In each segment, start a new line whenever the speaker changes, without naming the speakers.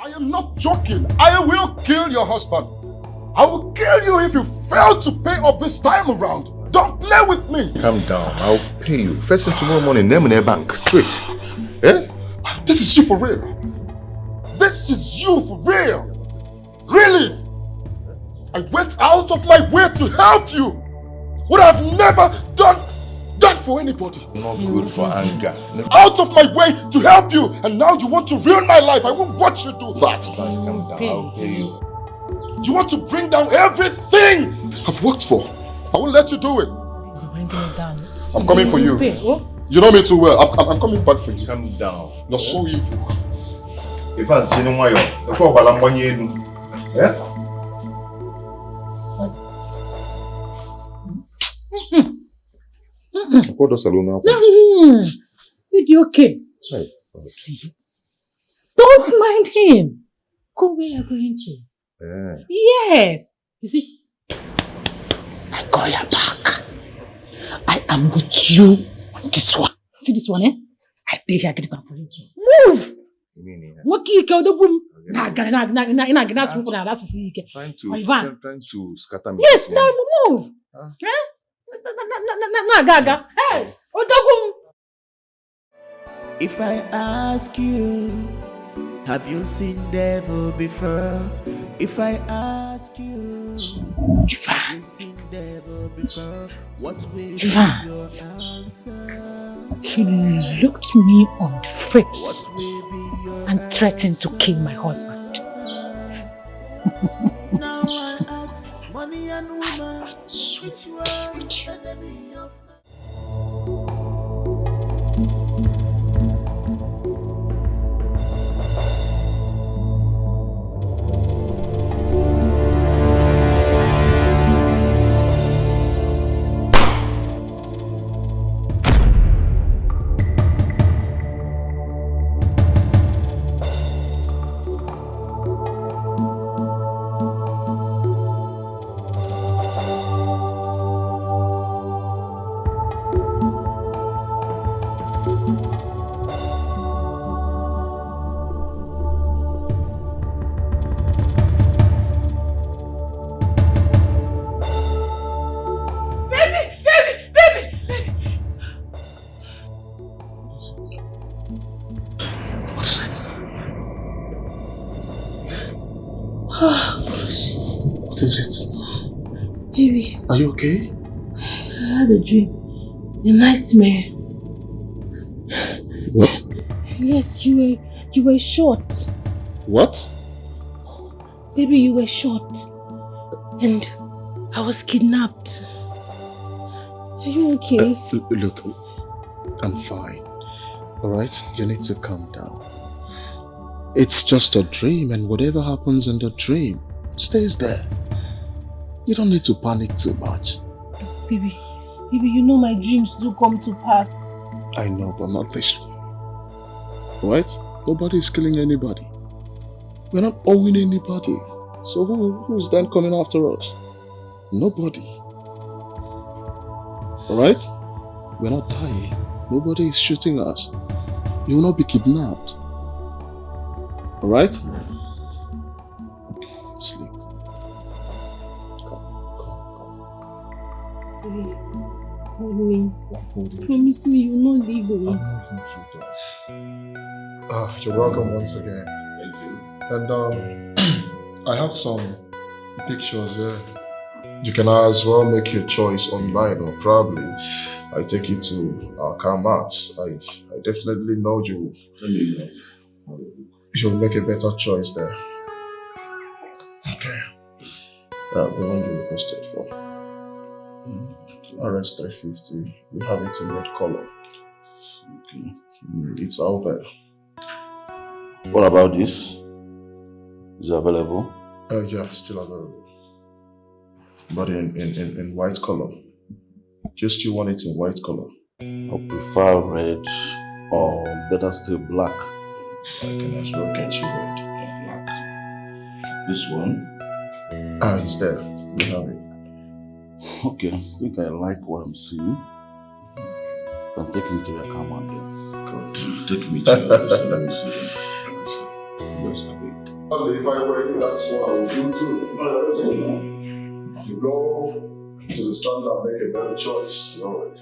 I am not joking. I will kill your husband. I will kill you if you fail to pay up this time around. Don't play with me.
Calm down. I'll pay you. First thing tomorrow morning, name in their bank. Straight. Eh?
This is you for real. This is you for real. Really? I went out of my way to help you. What I've never done for anybody.
Not good for anger.
Out of my way to help you, and now you want to ruin my life. I won't watch you do that.
Please calm down. I'll pay you.
You want to bring down everything I've worked for. I won't let you do it.
He's bringing it down.
I'm coming for you. You know me too well. I'm coming back for you.
Calm down.
You're so evil.
If I see no more, the poor Balambony. Eh? What does Salona?
It's okay.
Hey.
See, don't mind him. Go where you're going to.
Yeah.
Yes. You see, I got your back. I am with you on this one. See this one, eh? I take here, get it back for you. Move! What key killed the boom?
Trying to scatter me.
Yes, now move. Gaga. Hey,
if I ask you, have you seen devil before? If I ask you, have you seen devil before? What will be your answer?
He looked me on the face and threatened to kill my husband.
Now I ask money and woman, which one's enemy of
What is it?
Baby.
Are you okay?
I had a dream. A nightmare.
What?
Yes, you were shot.
What?
Baby, you were shot. And I was kidnapped. Are you okay?
Look, I'm fine. Alright? You need to calm down. It's just a dream, and whatever happens in the dream stays there. You don't need to panic too much.
Baby, you know my dreams do come to pass.
I know, but not this one. Right? Nobody is killing anybody. We're not owing anybody. So who's then coming after us? Nobody. Alright? We're not dying. Nobody is shooting us. You will not be kidnapped. Alright? Sleep. Come.
Baby, hold me. Promise me you will not leave me.
I'm not leaving you. You're welcome once again.
Thank you.
And I have some pictures there. You can as well make your choice online, or probably I take you to our car mats. I definitely know you'll make a better choice there. Okay. The one you requested for. RS 350. We have it in red color. Okay. It's out there.
What about this? Is it available?
Yeah, still available. But in white color. Just you want it in white color.
I prefer red, or better still black.
I can as well get you red or black.
This one?
It's there. We have it.
Okay, I think I like what I'm seeing. You can take me to your camera then.
Good.
Take me to your let me see. Yes, wait.
And if I were you, that's what I would do too. You go to the stand and make a better choice. You know it.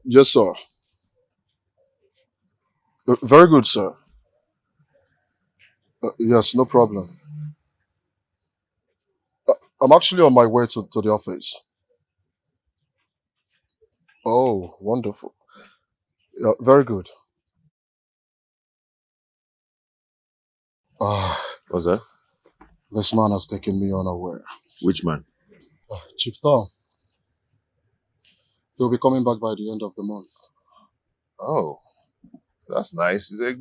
Yes, sir. Very good, sir. Yes, no problem. I'm actually on my way to the office. Oh, wonderful. Yeah, very good. Ah,
What's that?
this man has taken me unaware.
Which man?
Chief Tom, he'll be coming back by the end of the month.
Oh, that's nice. It's a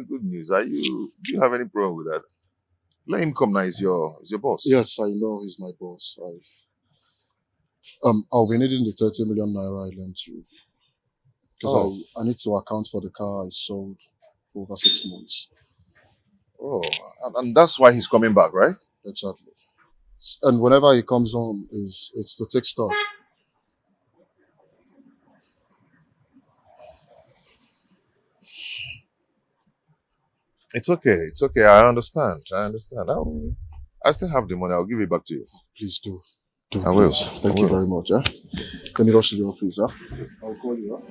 good news. Do you have any problem with that? Let him come now. He's your boss.
Yes, I know he's my boss. I'll be needing the 30 million naira I lent you. Because I need to account for the car I sold for over 6 months.
Oh, and that's why he's coming back, right?
Exactly. And whenever he comes home, it's to take stock.
It's okay. It's okay. I understand. I still have the money. I'll give it back to you.
Please do.
I will.
Thank you very much. Let me rush to the office. I'll call you.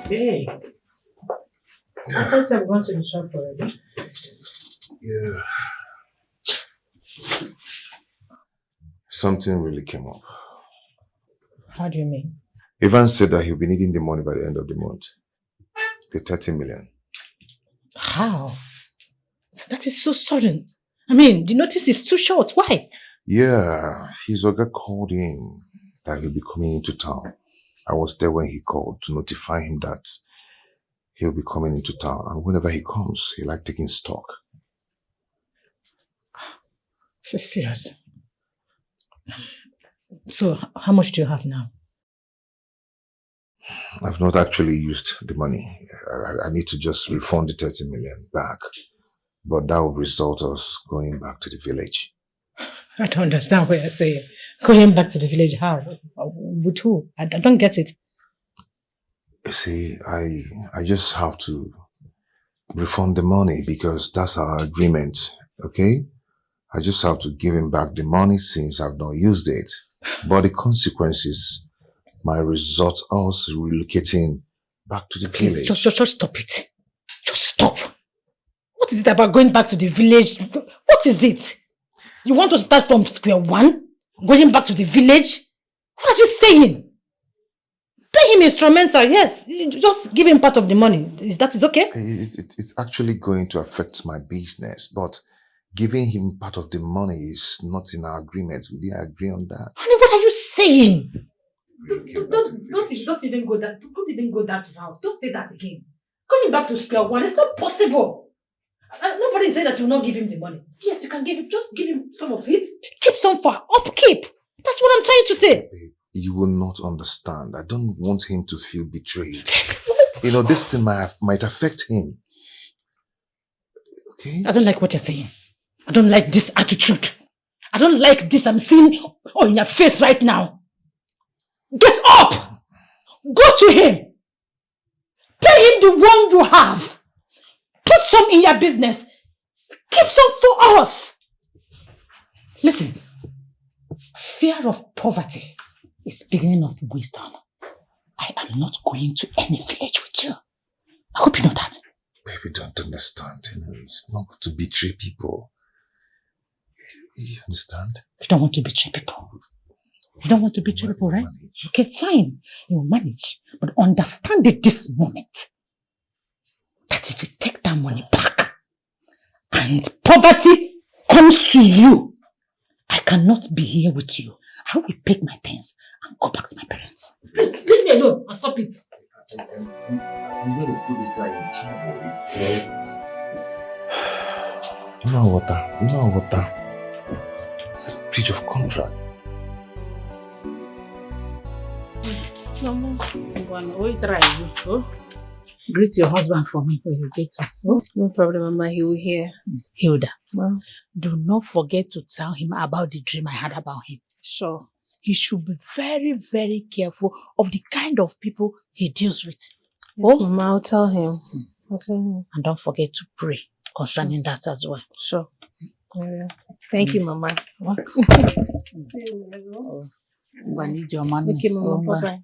Hey. I thought you were going to the shop already.
Yeah. Something really came up.
How do you mean?
Ivan said that he'll be needing the money by the end of the month. The 30 million.
How? That is so sudden. I mean, the notice is too short. Why?
Yeah, his Oga called him that he'll be coming into town. I was there when he called to notify him that he'll be coming into town. And whenever he comes, he like taking stock.
So serious. So, how much do you have now?
I've not actually used the money. I need to just refund the 30 million back. But that would result us going back to the village.
I don't understand what you're saying. Going back to the village, how? With who? I don't get it.
You see, I just have to refund the money because that's our agreement, okay? I just have to give him back the money since I've not used it. But the consequences might result us relocating back to the
Please,
village.
just stop it. Just stop. What is it about going back to the village? What is it? You want to start from square one? Going back to the village? What are you saying? Pay him instrumental, yes. You just give him part of the money. That is okay?
It's actually going to affect my business, but giving him part of the money is not in our agreement. We didn't agree on that.
Honey, what are you saying?
Don't even go that route. Don't say that again. Going back to square one, it's not possible. Nobody said that you will not give him the money. Yes, you can give him. Just give him some of it.
Keep some for upkeep. That's what I'm trying to say.
Babe, you will not understand. I don't want him to feel betrayed. You know, this thing might affect him. Okay?
I don't like what you're saying. I don't like this attitude. I don't like this I'm seeing on your face right now. Get up! Go to him! Pay him the one you have! Put some in your business! Keep some for us! Listen, fear of poverty is beginning of wisdom. I am not going to any village with you. I hope you know that.
Baby, don't understand. You know, it's not to betray people. You understand?
You don't want to betray people. You don't want to betray people, right?
Manage.
Okay, fine. You will manage. But understand at this moment that if you take that money back and poverty comes to you, I cannot be here with you. I will pick my things and go back to my parents.
Please, leave me alone and stop it.
I'm going to put this guy in trouble. You know what? This is breach of contract.
Greet your husband for me when you get home.
No problem, Mama. He will hear.
Hilda,
Well,
do not forget to tell him about the dream I had about him.
sure.
He should be very, very careful of the kind of people he deals with.
Yes, Mama, I'll tell him. I'll tell him.
And don't forget to pray concerning that as well.
Sure. I will. Thank you, Mama.
I need your money.
Okay, Mama. Bye-bye.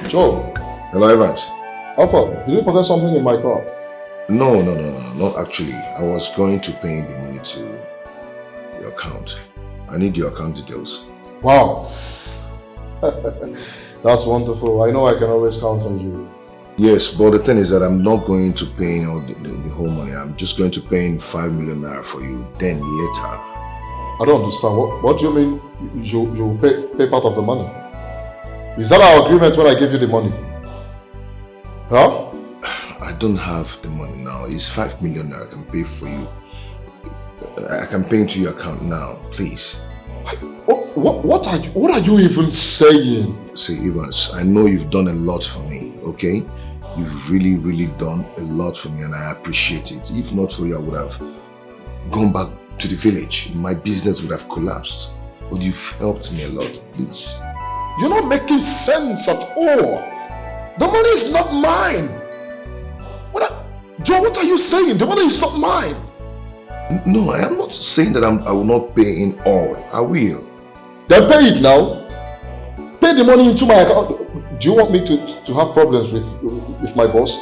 Joe. Hello, Evans.
Alpha, did you forget something in my car?
No, not actually. I was going to pay the money to your account. I need your account details.
Wow. That's wonderful. I know I can always count on you.
Yes, but the thing is that I'm not going to pay the whole money. I'm just going to pay in 5 million naira for you. Then later.
I don't understand. What do you mean you pay part of the money? Is that our agreement when I give you the money? Huh?
I don't have the money now. It's 5 million naira I can pay for you. I can pay into your account now, please.
What are you even saying?
See, Evans, I know you've done a lot for me, okay? You've really, really done a lot for me and I appreciate it. If not for you, I would have gone back to the village. My business would have collapsed. But you've helped me a lot, please.
You're not making sense at all. The money is not mine. Joe, what are you saying? The money is not mine.
No, I am not saying that I will not pay in all. I will.
Then pay it now. Pay the money into my account. Do you want me to have problems with my boss?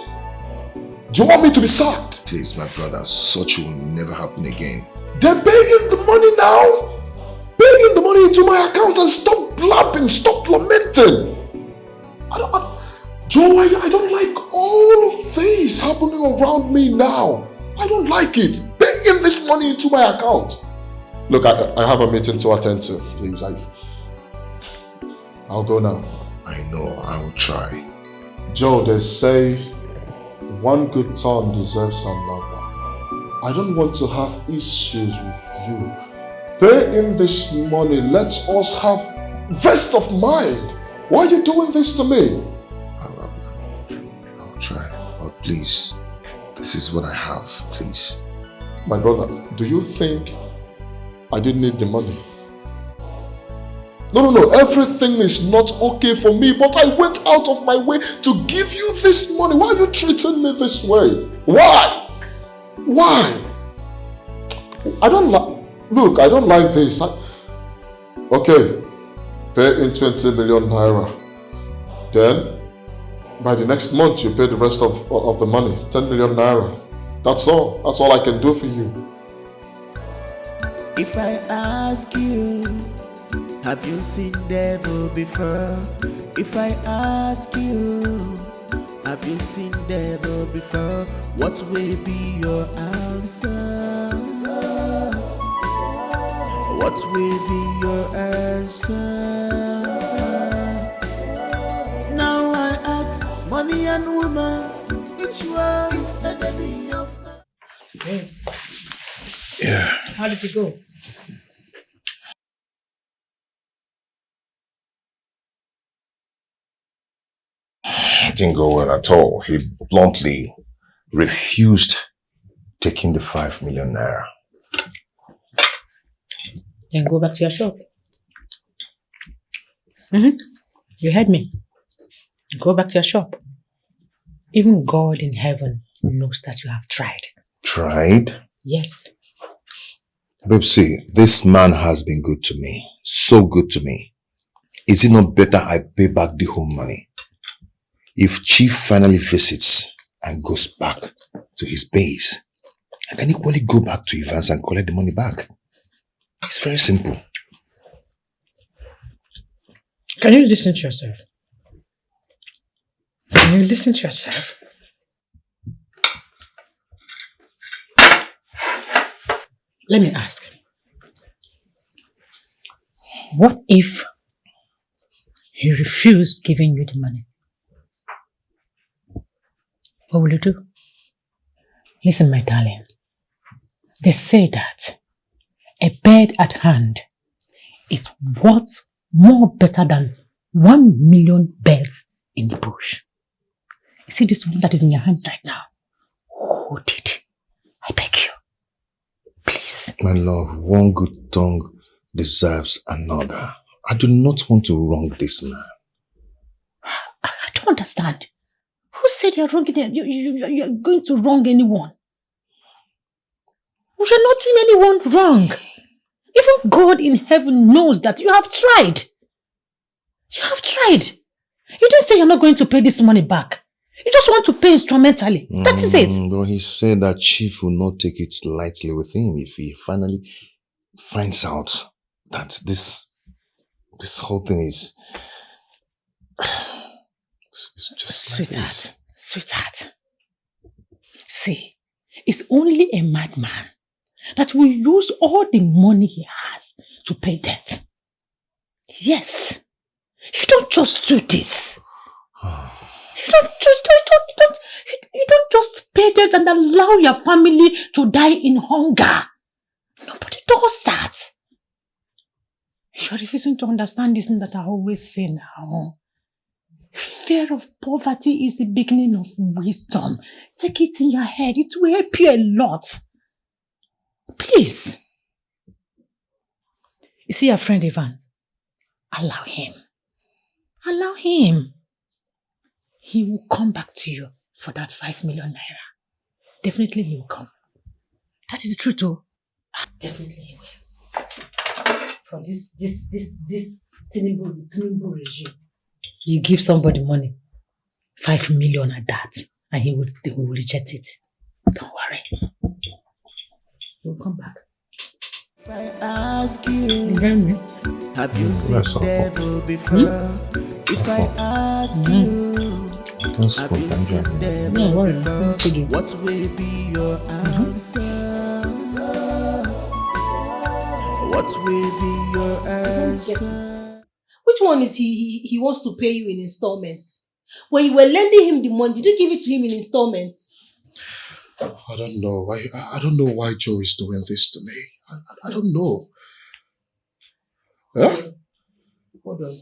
Do you want me to be sacked?
Please, my brother, such will never happen again.
Then pay him the money now. Pay him the money into my account and stop blabbing, stop lamenting. Joe, I don't like all of this happening around me now. I don't like it. Pay him this money into my account. Look, I have a meeting to attend to. Please, I'll go now.
I know, I will try.
Joe, they say one good turn deserves another. I don't want to have issues with you. Pay in this money. Let us have rest of mind. Why are you doing this to me?
I'll try. But please, this is what I have, please.
My brother, do you think I didn't need the money? No, everything is not okay for me, but I went out of my way to give you this money. Why are you treating me this way? Why? I don't like this. Okay, pay in 20 million naira. Then, by the next month, you pay the rest of the money, 10 million naira. That's all I can do for you.
If I ask you, have you seen devil before? If I ask you, have you seen devil before? What will be your answer? What will be your answer? Now I ask money and woman, which one is enemy of man?
Hey.
Yeah.
How did you go?
It didn't go well at all. He bluntly refused taking the 5 million naira.
Then go back to your shop. You heard me. Go back to your shop. Even God in heaven knows that you have tried.
Tried?
Yes.
Babe, see, this man has been good to me. So good to me. Is it not better I pay back the whole money? If Chief finally visits and goes back to his base, I can equally go back to Evans and collect the money back. It's very simple.
Can you listen to yourself? Can you listen to yourself? Let me ask. What if he refused giving you the money? What will you do? Listen, my darling. They say that a bird at hand is worth more better than 1 million birds in the bush. You see this one that is in your hand right now? Hold it. I beg you. Please.
My love, one good tongue deserves another. I do not want to wrong this man.
I don't understand. Who said you're wrong? You're going to wrong anyone? You're not doing anyone wrong. Even God in heaven knows that you have tried. You have tried. You didn't say you're not going to pay this money back. You just want to pay instrumentally. That is it.
But he said that Chief will not take it lightly with him if he finally finds out that this whole thing is... It's just
Sweetheart. See, it's only a madman that will use all the money he has to pay debt. Yes. You don't just do this. You don't just pay debt and allow your family to die in hunger. Nobody does that.
You're refusing to understand this thing that I always say now. Fear of poverty is the beginning of wisdom. Take it in your head. It will help you a lot. Please. You see your friend Ivan? Allow him. Allow him. He will come back to you for that 5 million naira. Definitely he will come. That is true too. Definitely he will. For this Tinubu regime. You give somebody money, 5 million at that, and they will reject it. Don't worry. He'll come back.
If I ask you,
You hear me?
have you seen devil before? If I ask you,
Don't
have
spoil
you seen
them.
devil
No worry.
before? What will be your answer? What will be your answer?
Which one is he wants to pay you in installments? When you were lending him the money, did you give it to him in installments?
I don't know. I don't know why Joe is doing this to me. I don't know. Huh?
Hold on.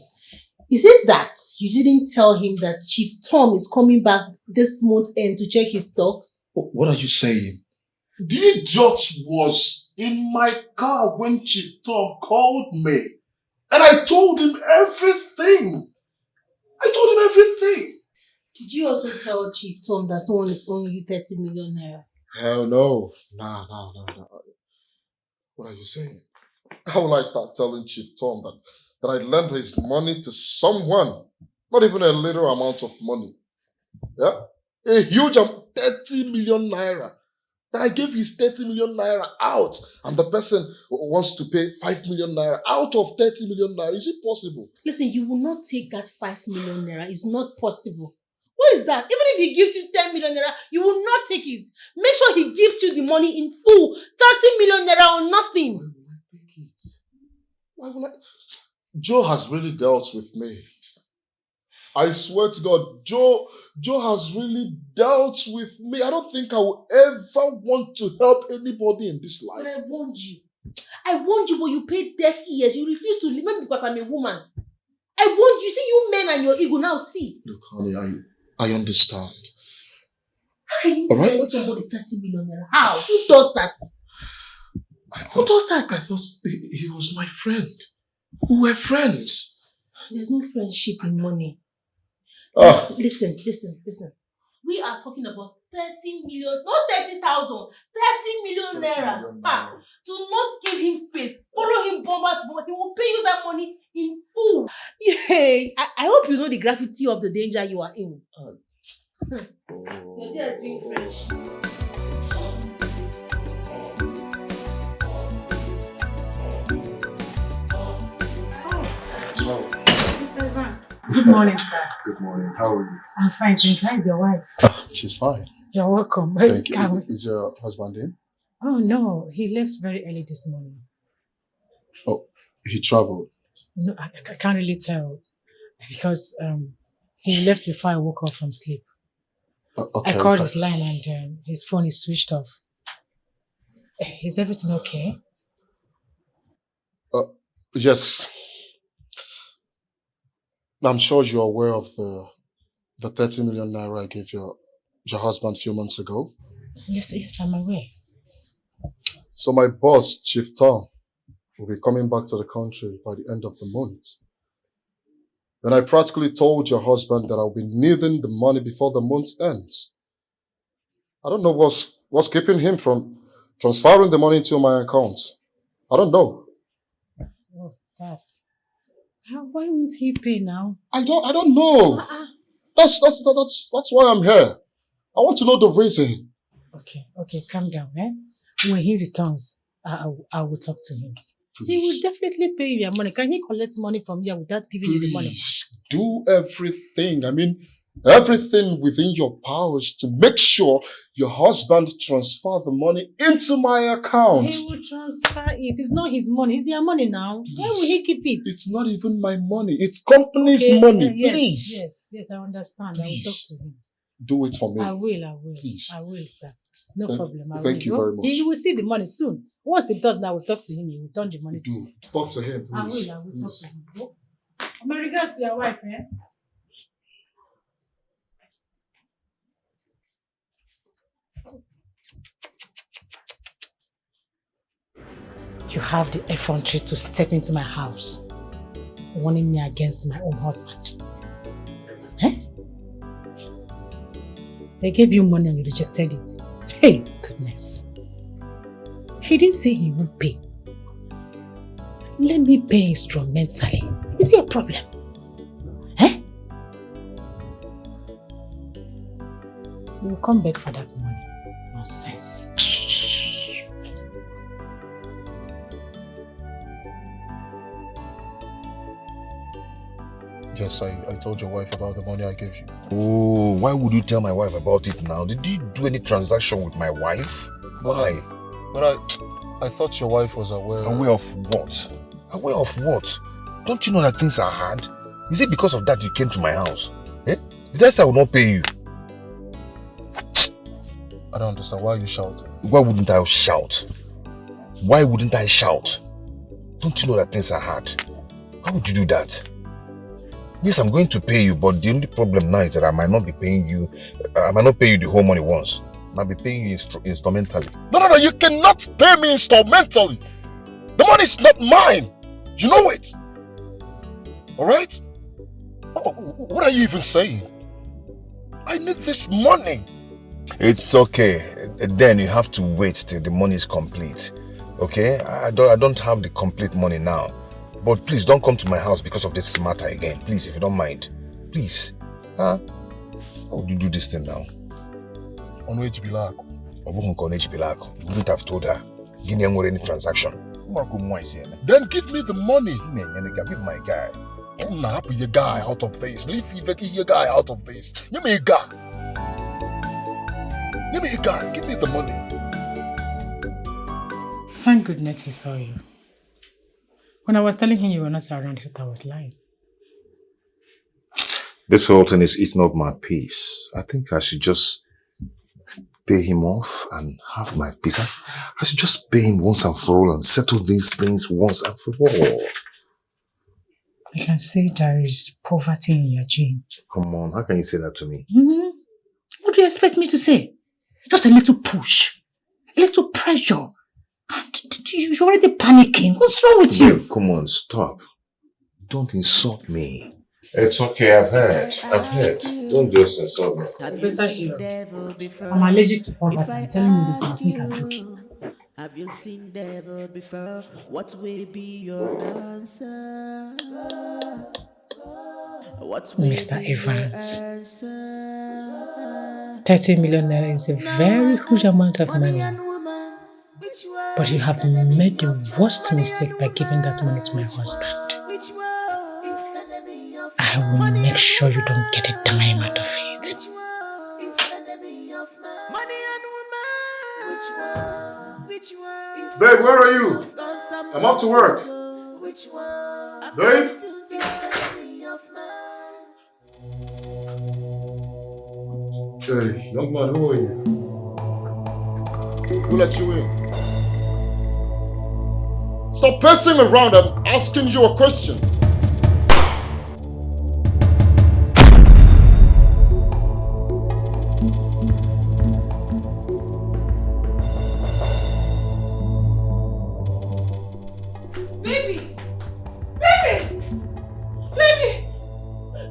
Is it that you didn't tell him that Chief Tom is coming back this month end to check his stocks?
What are you saying? The idiot was in my car when Chief Tom called me. And I told him everything.
Did you also tell Chief Tom that someone is owing you 30 million naira?
Hell no. Nah. What are you saying? How will I start telling Chief Tom that I lent his money to someone? Not even a little amount of money. Yeah? A huge 30 million naira. That I gave his 30 million naira out. And the person wants to pay 5 million naira out of 30 million naira. Is it possible?
Listen, you will not take that 5 million naira. It's not possible. What is that? Even if he gives you 10 million naira, you will not take it. Make sure he gives you the money in full. 30 million naira or nothing.
Why will I take it? Why will I? Joe has really dealt with me. I swear to God, Joe has really dealt with me. I don't think I will ever want to help anybody in this life.
But I warned you. But you paid deaf ears. You refused to leave me because I'm a woman. I warned you. See, you men and your ego now see.
Look, honey, I understand.
How can you
All right.
lend somebody 30 million naira? How? Who does that? Who does that?
I thought he was my friend. We were friends.
There's no friendship in money. Listen. We are talking about 30 million, not 30,000, 30 million naira. Do not give him space. Follow him bomber to bomber. He will pay you that money in full. Yeah. I hope you know the gravity of the danger you are in. You're there doing French.
Good morning, sir.
Good morning. How are you?
I'm fine, thank you. How is your wife?
She's fine.
You're welcome.
Thank you. Is your husband in?
Oh no, he left very early this morning.
Oh, he traveled.
No, I can't really tell because he left before I woke up from sleep.
Okay.
I called his line and his phone is switched off. Is everything okay?
Yes. I'm sure you're aware of the 30 million naira I gave your husband a few months ago.
Yes, I'm aware.
So my boss, Chief Tom, will be coming back to the country by the end of the month. Then I practically told your husband that I'll be needing the money before the month ends. I don't know what's keeping him from transferring the money into my account. I don't know.
Oh, that's... Why won't he pay now?
I don't know. That's why I'm here. I want to know the reason.
Okay, calm down, eh? When he returns, I will talk to him.
Please.
He will definitely pay you your money. Can he collect money from you without giving you the money?
Please do everything. I mean, everything within your powers to make sure your husband transfer the money into my account.
He will transfer it. It's not his money. It's your money now.
Please.
Why will he keep it?
It's not even my money. It's company's money.
Yes, I understand.
Please.
I will talk to him.
Do it for me.
I will.
Please.
I will, sir. No problem.
Thank you very much.
He will see the money soon. Once he does now, we'll talk to him. He will turn the money to
Do
me.
talk to him, please.
I will talk to him. My regards to your wife, eh? You have the effrontery to step into my house, warning me against my own husband. Eh? They gave you money and you rejected it. Hey, goodness. He didn't say he would pay. Let me pay instrumentally. Is it a problem? Eh? You will come back for that money. Nonsense.
Yes, I told your wife about the money I gave you.
Oh, why would you tell my wife about it now? Did you do any transaction with my wife? Why?
But I thought your wife was aware.
Aware of what? Aware of what? Don't you know that things are hard? Is it because of that you came to my house? Eh? Did I say I will not pay you?
I don't understand. Why are you shouting?
Why wouldn't I shout? Why wouldn't I shout? Don't you know that things are hard? Why would you do that? Yes, I'm going to pay you, but the only problem now is that I might not be paying you. I might not pay you the whole money once. I might be paying you instrumentally.
No, you cannot pay me instrumentally. The money is not mine. You know it. Alright? What are you even saying? I need this money.
It's okay. Then you have to wait till the money is complete. Okay? I don't have the complete money now. But please don't come to my house because of this matter again. Please, if you don't mind. Please. Huh? How would you do this thing now?
On HB
You wouldn't have told her. Give me any transaction.
Then give me the money.
Give my guy.
I'm not happy your guy out of this. Leave your guy out of this. Give me a guy. Give me a guy. Give me the money.
Thank goodness he saw you. When I was telling him you were not around, he thought I was lying.
This whole thing is eating up my peace. I think I should just pay him off and have my peace. I should just pay him once and for all and settle these things once and for all.
I can see there is poverty in your gene.
Come on, how can you say that to me?
What do you expect me to say? Just a little push, a little pressure. You're already panicking. What's wrong with you?
Come on, stop. Don't insult me. It's okay, I've heard. Don't just insult me.
Better hear. I'm allergic to poverty. I'm telling you this, I think I'm joking.
Have you seen devil before? What will be your answer? What will
Mr.
be
Evans,
your answer?
30 million naira is a very huge amount of money. But you have made the worst mistake by giving that money to my husband. I will make sure you don't get a dime out of it.
Babe, where are you? I'm off to work. Babe? Hey, young man, who are you? Who let you in? Stop pacing around. I'm asking you a question.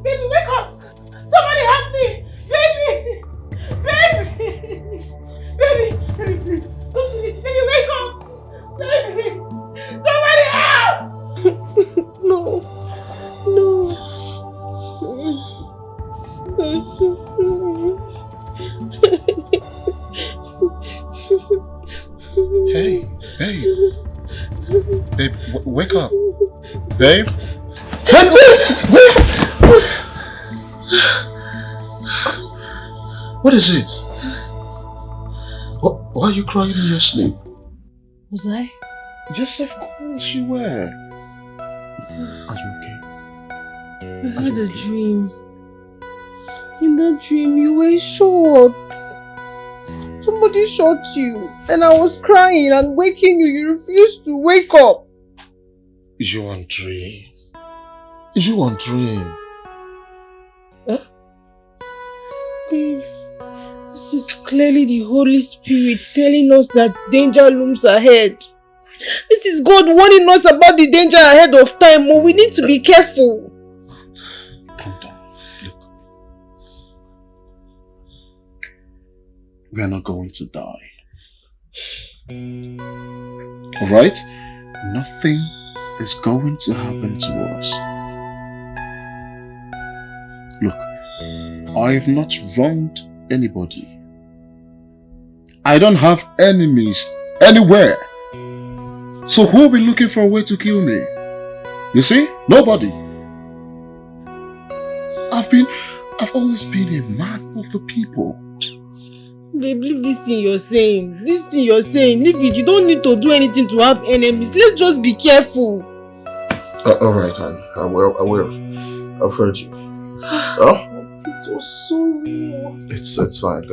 Baby, wake up! Somebody help me! Baby! Baby, please. Don't do this. Baby, wake up! Baby! Somebody help!
No.
Hey, babe. Babe, wake up. Babe? What is it? Why are you crying in your sleep?
Was I?
Yes, of course you were. Are you okay?
I had a dream. In that dream, you were short. Some Somebody shot you and I was crying and waking you. You refused to wake up.
You want dream? You want dream?
Huh? Babe, this is clearly the Holy Spirit telling us that danger looms ahead. This is God warning us about the danger ahead of time. Oh, we need to be careful.
Calm down. Look. We are not going to die. Alright? Nothing is going to happen to us. Look, I have not wronged anybody. I don't have enemies anywhere. So who will be looking for a way to kill me? You see? Nobody. I've always been a man of the people.
Babe, leave this thing you're saying. This thing you're saying, leave it. You don't need to do anything to have enemies. Let's just be careful.
Alright, honey. I will. I've heard you. Oh?
This was so real.
It's fine.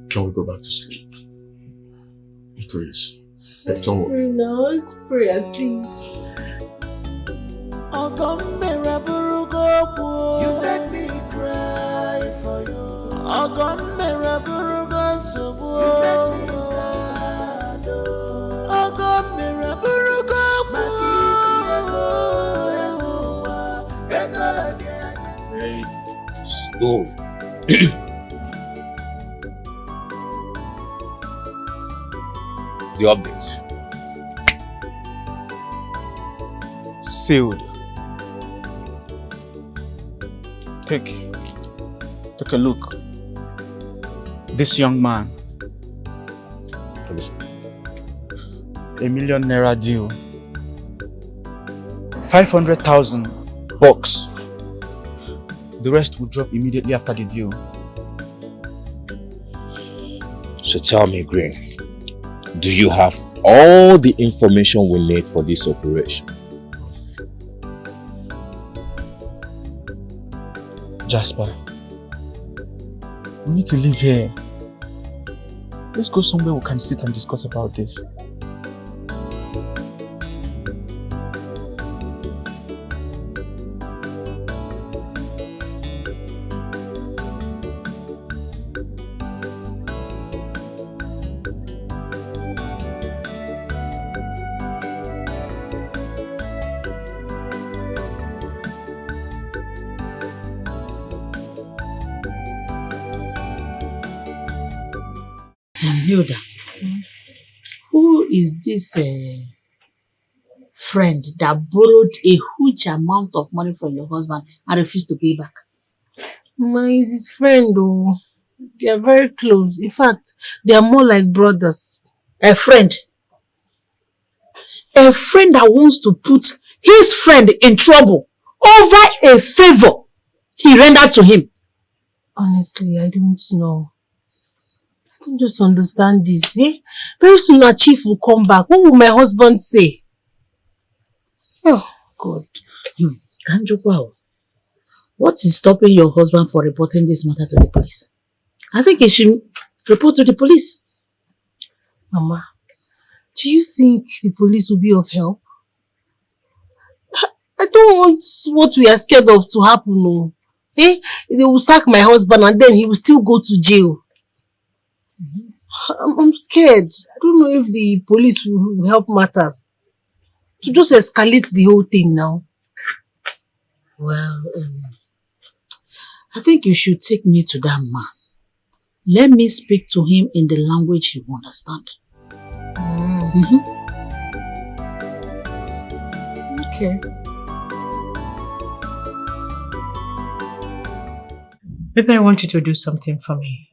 Can we go back to sleep? Please.
Let's pray now. Let's pray at least.
You made me cry for you. You made me sad.
Stone. The update. Sealed. Take a look. This young man. $1 million deal. 500,000 bucks. The rest will drop immediately after the deal. So tell me, Green, do you have all the information we need for this operation? Jasper, we need to leave here. Let's go somewhere we can sit and discuss about this.
Hilda, who is this friend that borrowed a huge amount of money from your husband and refused to pay back?
Is his friend, oh. They are very close. In fact, they are more like brothers.
A friend? A friend that wants to put his friend in trouble over a favor he rendered to him.
Honestly, I don't know. I don't just understand this. Eh? Very soon our chief will come back. What will my husband say? Oh, God.
Kanjukwa, what is stopping your husband for reporting this matter to the police? I think he should report to the police.
Mama, do you think the police will be of help? I don't want what we are scared of to happen. No. Eh? They will sack my husband and then he will still go to jail. I'm scared. I don't know if the police will help matters. To just escalate the whole thing now.
Well, I think you should take me to that man. Let me speak to him in the language he will understand.
Okay.
Maybe I want you to do something for me.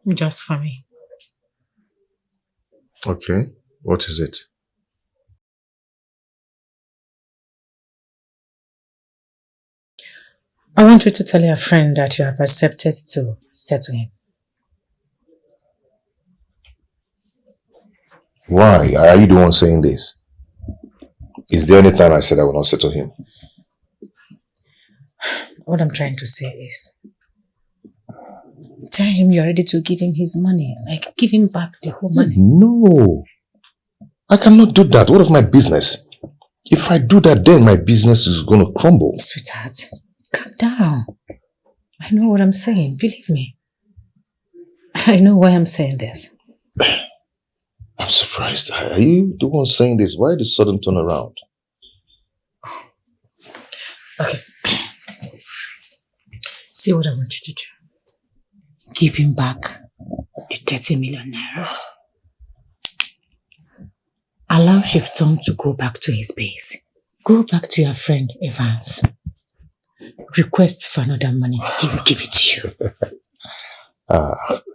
Just for me.
Okay, what is it?
I want you to tell your friend that you have accepted to settle him.
Why? Are you the one saying this? Is there any time I said I will not settle him?
What I'm trying to say is,
Tell him you're ready to give him his money. Like, give him back the whole money.
No. I cannot do that. What of my business? If I do that, then my business is going to crumble.
Sweetheart, calm down. I know what I'm saying. Believe me. I know why I'm saying this.
I'm surprised. Are you the one saying this? Why the sudden turnaround?
Okay. See what I want you to do. Give him back the 30 million naira. Allow Chief Tom to go back to his base. Go back to your friend Evans. Request for another money. He will give it to you.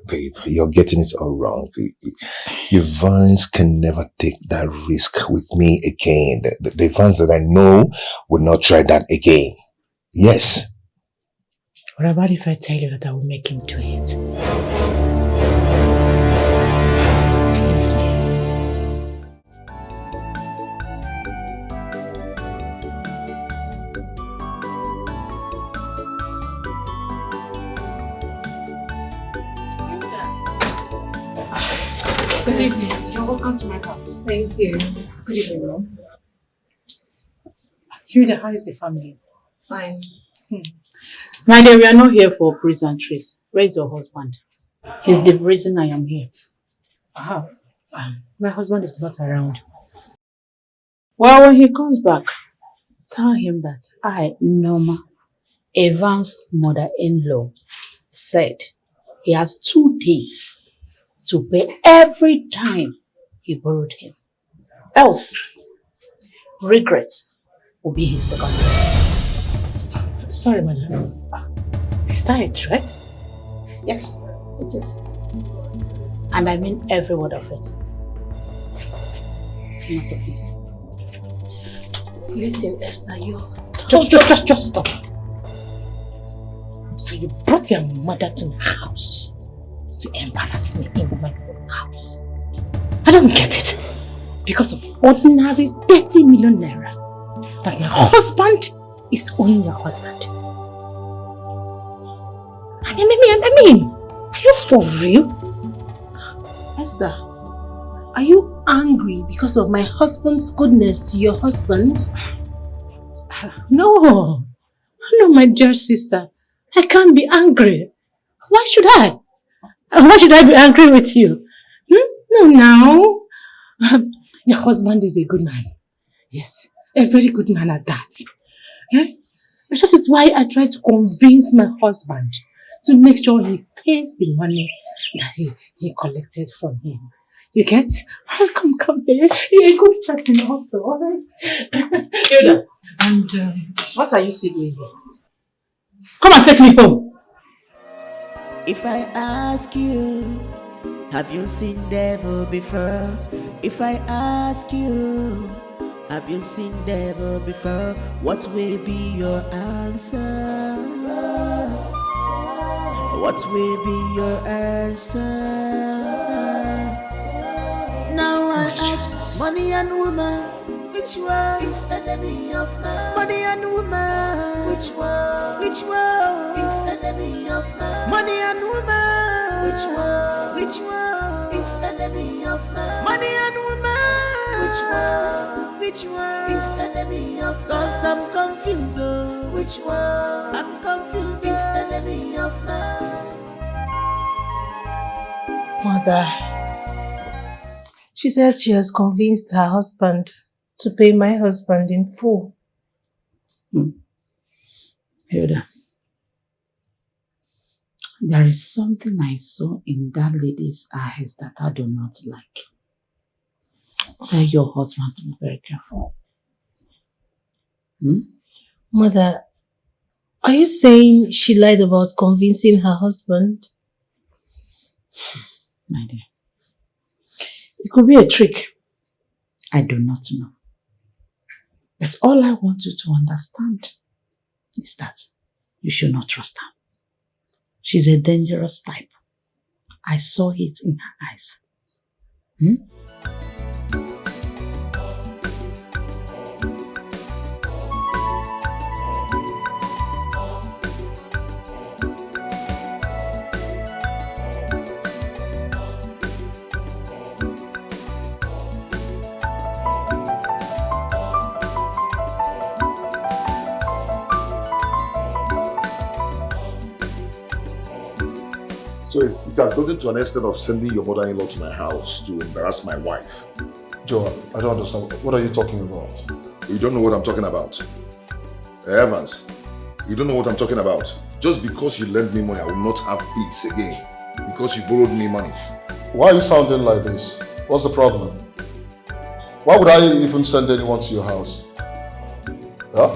Babe, you're getting it all wrong. Your Vans can never take that risk with me again. The Vans that I know will not try that again. Yes.
What about if I tell you that I will make him do it?
Good evening. You're welcome to my house. Thank you. Good evening, Mom.
Hilda, how is the family?
Fine.
My dear, we are not here for pleasantries. Where is your husband? He's the reason I am here. My husband is not around. Well, when he comes back, tell him that I, Norma, Evan's mother-in-law, said he has 2 days to pay every time he borrowed him. Else, regret will be his second. Sorry, madam. Is that a threat? Yes, it is. And I mean every word of it. Not of you. Listen, Esther, you... Just stop. So you brought your mother to my house to embarrass me in my own house. I don't get it. Because of ordinary 30 million naira that my husband is owing your husband. I mean, are you for real?
Esther, are you angry because of my husband's goodness to your husband?
No, my dear sister. I can't be angry. Why should I? Why should I be angry with you? No. Your husband is a good man. Yes, a very good man at that. That is why I try to convince my husband to make sure he pays the money that he collected from him. You get? Oh, come here. You're a good person also, alright? And what are you still doing here? Come and take me home.
If I ask you, have you seen devil before? If I ask you, have you seen devil before? What will be your answer? What will be your answer? Now I ask, money and woman, which one is enemy of man? Money and woman, which one is enemy of man? Money and woman, which one is enemy of man? Money and woman, which one is enemy of man? 'Cause I'm confused, oh. Which one? I'm confused, is enemy of man?
Mother, she said she has convinced her husband to pay my husband in full.
Hilda, there is something I saw in that lady's eyes that I do not like. Tell your husband to be very careful.
Mother, are you saying she lied about convincing her husband?
My dear, it could be a trick. I do not know. But all I want you to understand is that you should not trust her. She's a dangerous type. I saw it in her eyes.
So it has gotten to an extent of sending your mother-in-law to my house to embarrass my wife.
Joe, I don't understand. What are you talking about?
You don't know what I'm talking about. Evans, you don't know what I'm talking about. Just because you lent me money, I will not have peace again. Because you borrowed me money.
Why are you sounding like this? What's the problem? Why would I even send anyone to your house? Huh?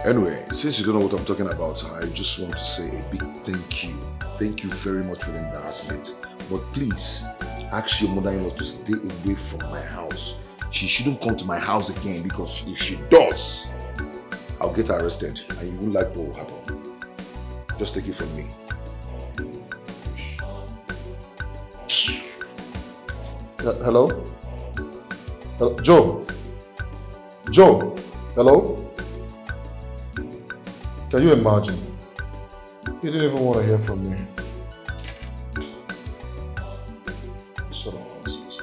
Anyway, since you don't know what I'm talking about, I just want to say a big thank you. Thank you very much for the embarrassment. But please, ask your mother-in-law to stay away from my house. She shouldn't come to my house again because if she does, I'll get her arrested and you won't like what will happen. Just take it from me.
Hello? Hello? Joe? Joe? Hello? Can you imagine? He didn't even want to hear from me. Sort of nonsense.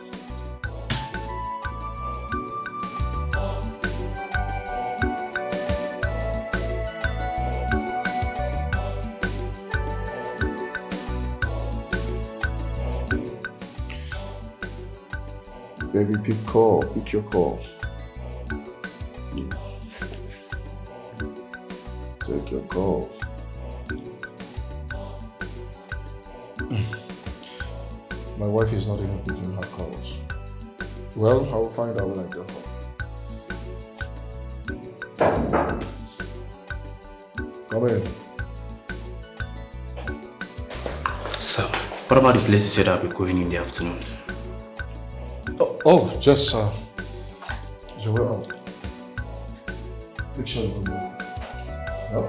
Baby, pick your call. Take your call. My wife is not even picking her calls. Well, I will find out when I get home. Come in.
So, what about the place you said I'll be going in the afternoon?
Just, Joel. Make sure you go. No?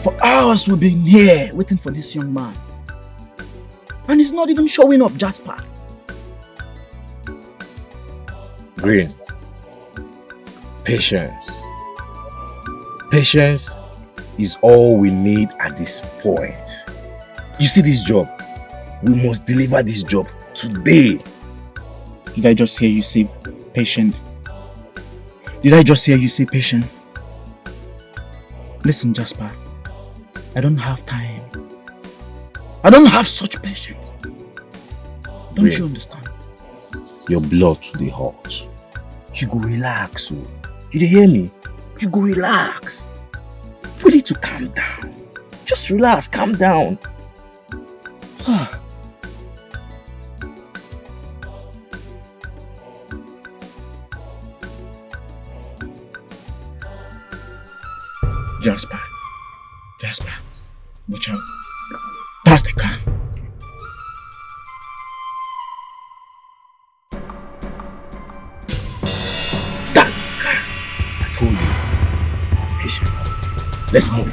For hours we've been here waiting for this young man. And he's not even showing up, Jasper.
Green. Patience. Patience is all we need at this point. You see this job? We must deliver this job today.
Did I just hear you say patient? Did I just hear you say patient? Listen, Jasper. I don't have time. I don't have such patience. Don't you understand?
Your blood today hot.
You go relax, oh. You dey hear me? You go relax. We need to calm down. Just relax, calm down. Jasper, watch out. Pass the car. That's the car. I told you. Patience, husband. Let's move.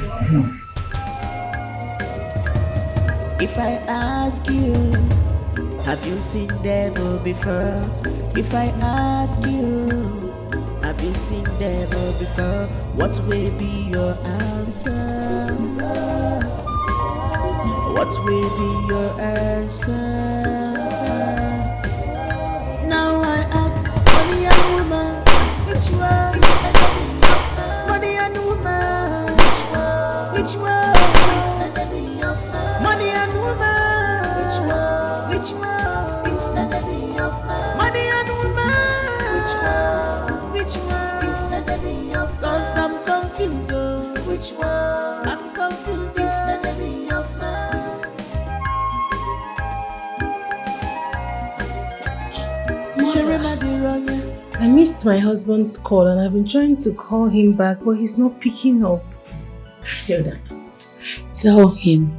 If I ask you, have you seen devil before? If I ask you, have you seen devil before? What will be your answer? What will be your answer? Now I ask, money and woman, which one is enemy of man? Money and woman, which one is enemy of man? Money and woman, which one is enemy of man? Money and woman, which one is enemy of man? 'Cause I'm confused, oh. Which one? I'm confused, is enemy of man?
I missed my husband's call and I've been trying to call him back, but he's not picking up.
Hilda, tell him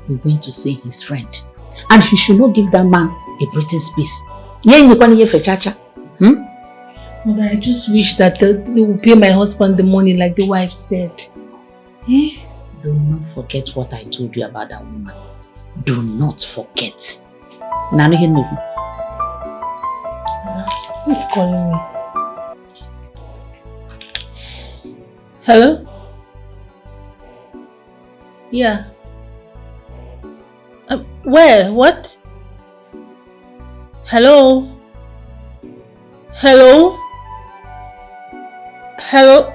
we're going to see his friend. And he should not give that man a breathing space.
Mother, I just wish that they will pay my husband the money like the wife said.
Eh? Do not forget what I told you about that woman. Do not forget.
Who's calling me? Hello? Yeah. Where? What? Hello? Hello? Hello?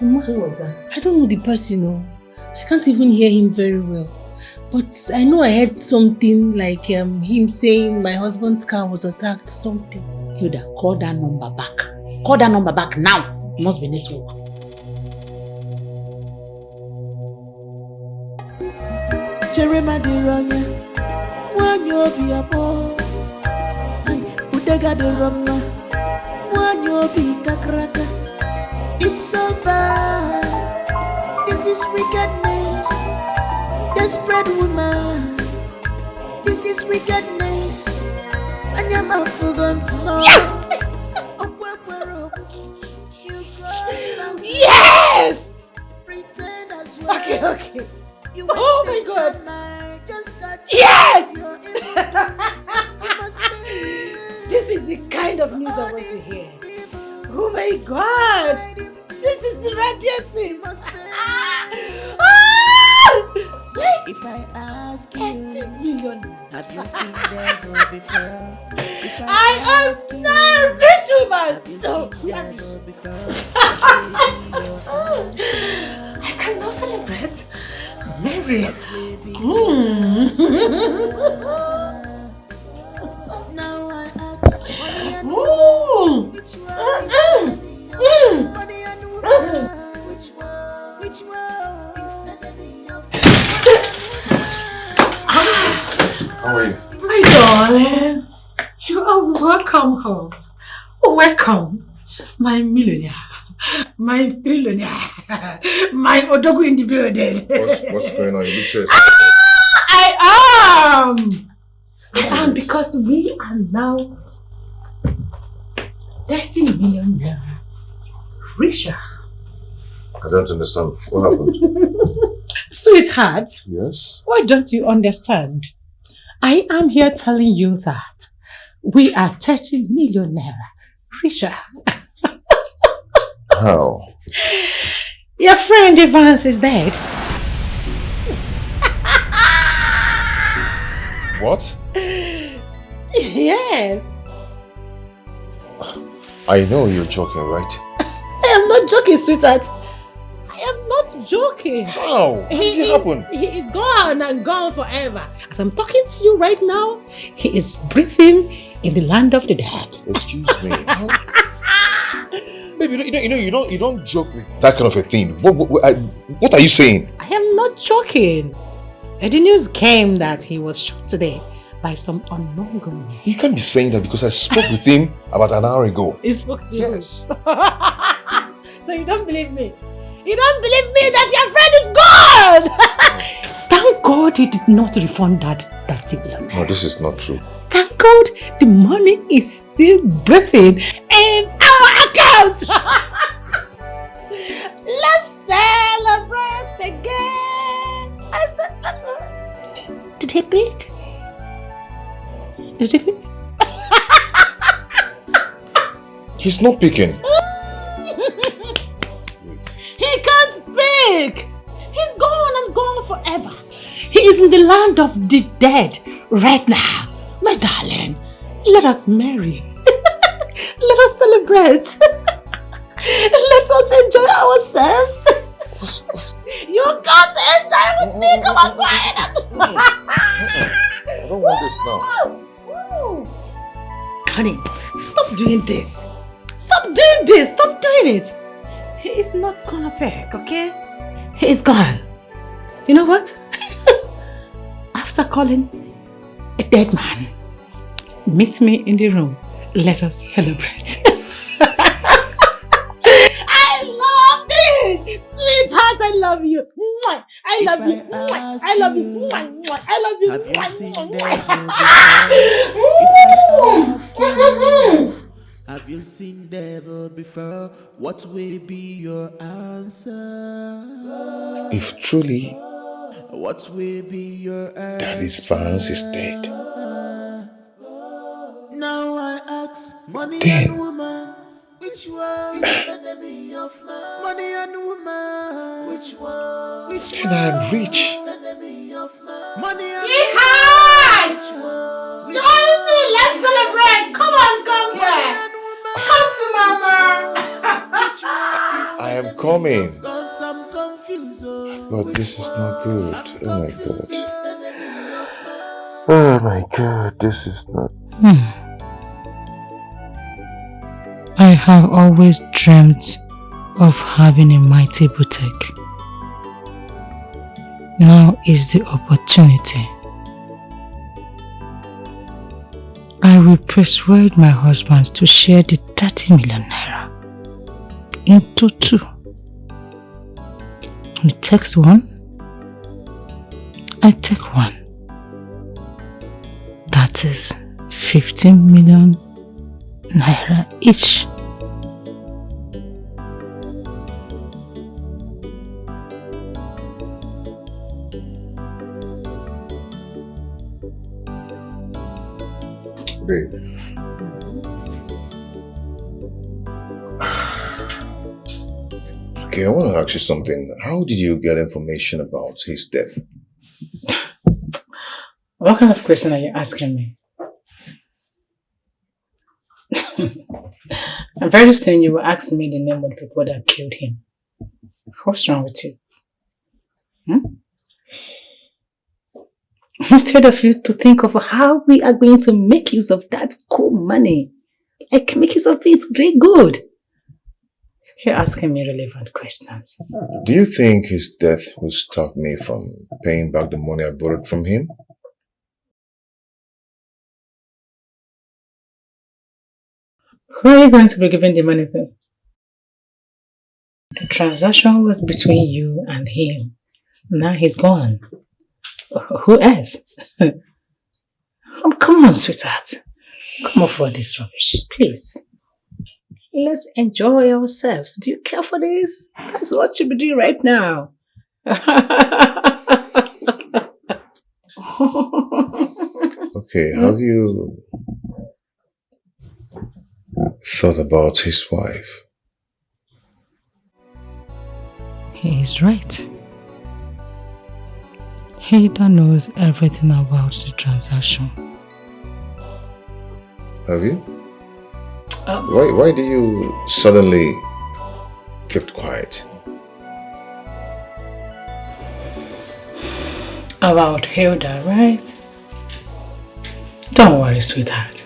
Mama,
Who was that?
I don't know the person. No. I can't even hear him very well. But I know I heard something like him saying my husband's car was attacked, something.
Hilda, call that number back. Call that number back now. It must be network.
Jeremiah de Ronya, one you be a boy. Udega de Roma, one you be kakraka. It's so bad. This is wickedness. Desperate woman. This is wickedness. And you're not forgotten to know.
Yes!
Pretend as well.
Okay.
Oh
my God.
Yes!
This is the kind of news I want to hear. Oh my God! This is radiating!
If I ask you,
80 million.
have you seen devil before? If
I am
ask you,
not a rich woman!
have you
No,
seen devil before?
I cannot celebrate. Mary.
Now I ask, money and woman, which one money and woman, which one is enemy of
How are you?
My darling, you are welcome home. Welcome, my millionaire, my trillionaire, my Odogu in the building.
What's going on? You look so excited.
I am because we are now 30 million naira richer.
I don't understand. What happened?
Sweetheart,
Yes?
why don't you understand? I am here telling you that we are 30 million naira richer.
How?
Your friend Evans is dead.
What?
Yes.
I know you're joking, right?
I am not joking, sweetheart. I am not joking.
How? How did it happen?
He is gone and gone forever. As I'm talking to you right now, he is breathing in the land of the dead.
Excuse me. Baby, you don't joke with that kind of a thing. What are you saying?
I am not joking. And the news came that he was shot today by some unknown gunman.
You can't be saying that because I spoke with him about an hour ago.
He spoke to you.
Yes.
So you don't believe me? You don't believe me that your friend is gone? Thank God he did not refund that 30 million.
No, this is not true.
Thank God the money is still breathing in our account. Let's celebrate again. I said, did he pick? Did he pick?
He's not picking.
He can't pick. He's gone and gone forever. He is in the land of the dead right now. My darling, let us marry. Let us celebrate. Let us enjoy ourselves. You can't enjoy with me. Come on, quiet.
I don't want this now.
Honey, stop doing this. Stop doing this. Stop doing it. He is not gonna pick, okay? He is gone. You know what? After calling a dead man, meet me in the room. Let us celebrate. I love this! Sweetheart, I love you. I love you. I love you. I love you.
have you seen devil before? Have you seen devil before? What will be your answer?
If truly
What will be your answer?
Daddy's Vance is dead,
Now I ask, money
Then-
and woman, which one is enemy of man? Money and woman, which one? Which
then I am rich.
enemy of man? Money and
Sweetheart!
which one?
Join me, let's celebrate. Come on, come
Money
here.
and
coming.
Cause I'm confused,
But this is not good. Oh my God. Oh my God, this is not...
I have always dreamt of having a mighty boutique. Now is the opportunity. I will persuade my husband to share the 30 million naira into 2. He takes 1, I take 1. That is 15 million naira each.
Babe. Okay, I want to ask you something. How did you get information about his death?
What kind of question are you asking me? And very soon you will ask me the name of the people that killed him. What's wrong with you? Instead of you to think of how we are going to make use of that cool money. Like make use of it very good. You're asking me relevant questions.
Do you think his death will stop me from paying back the money I borrowed from him?
Who are you going to be giving the money to? The transaction was between you and him. Now he's gone. Who else? Oh, come on, sweetheart. Come off all this rubbish, please. Let's enjoy ourselves. Do you care for this? That's what you be doing right now.
Okay, have you thought about his wife?
He is right. Hilda knows everything about the transaction.
Have you? Why do you suddenly keep quiet?
About Hilda, right? Don't worry, sweetheart.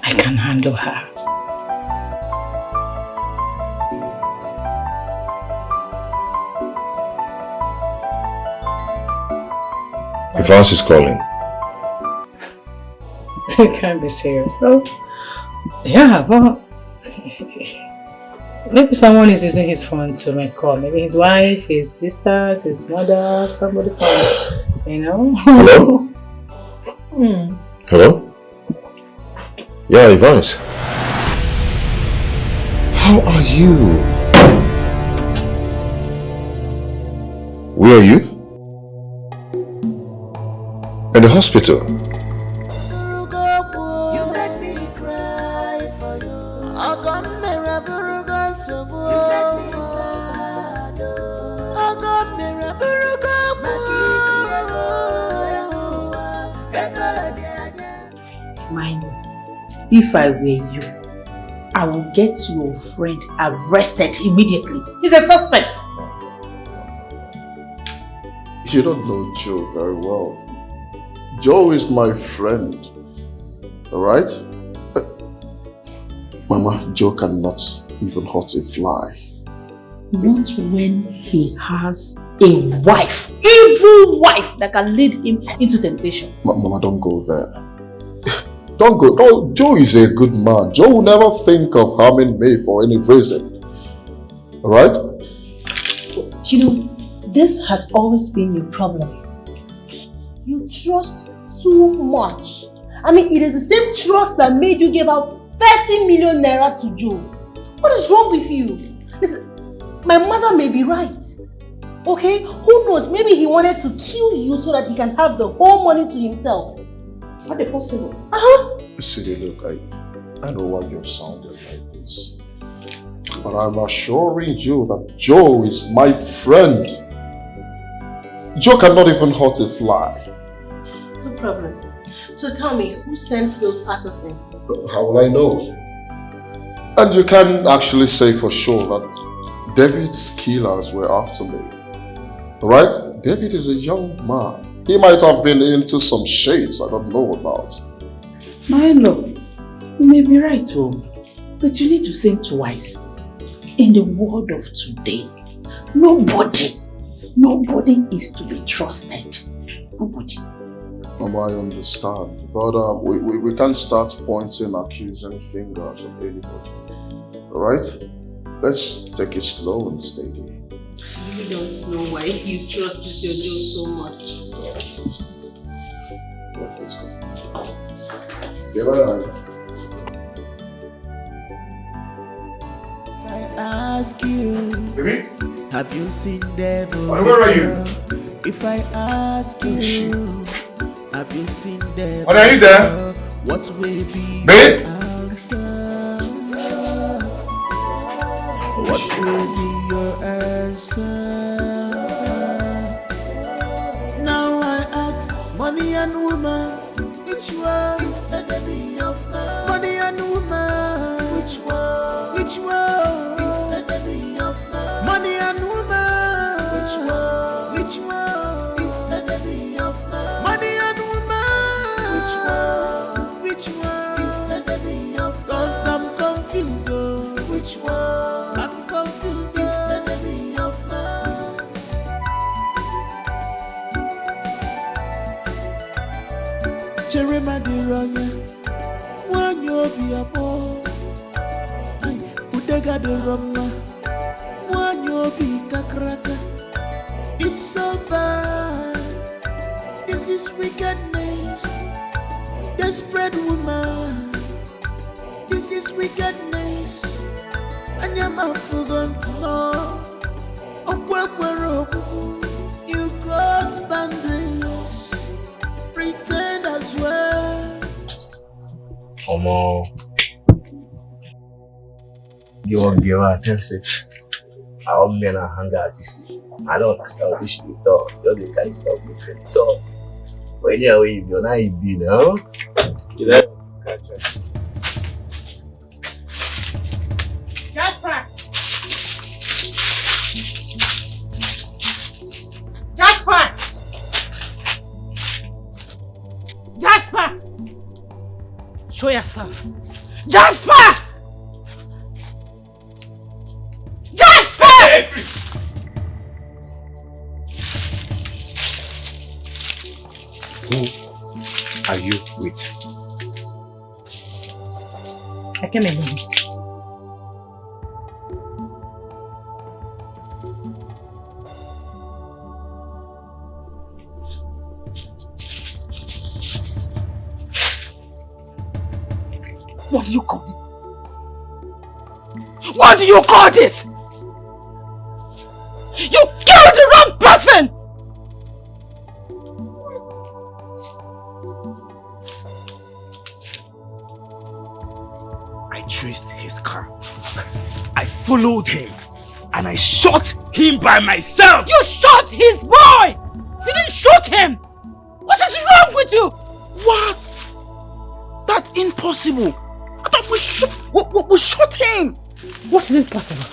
I can handle her.
Advance is calling.
You can't be serious. Oh, yeah, but maybe someone is using his phone to make call. Maybe his wife, his sisters, his mother, somebody from, you know.
Hello? Hello? Yeah, Evans. How are you? Where are you? In the hospital.
If I were you, I will get your friend arrested immediately. He's a suspect.
You don't know Joe very well. Joe is my friend. Alright? Mama, Joe cannot even hurt a fly.
Not when he has a wife, evil wife that can lead him into temptation.
Mama, don't go there. Don't go. Oh, Joe is a good man. Joe will never think of harming me for any reason. Alright?
You know, this has always been your problem. You trust too much. I mean, it is the same trust that made you give out 30 million naira to Joe. What is wrong with you? Listen, my mother may be right. Okay? Who knows? Maybe he wanted to kill you so that he can have the whole money to himself. Not possible.
Sweetie, look, I know why you're sounding like this. But I'm assuring you that Joe is my friend. Joe cannot even hurt a fly.
No problem. So tell me, who sent those assassins?
How will I know? And you can actually say for sure that David's killers were after me. Alright? David is a young man. He might have been into some shades I don't know about.
My in-law, you may be right, oh, but you need to think twice. In the world of today, nobody is to be trusted. Nobody.
I understand, but we can't start pointing accusing fingers of anybody. Alright? Let's take it slow and steady.
I really don't know why you trust this your name so much.
Yeah, let's go. Yeah, bye.
If I ask you,
Baby?
have you seen devil?
Where are you?
before? If I ask you, have you seen devil?
What are you there?
before? What will be
Babe?
your answer? What will be your answer? Now I ask, money and woman, which one is enemy of man? Money and woman, which one? Which one is enemy of man? Money and woman, which one? Which one is enemy of man? Money and woman, which one? Which one is enemy of man? 'Cause I'm confused, oh. Which one? I'm confused, is enemy of man? Jeremiah Ronya, one you be a boy. Udega de Roma, one you be kakraka. It's so bad. This is wickedness. Desperate woman. This is wickedness. And your mouth forgot to know. You cross boundaries. Pretend as well.
Omo. You won't give her attention. I want men to hang out this. I don't understand what this should be done. You're the kind of between the dog. But anyway, you're not in B now. You know?
Jasper! Jasper! Jasper! Show yourself. Jasper! Jasper!
Who are you with?
I came alone. What do you call this? What do you call this? You killed the wrong person!
I traced his car. I followed him and I shot him by myself.
You shot his boy! You didn't shoot him! What is wrong with you?
What? That's impossible. I thought we shot him.
What is impossible?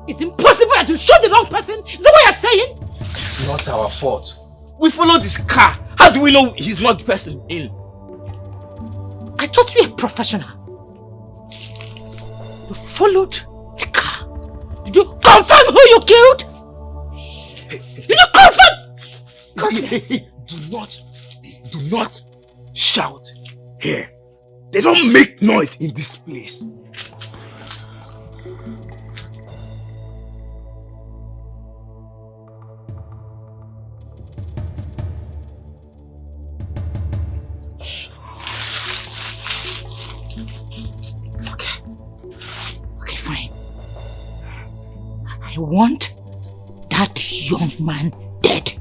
It's impossible that you shot the wrong person? Is that what you're saying?
It's not our fault. We followed his car. How do we know he's not the person in?
I thought you were a professional. You followed the car. Did you confirm who you killed? Did you confirm?
Do not shout here. They don't make noise in this place.
Okay, fine. I want that young man dead.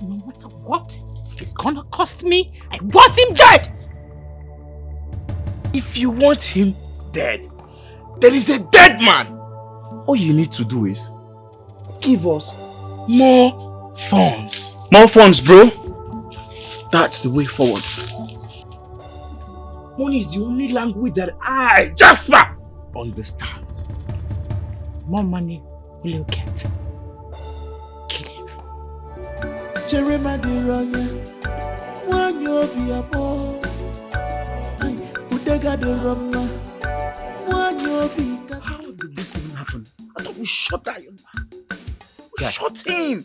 No matter what it's gonna cost me, I want him dead!
If you want him dead, then he's a dead man. All you need to do is give us more funds. More funds, bro. That's the way forward. Money is the only language that I, Jasper, understand.
More money will you get? Kill him.
Jeremiah Ronya, one you be a boy. Udega de Roma, one you be.
How did this even happen? I thought we shot that young man. We shot him.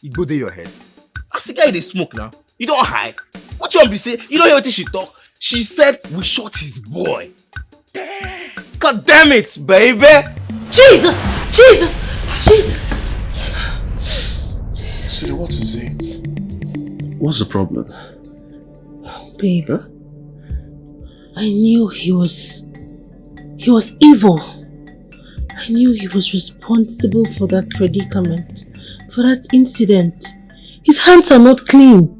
You go there your head. As the guy they smoke now. You don't hide. What you want to say? You don't hear what she talk? She said we shot his boy. Damn. God damn it, baby.
Jesus! Jesus! Jesus!
Sweetie, what is it? What's the problem?
Babe, I knew he was evil. I knew he was responsible for that predicament, for that incident. His hands are not clean.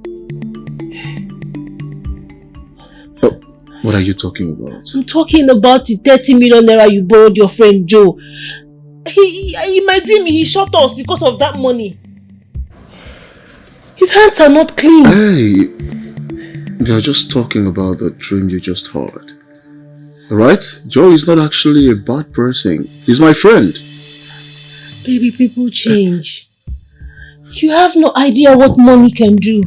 What are you talking about?
I'm talking about the 30 million naira you borrowed your friend Joe. In my dream, he shot us because of that money. His hands are not clean.
Hey, you're just talking about the dream you just heard. Alright? Joe is not actually a bad person. He's my friend.
Baby, people change. You have no idea what money can do.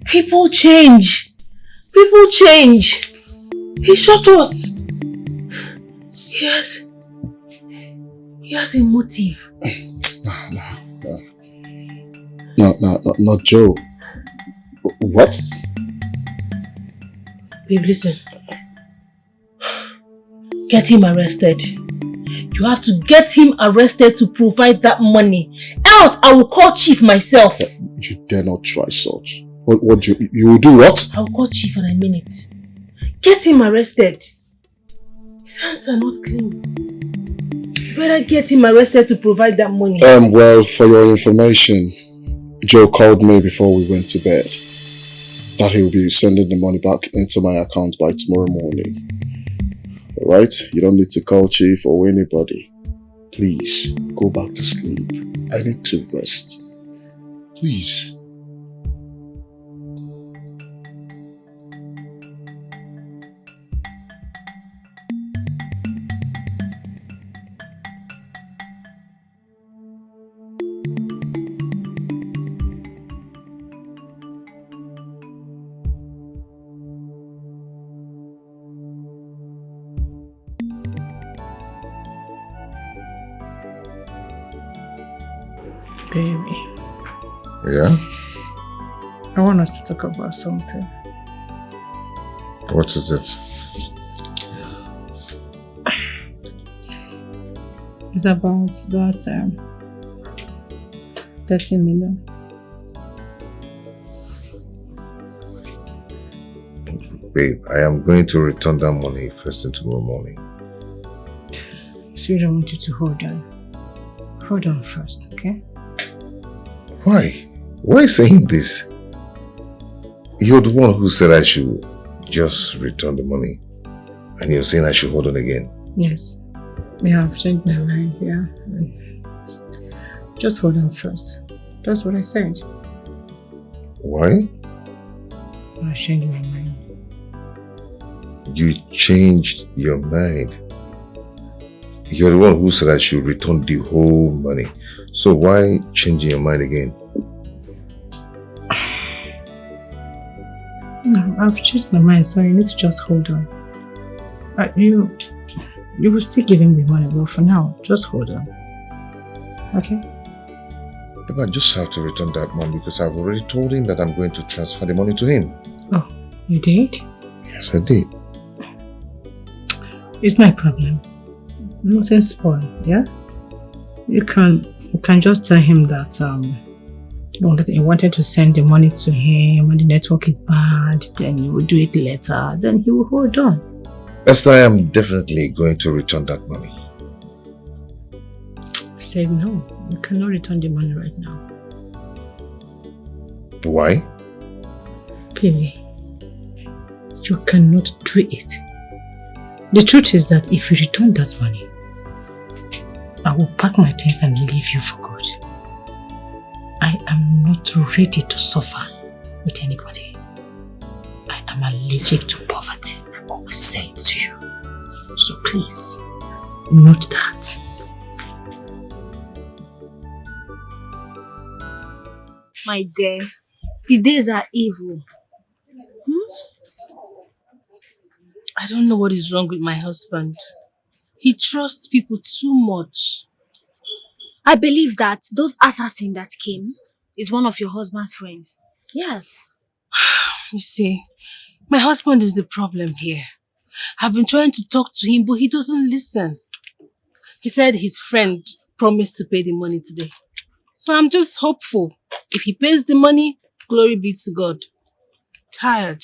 People change. People change. He shot us. He has a motive.
No, not Joe. What?
Babe, listen. Get him arrested. You have to get him arrested to provide that money. Else, I will call Chief myself.
You dare not try such. What you will do what?
I will call Chief and I mean it. Get him arrested. His hands are not clean. You better get him arrested to provide that money.
Well, for your information, Joe called me before we went to bed that he will be sending the money back into my account by tomorrow morning. Alright? You don't need to call Chief or anybody. Please, go back to sleep. I need to rest. Please.
Baby,
Yeah?
I want us to talk about something.
What is it?
It's about that 30 million.
Babe, I am going to return that money first thing tomorrow morning.
Sweetie, I want you to hold on. Hold on first, okay?
Why? Why saying this? You're the one who said I should just return the money. And you're saying I should hold on again.
Yes. Yeah, I've changed my mind, yeah. Just hold on first. That's what I said.
Why?
I changed my mind.
You changed your mind. You're the one who said I should return the whole money. So why changing your mind again?
No, I've changed my mind, so you need to just hold on. You will still give him the money, but for now, just hold on. Okay?
But I just have to return that money because I've already told him that I'm going to transfer the money to him.
Oh, you did?
Yes, I did.
It's my problem. Nothing spoiled, yeah? You can just tell him that you wanted to send the money to him when the network is bad, then you will do it later, then he will hold on.
Esther, I am definitely going to return that money.
I said no, you cannot return the money right now.
Why?
Baby, you cannot do it. The truth is that if you return that money, I will pack my things and leave you for good. I am not ready to suffer with anybody. I am allergic to poverty. always say it to you. So please, note that.
My dear, the days are evil.
I don't know what is wrong with my husband. He trusts people too much.
I believe that those assassins that came is one of your husband's friends.
Yes. You see, my husband is the problem here. I've been trying to talk to him, but he doesn't listen. He said his friend promised to pay the money today. So I'm just hopeful. If he pays the money, glory be to God. Tired.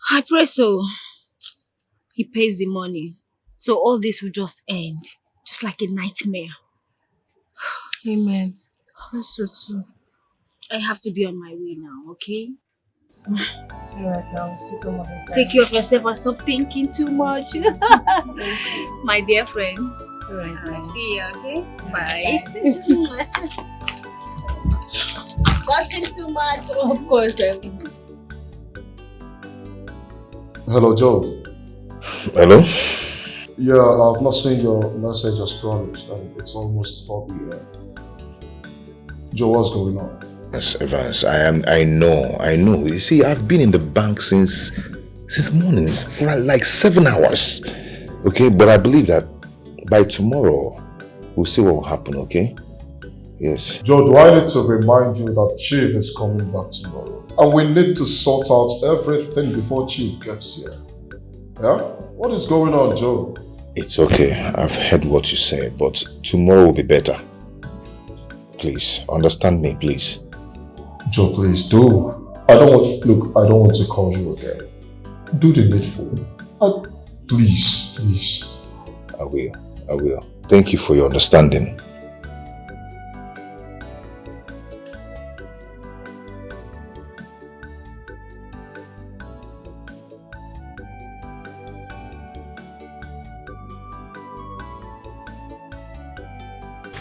I pray so. He pays the money. So all this will just end. Just like a nightmare.
Amen. That's so too.
I have to be on my way now, okay?
Alright, now see some other time.
Take care of yourself and stop thinking too much. My dear friend.
Alright,
I'll see you, okay? Bye. Nothing too much.
Of course.
Hello, Joe.
Hello?
Yeah, I've not seen your message as promised, and it's almost 4 p.m. Joe, what's going on?
Yes, Evans, I know. You see, I've been in the bank since mornings for like 7 hours. Okay, but I believe that by tomorrow, we'll see what will happen, okay? Yes.
Joe, do I need to remind you that Chief is coming back tomorrow? And we need to sort out everything before Chief gets here. Yeah? What is going on, Joe?
It's okay. I've heard what you said, but tomorrow will be better. Please, understand me, please.
Joe, please do. I don't want to call you again. Do the needful. Please.
I will. Thank you for your understanding.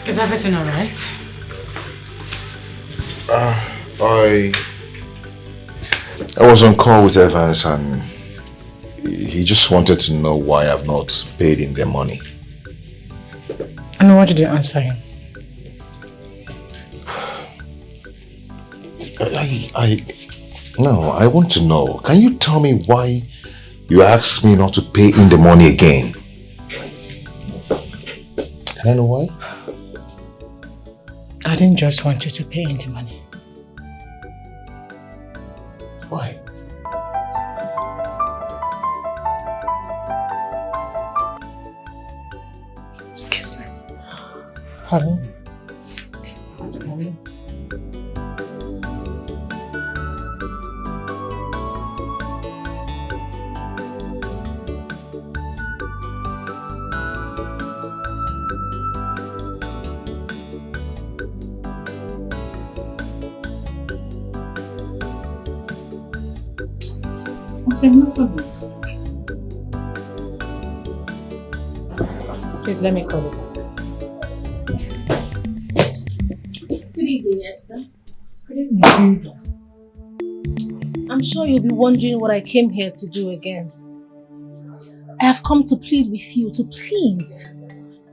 Is everything alright?
I was on call with Evans and he just wanted to know why I've not paid him the money.
And what did you answer him?
I want to know. Can you tell me why you asked me not to pay him the money again? Can I know why?
I didn't just want you to pay him the money.
Why?
Excuse me. Hello? Okay, no problem. Please let me call you.
Good evening, Esther.
Good evening.
I'm sure you'll be wondering what I came here to do again. I have come to plead with you to please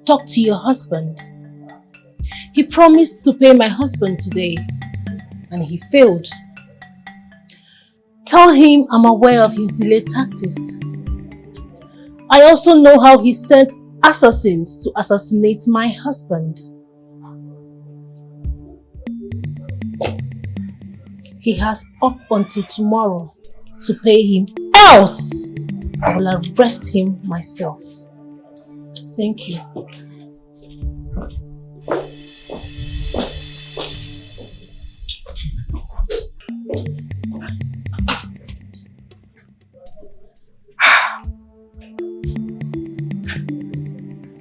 talk to your husband. He promised to pay my husband today, and he failed. Tell him I'm aware of his delay tactics. I also know how he sent assassins to assassinate my husband. He has up until tomorrow to pay him, else I will arrest him myself. Thank you.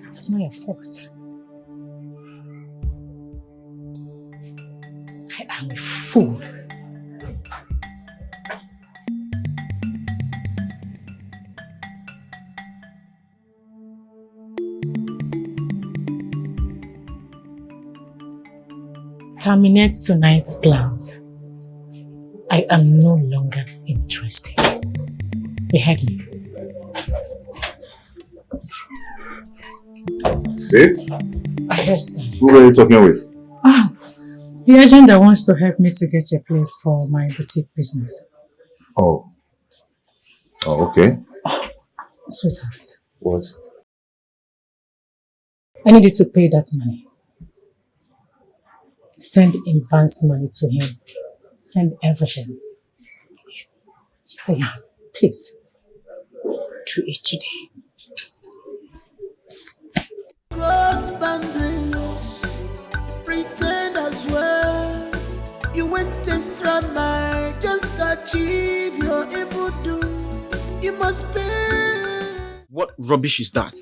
It's not your fault. I am a fool. Terminate tonight's plans. I am no longer interested.
They heard me.
Babe?
I heard them.
Who were you talking with?
Ah, the agent that wants to help me to get a place for my boutique business.
Oh. Oh, okay.
Sweetheart,
What?
I need you to pay that money. Send advance money to him. Send everything. She said, yeah, please. Do it today.
Cross boundaries, pretend as well. You went extra mile just to achieve your evil doom. You must pay.
What rubbish is that?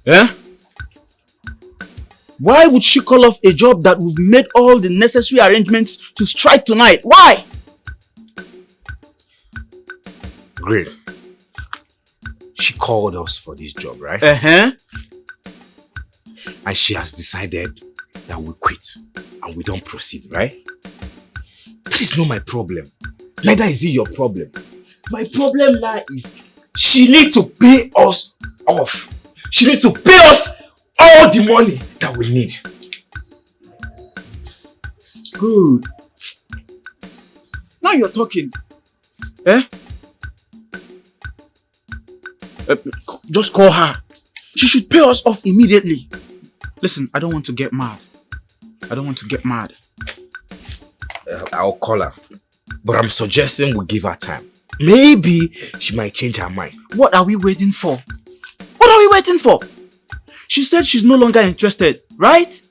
Eh? Why would she call off a job that we've made all the necessary arrangements to strike tonight? Why?
Great. She called us for this job, right?
Uh-huh.
And she has decided that we quit and we don't proceed, right? That is not my problem. Neither is it your problem. My problem now is she needs to pay us off. She needs to pay us all the money that we need.
Good. Now you're talking. Eh? Just call her. She should pay us off immediately. Listen, I don't want to get mad.
I'll call her. But I'm suggesting we give her time. Maybe she might change her mind.
What are we waiting for? She said she's no longer interested, right?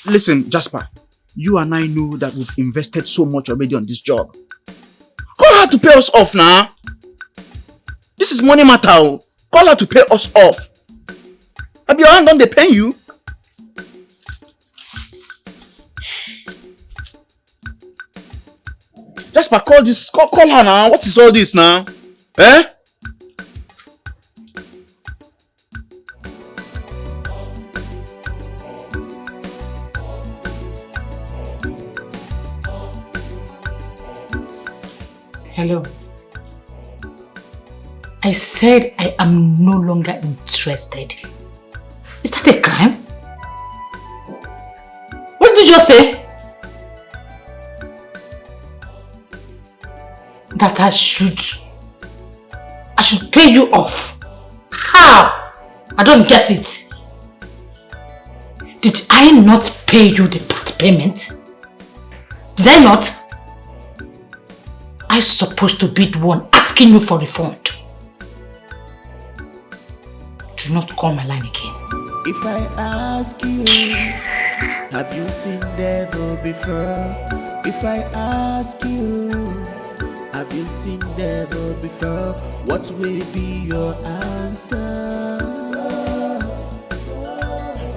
Listen, Jasper, you and I know that we've invested so much already on this job. Call her to pay us off now. This is money matter. Call her to pay us off. Have your hand on the pen, you? Jasper, call her now. What is all this now? Eh?
Hello. I said I am no longer interested. Is that a crime? What did you just say? That I should pay you off. How? I don't get it. Did I not pay you the part payment? Did I not? I'm supposed to be the one asking you for refund. Do not call my line again.
If I ask you, have you seen devil before? If I ask you, have you seen devil before? What will be your answer?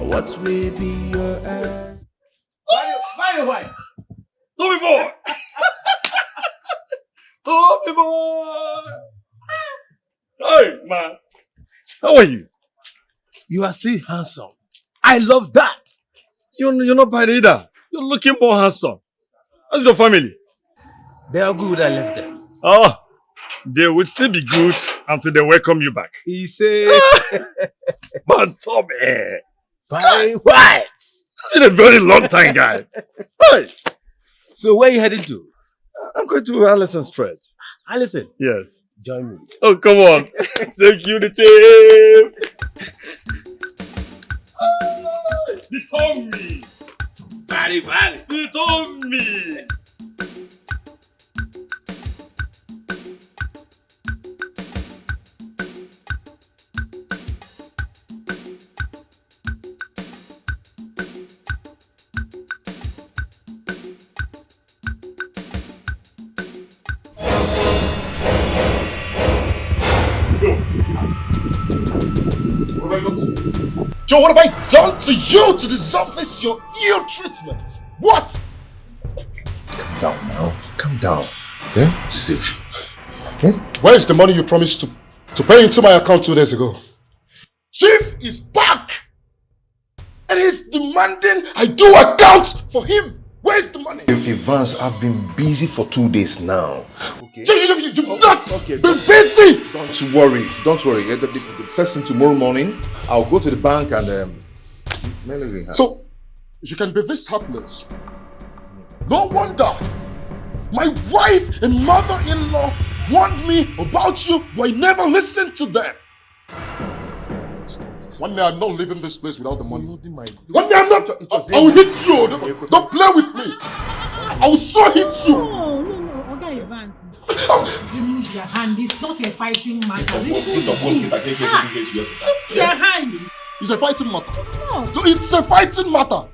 What will be your answer?
Why? Tommy boy! Tommy boy! Hey, man. How are you? You are still handsome. I love that. You're not bad either. You're looking more handsome. How's your family?
They are good. I left them.
Oh, they would still be good until they welcome you back.
He said,
but Tommy.
By what?
It's been a very long time, guy. Hey.
So where are you heading to?
I'm going to Allison Street.
Allison?
Yes.
Join me.
Oh, come on. Take you the chief. He told me.
Very.
He told me.
Joe, what have I done to you to deserve this your ill treatment? What?
Calm down now. Calm down. Yeah? What is it? Yeah?
Where's the money you promised to pay into my account 2 days ago? Chief is back! And he's demanding I do account for him. Where Where's the money?
Evans, I've been busy for 2 days now. Okay.
You've not been busy!
Don't worry. The first thing tomorrow morning, I'll go to the bank and
So, you can be this heartless. No wonder. My wife and mother-in-law warned me about you, but I never listened to them. One day I'm not leaving this place without the money. One day I'm not. I will hit you. Don't play with me. I will so hit you.
No. Okay, Evans. Remove your hand. It's not a fighting matter. Remove your hand.
It's a fighting matter.
It's not.
So it's a fighting matter.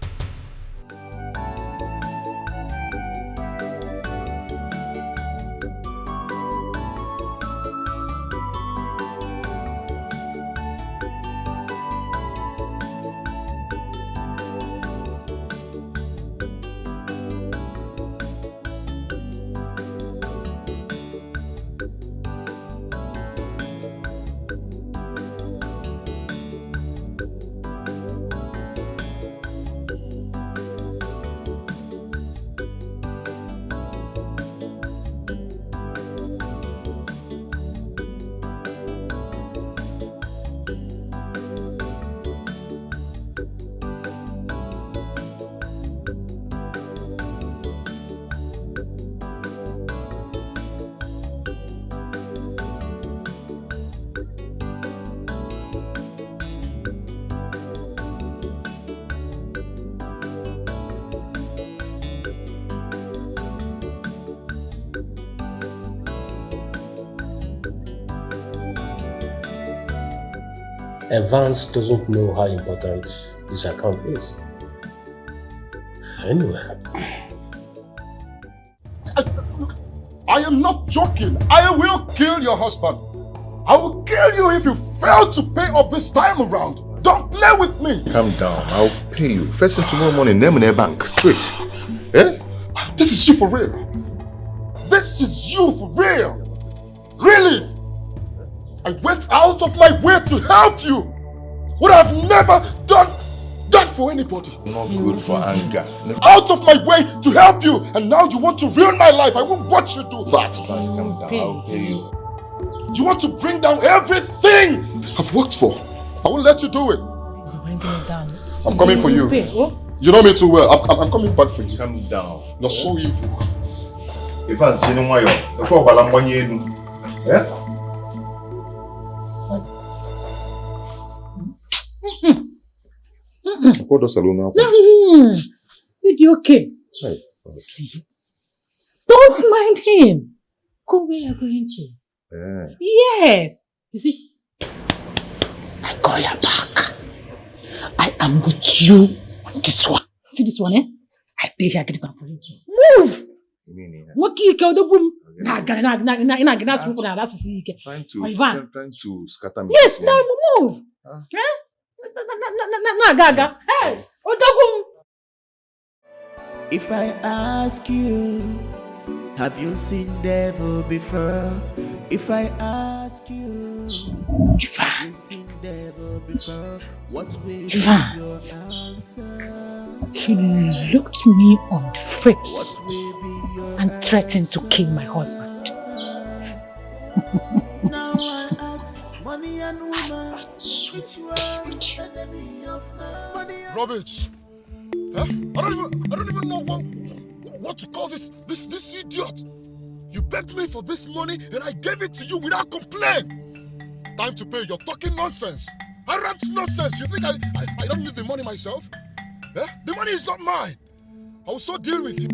Evans doesn't know how important this account is. Anyway.
I am not joking. I will kill your husband. I will kill you if you fail to pay up this time around. Don't play with me.
Calm down. I'll pay you. First thing tomorrow morning, name in a bank. Straight. Eh?
This is you for real. This is you for real. Really? I went out of my way to help you. What I've never done that for anybody.
Not good for anger.
Out of my way to help you, and now you want to ruin my life. I won't watch you do that.
Calm down. I'll pay you.
You want to bring down everything I've worked for. I won't let you do it.
He's bringing it down.
I'm coming for you. You know me too well. I'm coming back for you.
Calm down.
You're so evil.
Evans, you know why you're What does Salona happen?
You're okay.
Hey.
See, don't mind him. Go where you're going to.
Yeah.
Yes. You see, I got your back. I am with you on this one. See this one, eh? I take here, get it back for you. Move!
You mean it?
What you kill the boom? Trying
to scatter me.
Yes, now move. Gaga. Hey,
if I ask you, have you seen devil before? If I ask you, have you seen devil before? What will be your answer?
He looked me on the face and threatened to kill my husband.
Now I ask, money and woman, which one's enemy of man?
Rubbish. Huh? I don't even know what to call this idiot. You begged me for this money and I gave it to you without complaint. Time to pay. You're talking nonsense. I rant nonsense. You think I don't need the money myself? Eh? The money is not mine. I will so deal with you.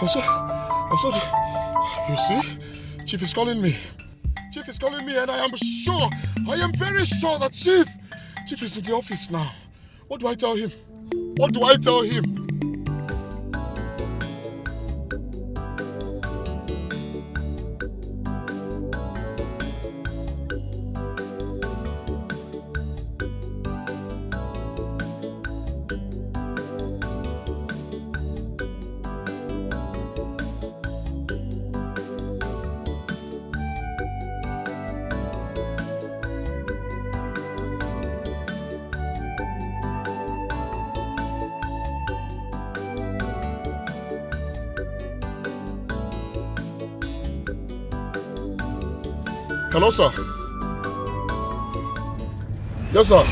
I'm sorry. You see? Chief is calling me. Chief is calling me and I am very sure that Chief is in the office now. What do I tell him? What do I tell him? Hello, sir. Yes, sir.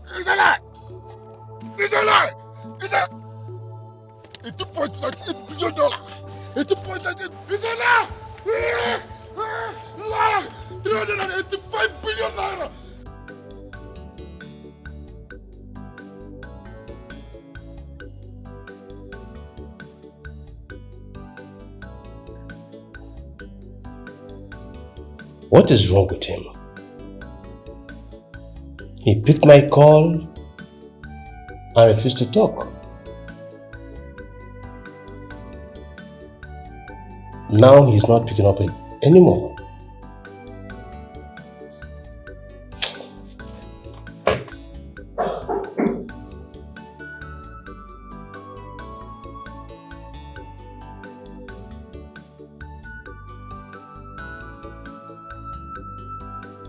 It's a lie! It's a lie! It's a... $2.98 billion! $2.98... It's a lie! Lie! 385 billion naira!
What is wrong with him? He picked my call and refused to talk. Now he's not picking up anymore.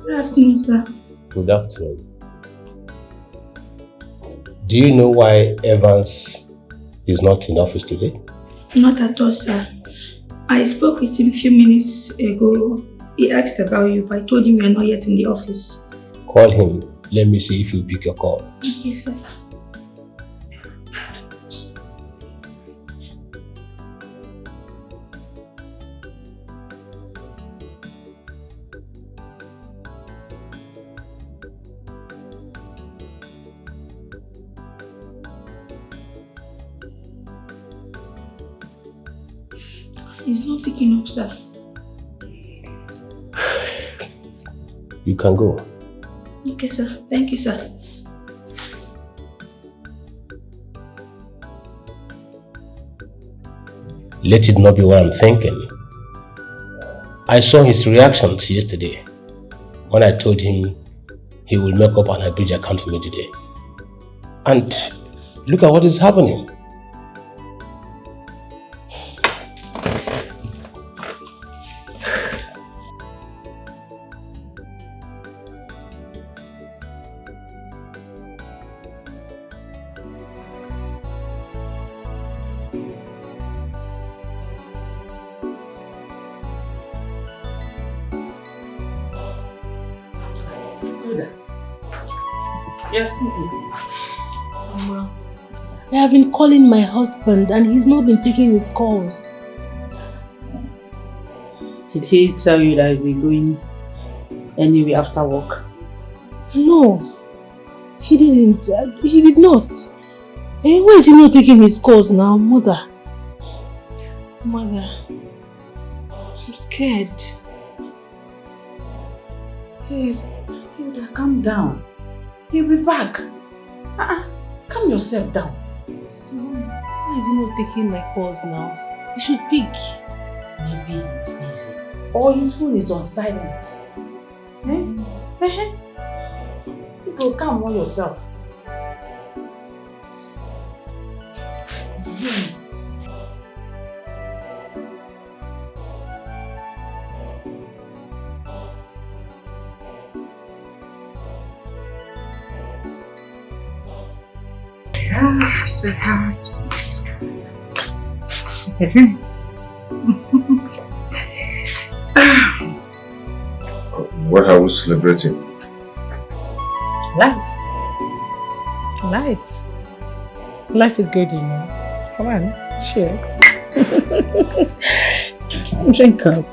Good afternoon, sir.
Good afternoon. Do you know why Evans is not in office today?
Not at all, sir. I spoke with him a few minutes ago. He asked about you, but I told him you are not yet in the office.
Call him. Let me see if he'll pick your call.
Okay, sir. He's not picking up, sir.
You can go.
Okay, sir. Thank you, sir.
Let it not be what I'm thinking. I saw his reactions yesterday when I told him he will make up an bridge account for me today. And look at what is happening.
Yes, Mama. I have been calling my husband and he's not been taking his calls.
Did he tell you that he'll be going anywhere after work?
No, he didn't. He did not. Why is he not taking his calls now, Mother? Mother, I'm scared.
Please, Hilda, calm down. He'll be back. Calm yourself down.
So, why is he not taking my calls now? He should pick.
Maybe he's busy. Or his phone is on silent. You go calm on yourself.
Sweetheart.
What are we celebrating?
Life. Life is good, you know. Come on, cheers. Drink up.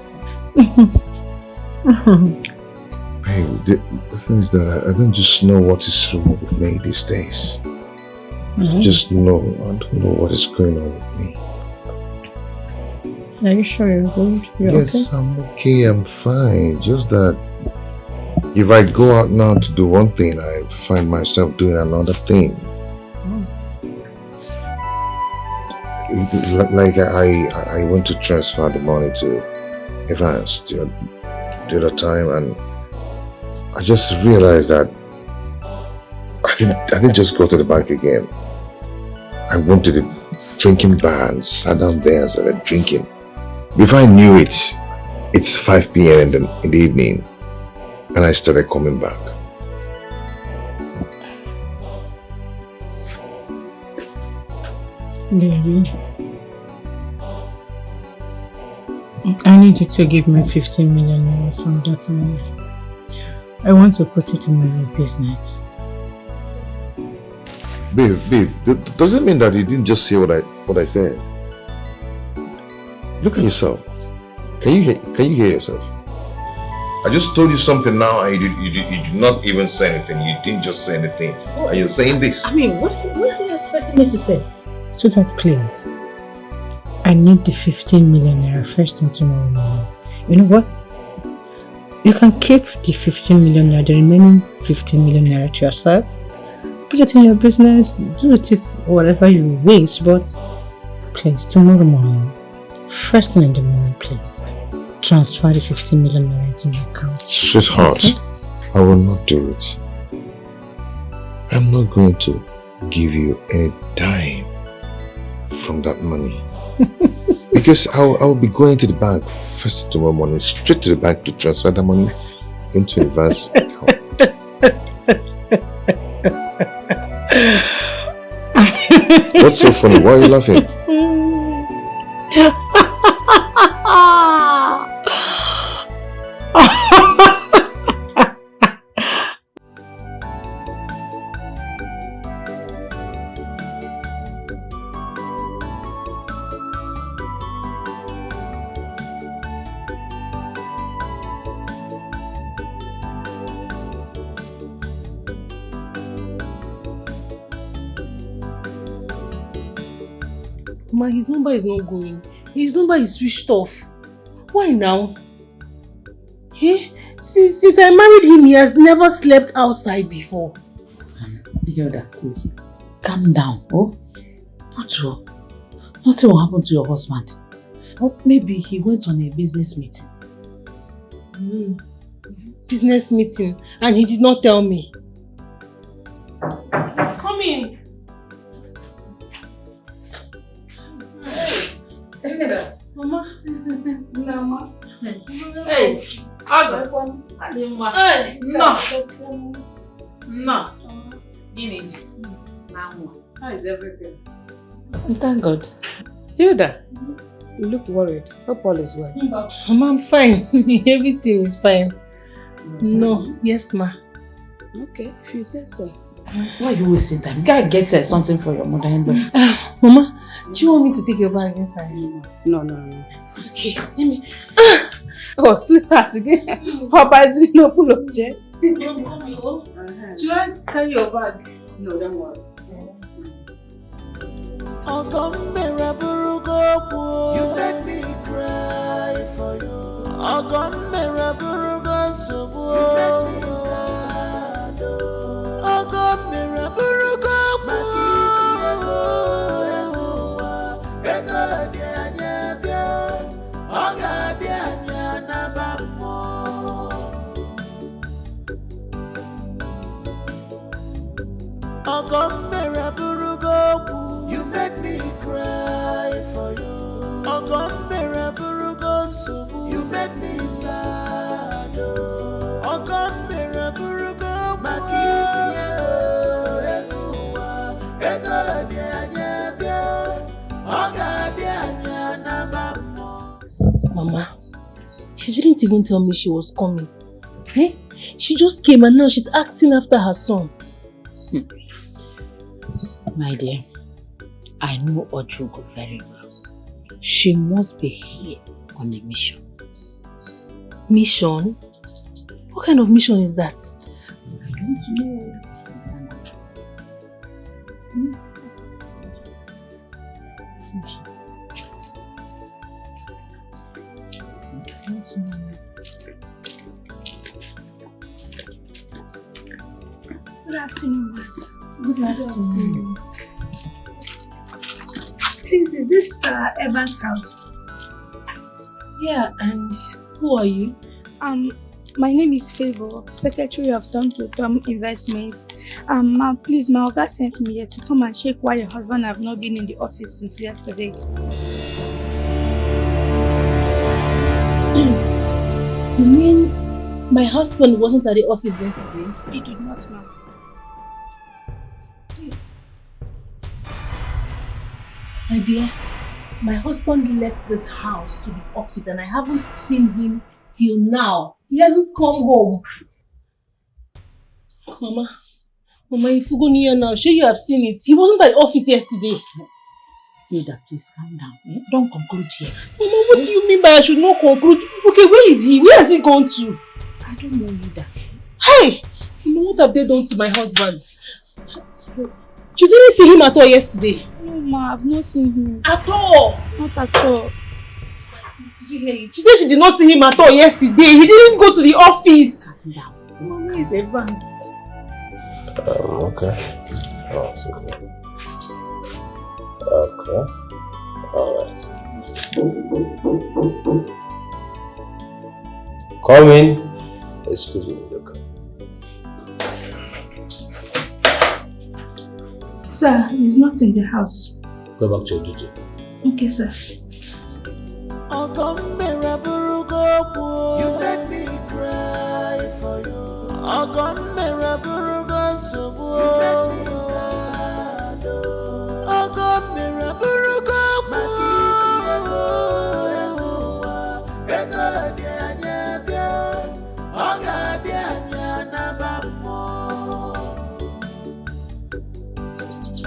Babe, the thing is that I don't just know what is wrong with me these days. I just know, I don't know what is going on with me.
Are you sure you're good?
Yes,
okay?
I'm okay, I'm fine. Just that if I go out now to do one thing, I find myself doing another thing. Like I went to transfer the money to Evans the other time, and I just realized that I didn't just go to the bank again. I went to the drinking bar and sat down there and started drinking. Before I knew it, It's 5 p.m. in the evening, and I started coming back.
Baby, I need you to give me 15 million naira from that money. I want to put it in my new business.
Babe, does it mean that you didn't just say what I said? Look at yourself. Can you hear yourself? I just told you something now, and you did not even say anything. You didn't just say anything, and you're saying this.
I mean, what are you expecting me to say? Sweetheart, please. I need the 15 million naira first thing tomorrow morning. You know what? You can keep the 15 million naira, the remaining 15 million naira to yourself. Put it in your business, do it whatever you wish, but please, tomorrow morning, first thing in the morning, please, transfer the 15 million naira into my account.
Sweetheart, okay? I will not do it. I'm not going to give you any dime from that money. Because I'll be going to the bank first tomorrow morning, straight to the bank to transfer the money into a advance account. What's so funny? Why are you laughing?
Ma, his number is not going. His number is switched off. Why now? Hey, since I married him, he has never slept outside before.
Yoda, please, calm down. Oh, Putro, nothing will happen to your husband. Or maybe he went on a business meeting.
Business meeting, and he did not tell me. Come in. Mama. Mama. Hey. Aga. Hey. No. No. Ini Edo. How is everything?
Thank God.
Hilda, you look worried. Hope all is well. Mama, I'm fine. Everything is fine. No. Yes, ma.
Okay, if you say so. Why are you wasting time? Gotta get something for your mother-in-law.
Mama, do you want me to take your bag inside?
No.
Okay, let me.
Oh, sleep fast again. Hope I see no pull up chair.
Should I carry your bag?
No, don't worry.
You made me cry for you. You made me sad. You made me cry for you. You made me sad.
Mama, she didn't even tell me she was coming. Eh? She just came and now she's asking after her son.
My dear, I know Ojugo very well. She must be here on a mission.
Mission? What kind of mission is that?
I don't know.
Good afternoon, miss.
Good afternoon.
Please, is this Evan's house?
Yeah, and who are you?
My name is Favor, Secretary of Tonto Investment. Ma'am, please, my Oga sent me here to come and check why your husband have not been in the office since yesterday.
You mean my husband wasn't at the office yesterday?
He did not, ma'am.
My dear, my husband left this house to the office and I haven't seen him till now. He hasn't come home.
Mama, if you go near now, sure you have seen it. He wasn't at the office yesterday.
Hilda, please calm down. Eh? Don't conclude yet.
Mama, what do you mean by I should not conclude? Okay, where is he? Where has he gone to?
I don't know, Hilda.
Hey! Mama, what have they done to my husband?
You didn't see him at all yesterday?
No, ma, I've not seen him.
At all?
Not at all.
Did you hear it? She said she did not see him at all yesterday. He didn't go to the office.
Calm down. Mama is advanced.
Okay. Oh, it's okay. Okay. Alright. Come in. Excuse me, look.
Sir, he's not in the house.
Go back to your duty.
Okay, sir.
You made me cry for you. You made me sad.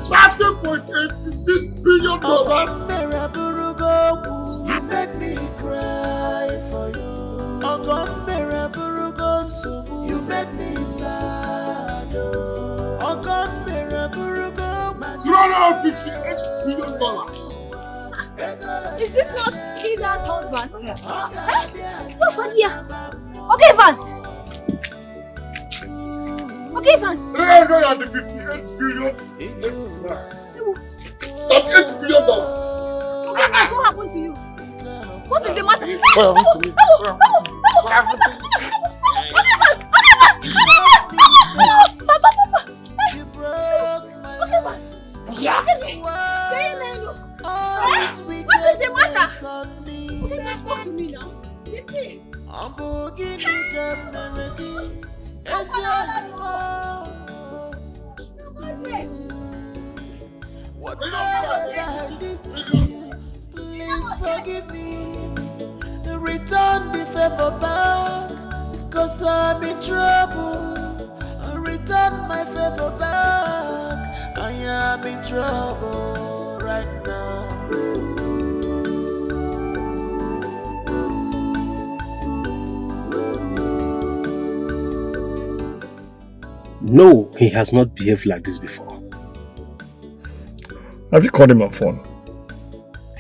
$30.86 billion.
You made me cry for you. You made me sad.
$358 billion.
Is this not Hilda's husband? No, but yeah. Okay, Vance. Okay, Vance.
$358 billion. $38 billion.
Okay, Vance, what happened to you? What is the matter? Yeah. What is the matter? Okay, guys, talk to me now. Let me.
Whatever I did to you, please forgive me. Return the favor back, because I'm in trouble. Return my favor back, I am in trouble right now.
No, he has not behaved like this before.
Have you called him on phone?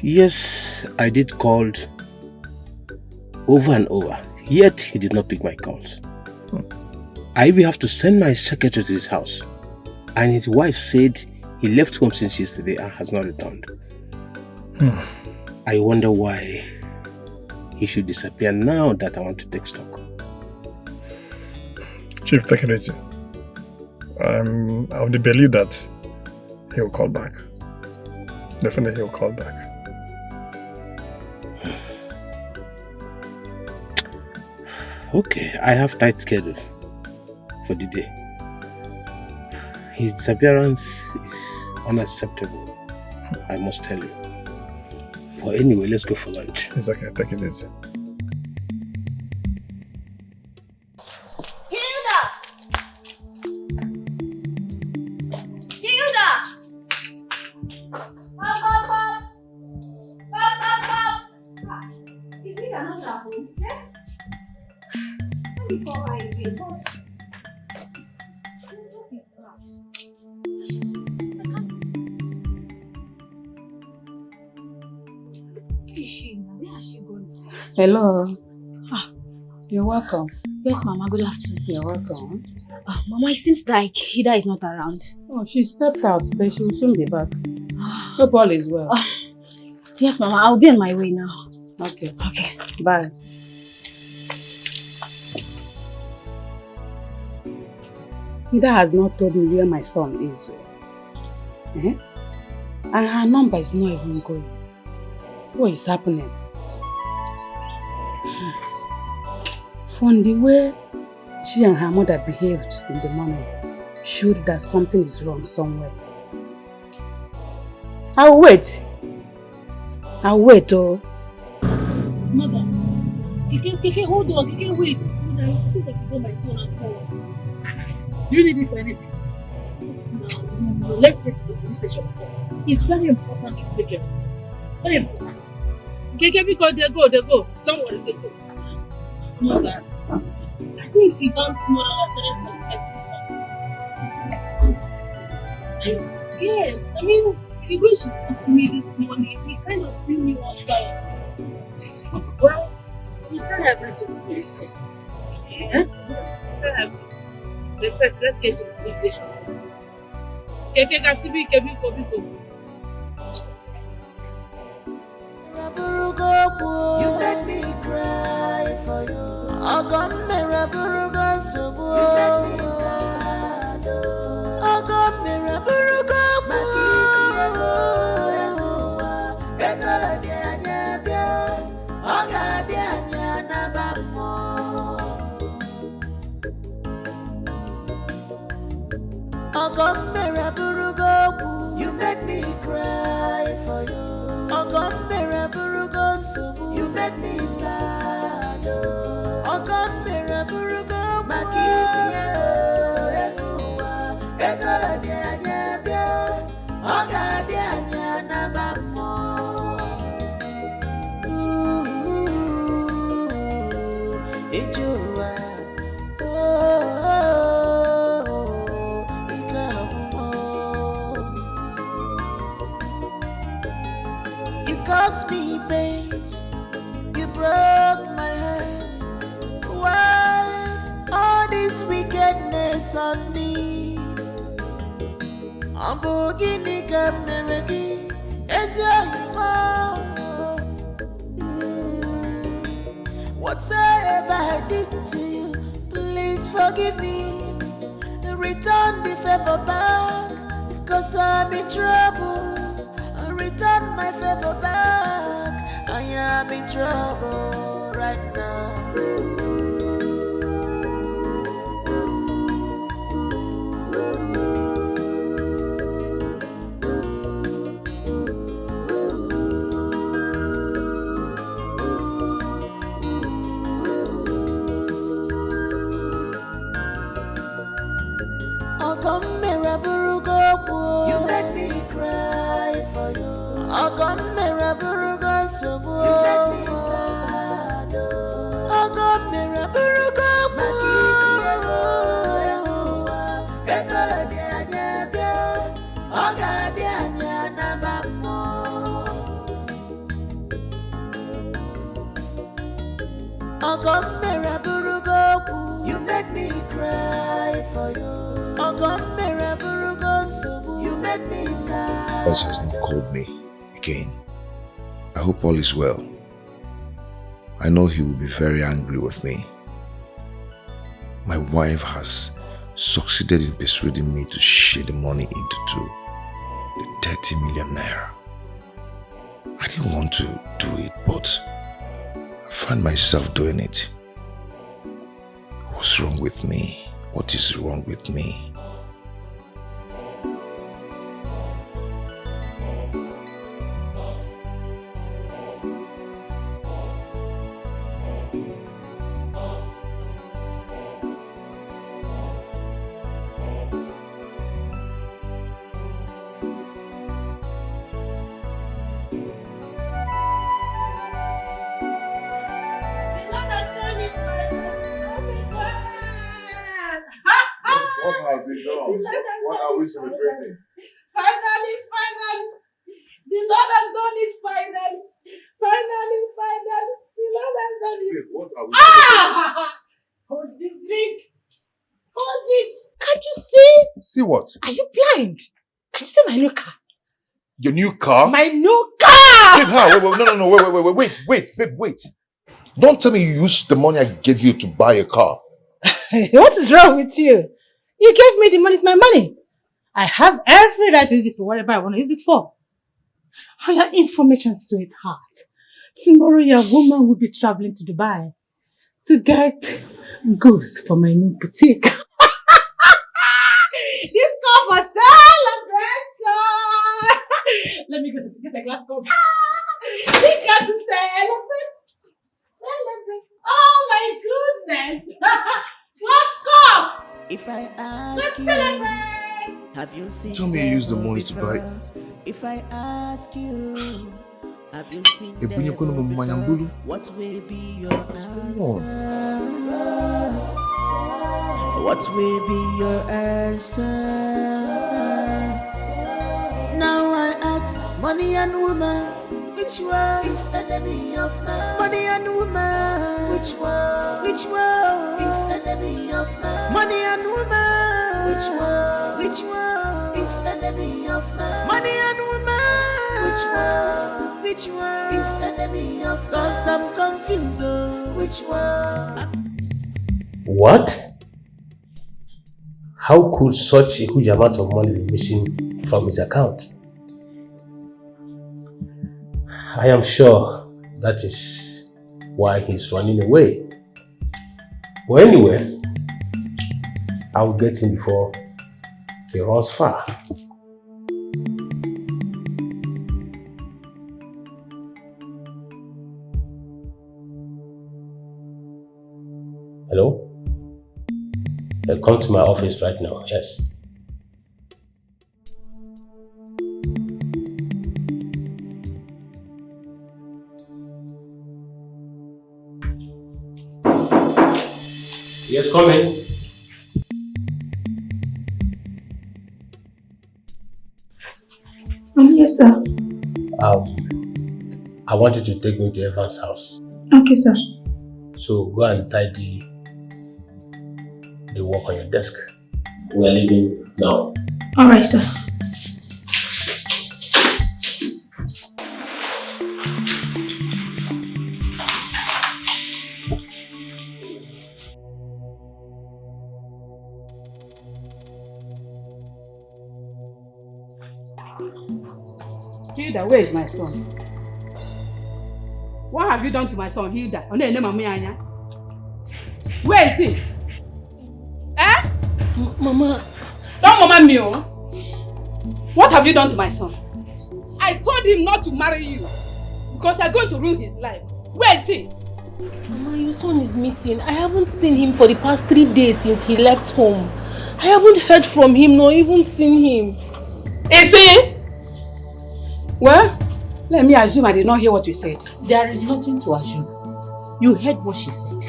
Yes, I did call over and over, yet he did not pick my calls. I will have to send my secretary to his house, and his wife said he left home since yesterday and has not returned. I wonder why he should disappear now that I want to take stock.
Chief, take it easy. I'm of the belief that he will call back. Definitely he will call back.
Okay, I have tight schedule for the day. His disappearance is unacceptable, I must tell you. But anyway, let's go for lunch.
It's okay, take it easy.
Hello. You're welcome.
Yes, Mama. Good afternoon.
You're welcome.
Mama, it seems like Hida is not around.
Oh, she stepped out, but she will soon be back. Hope all is well.
Yes, Mama. I'll be on my way now.
Okay.
Okay.
Bye. Hida has not told me where my son is. And her number is not even going. What is happening? From the way she and her mother behaved in the morning, showed that something is wrong somewhere. I'll wait. I'll wait, oh.
Mother, Dikeh, hold on, Dikeh, wait. Mother, I think I can go my phone at home. Do you need it for anything? Yes, no. Let's get to the police station first. It's very important to take care of it. Very important. Dikeh, because they go. Don't worry, they go. Mother, I think Ivan's mother has started suspecting something. Yes, I mean, the way she spoke to me this morning, it kind of threw me off balance. Well, you tell her everything. Yeah? Yes, tell her everything. But first, let's get to the police station.
You made me cry for you. Ogom meraburuga sobo. You made me sad. Ogom meraburuga makifiego. Ego dianya bia. Oga dianya nabamo. Ogom meraburuga. You made me cry for you. Ogom meraburuga sobo. You made me sad. Ogom meraburuga makifiego. Ego dianya bia. Oga dianya nabamo. Ijua. You caused me pain, you broke my heart. Why all this wickedness on me? I'm beginning to melody as whatever I did to you, please forgive me. Return the favor back, cause I'm in trouble. Return my favor back, I am in trouble right now. You made me cry for you. Ogom meraburuga sobo. You made me sad. Ogom meraburuga makifiego. Ego dianya bia. Oga dianya nabamo. Ogom meraburuga. You made me cry for you. Ogom meraburuga sobo. You made me sad.
Boss has not called me again. I hope all is well. I know he will be very angry with me. My wife has succeeded in persuading me to share the money into two. The 30 million naira. I didn't want to do it, but I find myself doing it. What's wrong with me? What is wrong with me?
What are we celebrating?
Finally. The Lord has done it finally. Finally. The Lord has done it.
What are we
celebrating? Hold this drink. Hold it. Can't you see?
See what?
Are you blind? Can you see my new car?
Your new car?
My new car!
Babe, how? No, wait, babe, wait. Don't tell me you used the money I gave you to buy a car.
What is wrong with you? You gave me the money, it's my money. I have every right to use it for whatever I want to use it for. For your information, sweetheart, tomorrow your woman will be traveling to Dubai.
to get goods for my new boutique. This call for celebration. Let me get a glass cup. We got to celebrate. Celebrate. Oh my goodness. Glass cup.
If I ask
Let's
you,
celebrate.
have you seen
Tell me you use the money to buy.
If I ask you, have you seen
Ebunye kono mo manyambulu.
what will be your answer? What will be your answer? Now I ask money and woman, which one is enemy of man? Money and woman, which one is enemy of man? Money and woman, which one is enemy of man? Money and woman, which one is enemy of man? 'Cause I'm confused, oh, which one?
What? How could such a huge amount of money be missing from his account? I am sure that is why he's running away. Well, anyway, I will get him before he runs far. Hello? Come to my office right now, yes. Yes, come in.
Yes, sir.
I want you to take me to Evan's house.
Okay, sir.
So go and tidy the work on your desk. We are leaving now.
Alright, sir.
Hilda, where is my son? What have you done to my son, Hilda? Where is he? Eh?
Mama.
Don't mama me, oh. What have you done to my son? I told him not to marry you because you're going to ruin his life. Where is he?
Mama, your son is missing. I haven't seen him for the past 3 days since he left home. I haven't heard from him nor even seen him.
Is he? Well, let me assume I did not hear what you said.
There is nothing to assume. You heard what she said.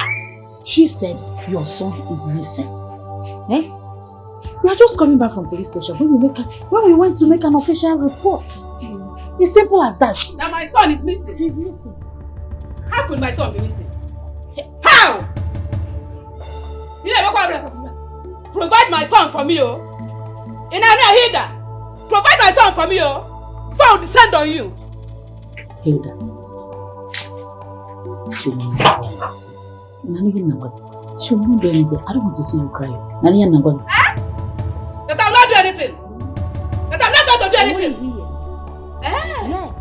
She said your son is missing. Eh? We are just coming back from police station when we went to make an official report. Yes. It's simple as that.
Now my son is missing.
He's missing.
How could my son be missing? How? Provide my son for me, oh. Hilda, provide my son for me, oh. So I'll descend on you.
Hilda. She will not do anything. She will not do anything. I don't want to see you cry.
That I will not do anything. That I'm not going to do anything.
Yes.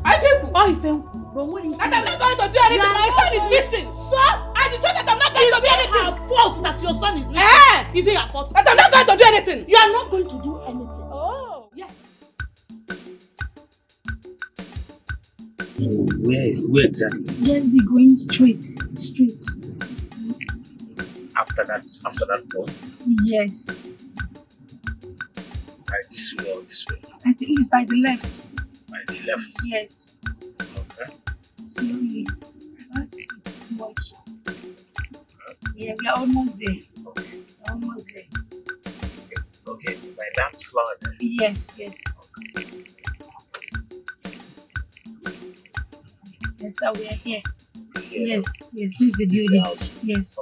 I feel
I feel.
That I'm not going to do anything. My son is missing. So I just said that I'm not going to do anything.
It's her fault that your son is missing. Is it her fault?
That I'm not going to do anything.
You are not going to do anything.
Oh. Yes.
Where exactly?
Yes, be going straight.
After that point?
Yes.
Right, this way or this way?
I think it's by the left.
By the left?
Yes.
Okay.
Slowly. Let's watch. Yeah, we are almost there.
Okay.
Almost there.
Okay, by that flower there?
Yes. Yes, so we are here. Yes, this is the building. Yes.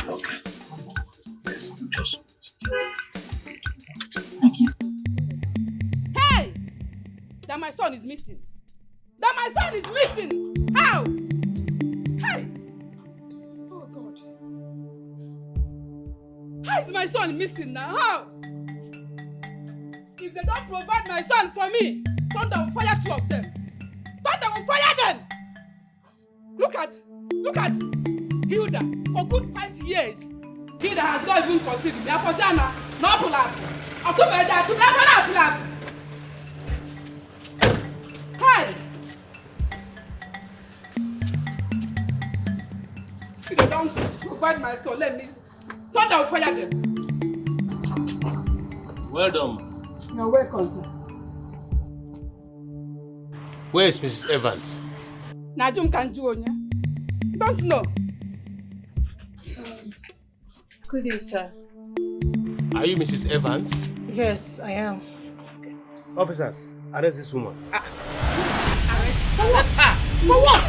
Okay. Let's just...
Okay.
Hey! That my son is missing. How? Hey! Oh God. How is my son missing now? How? If they don't provide my son for me, Tonto will fire 2 of them. Tonto will fire them!
Look at Hilda. For good 5 years, Hilda has not even considered me. For Zana, no pull up. October that to pull up. Hey! If they don't provide my soul, let me Tonto will fire them.
Well done.
You're welcome, sir.
Where is Mrs. Evans?
Najum can do on you. Don't know.
Good day, sir.
Are you Mrs. Evans?
Yes, I am.
Officers, arrest this woman.
For what? For what?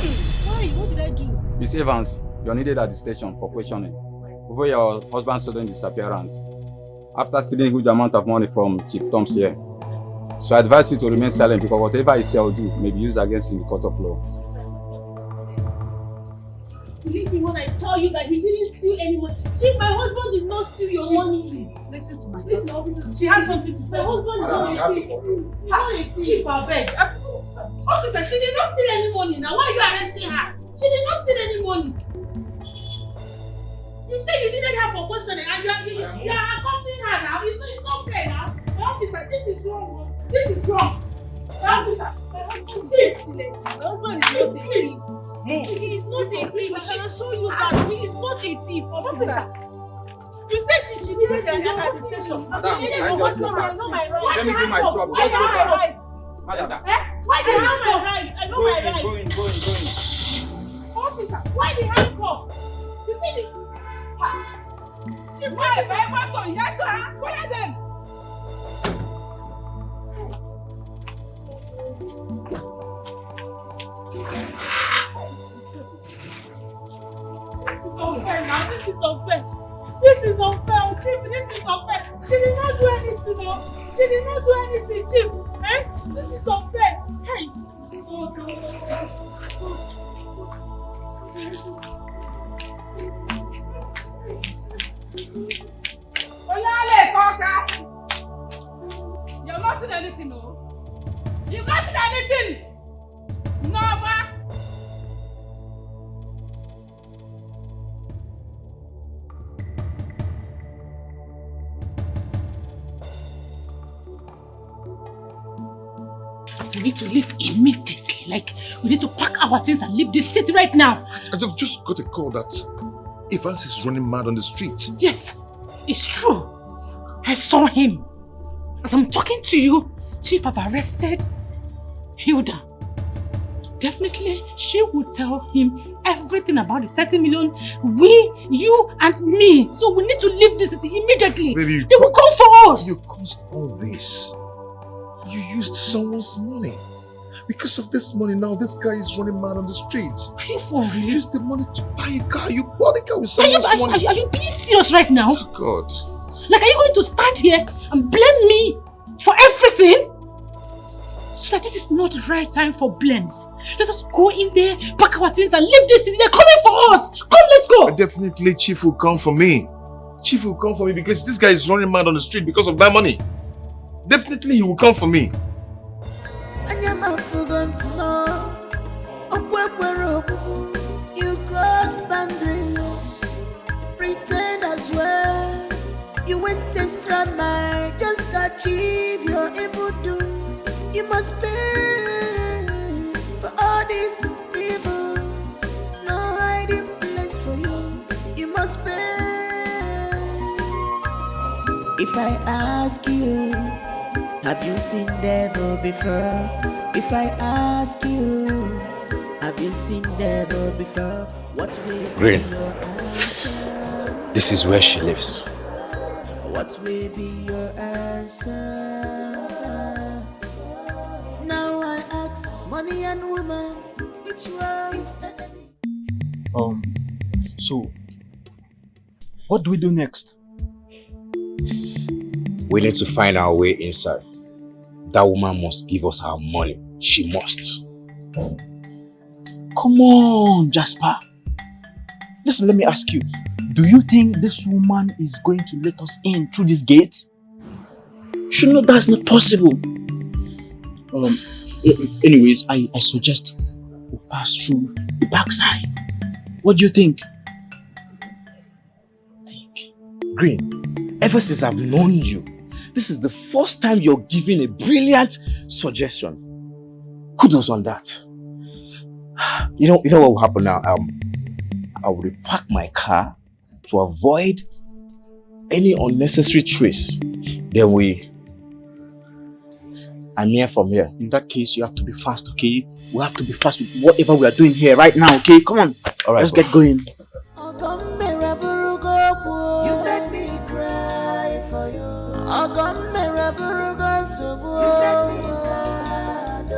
Why? What did I do?
Miss Evans, you're needed at the station for questioning over your husband's sudden disappearance after stealing a huge amount of money from Chief Tom's here. So I advise you to remain silent because whatever he say or do may be used against you in the court of law.
Believe me when I tell you that he didn't steal any money. Chief, my husband did not steal your money.
Listen to my
Listen,
daughter.
officer.
She has something to
My
tell.
husband is not a thief. He's not a thief.
Chief, I beg.
Officer, she did not steal any money. Now why are you arresting her? She did not steal any money. You say you needed her for questioning and you are accompanying her now. It's not fair now. Officer, this is wrong. This is wrong. Officer, Chief, my husband is not a thief. He is not a thief. I can assure you that he is not a thief. Officer, you said she needed her at the station.
Madam,
You needed
I
her
just
husband. I know my right.
Let me do my job.
Why do I have my right?
Madam.
Why do I have my right? I know my right.
Go in.
Officer, why the handcuff? You see the...
Chief, why? Yes, sir. Fire them.
Unfair now. This is unfair. This is unfair, Chief. This is unfair. She did not do anything, no. She did not do anything, Chief. This is unfair. Hey.
You've not seen anything, no? You've not seen anything? No, ma.
We need to leave immediately. Like, we need to pack our things and leave this city right now.
I've just got a call that Evans is running mad on the streets.
Yes, it's true. I saw him. As I'm talking to you, Chief have arrested Hilda. Definitely, she will tell him everything about the 30 million, you and me. So we need to leave this city immediately.
Baby,
they will come for us.
You caused all this. You used someone's money. Because of this money now, this guy is running mad on the streets.
Are you for real?
You used the money to buy a car. You bought a car with someone's money.
Are you being serious right now?
Oh, God.
Like, are you going to stand here and blame me for everything? So that this is not the right time for blames. Let us go in there, pack our things and leave this city. They're coming for us. Come, let's go.
Definitely, Chief will come for me. Chief will come for me because this guy is running mad on the street because of that money. Definitely, he will come for me.
You cross boundaries, pretend as well. You went extra mile just to achieve your evil doom. You must pay for all this evil. No hiding place for you. You must pay. If I ask you, have you seen devil before? If I ask you, have you seen devil before? What will
Green.
be your answer?
This is where she lives.
What will be your answer? Now I ask money and woman, which one is enemy?
So, what do we do next?
We need to find our way inside. That woman must give us our money. She must.
Come on, Jasper. Listen, let me ask you. Do you think this woman is going to let us in through this gate? You know that's not possible. Anyways, I suggest we pass through the backside.
What do you think?
Green, ever since I've known you, this is the first time you're giving a brilliant suggestion. Kudos on that. You know what will happen now? I will repark my car to avoid any unnecessary trace. Then I'm here from here.
In that case, you have to be fast, okay? We have to be fast with whatever we are doing here right now, okay? Come on.
All right,
let's get going.
You made me cry for you. You made me sad.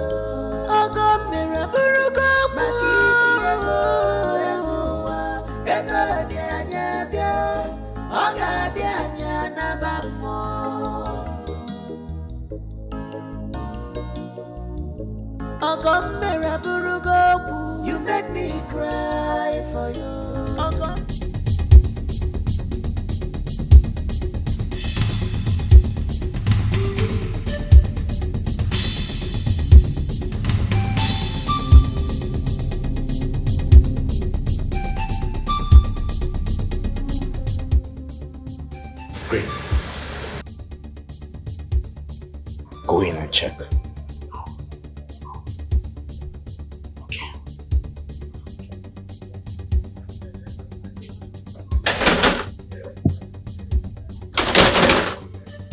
You made me cry for you.
Great. Go in and check.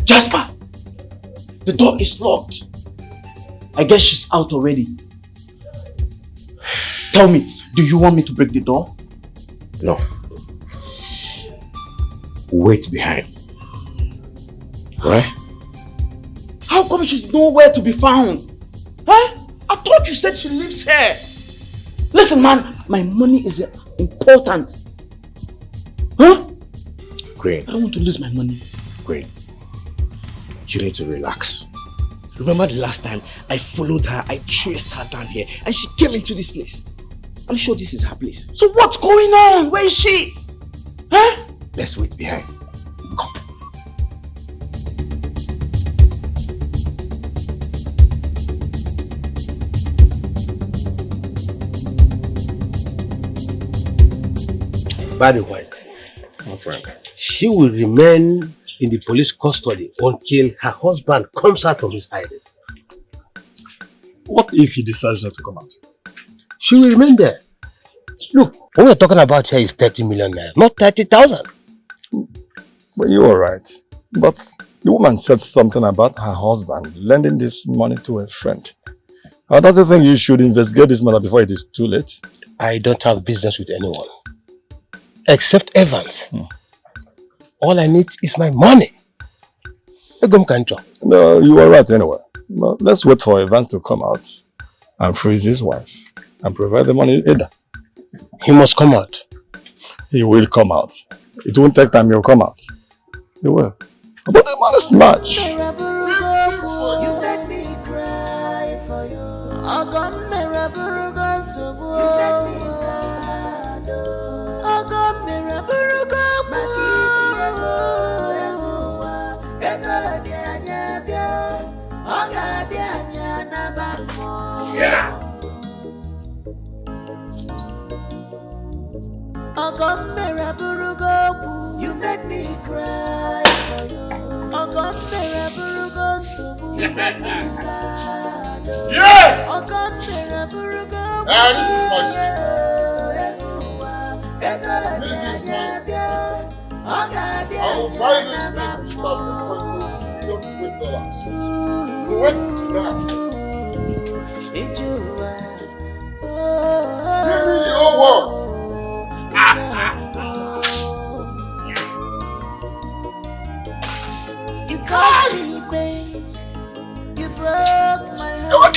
Jasper! The door is locked. I guess she's out already. Tell me, do you want me to break the door?
No. Wait behind. Right?
How come she's nowhere to be found? Huh? I thought you said she lives here. Listen, man, my money is important. Huh?
Green.
I don't want to lose my money.
Green. You need to relax. Remember the last time I followed her, I traced her down here, and she came into this place. I'm sure this is her place.
So what's going on? Where is she? Huh?
Let's wait behind. Come.
Barry White.
My friend.
She will remain in the police custody until her husband comes out from his hiding.
What if he decides not to come out?
She will remain there. Look, what we're talking about here is 30 million naira, not 30,000.
But you're right. But the woman said something about her husband lending this money to a friend. I don't think you should investigate this matter before it is too late.
I don't have business with anyone. Except Evans. All I need is my money.
No, you are right anyway. No, let's wait for Evans to come out and freeze his wife and provide the money either.
He must come out.
He will come out. It won't take time, he'll come out. He will. But the money is much.
You made me cry for you. You made me sad.
Yeah.
You made me cry for you. You made me sad.
Yes!
This
is my I will buy this thing because you don't wait dollars. Wait now. Give me the whole world.
You caused me pain. You broke my heart.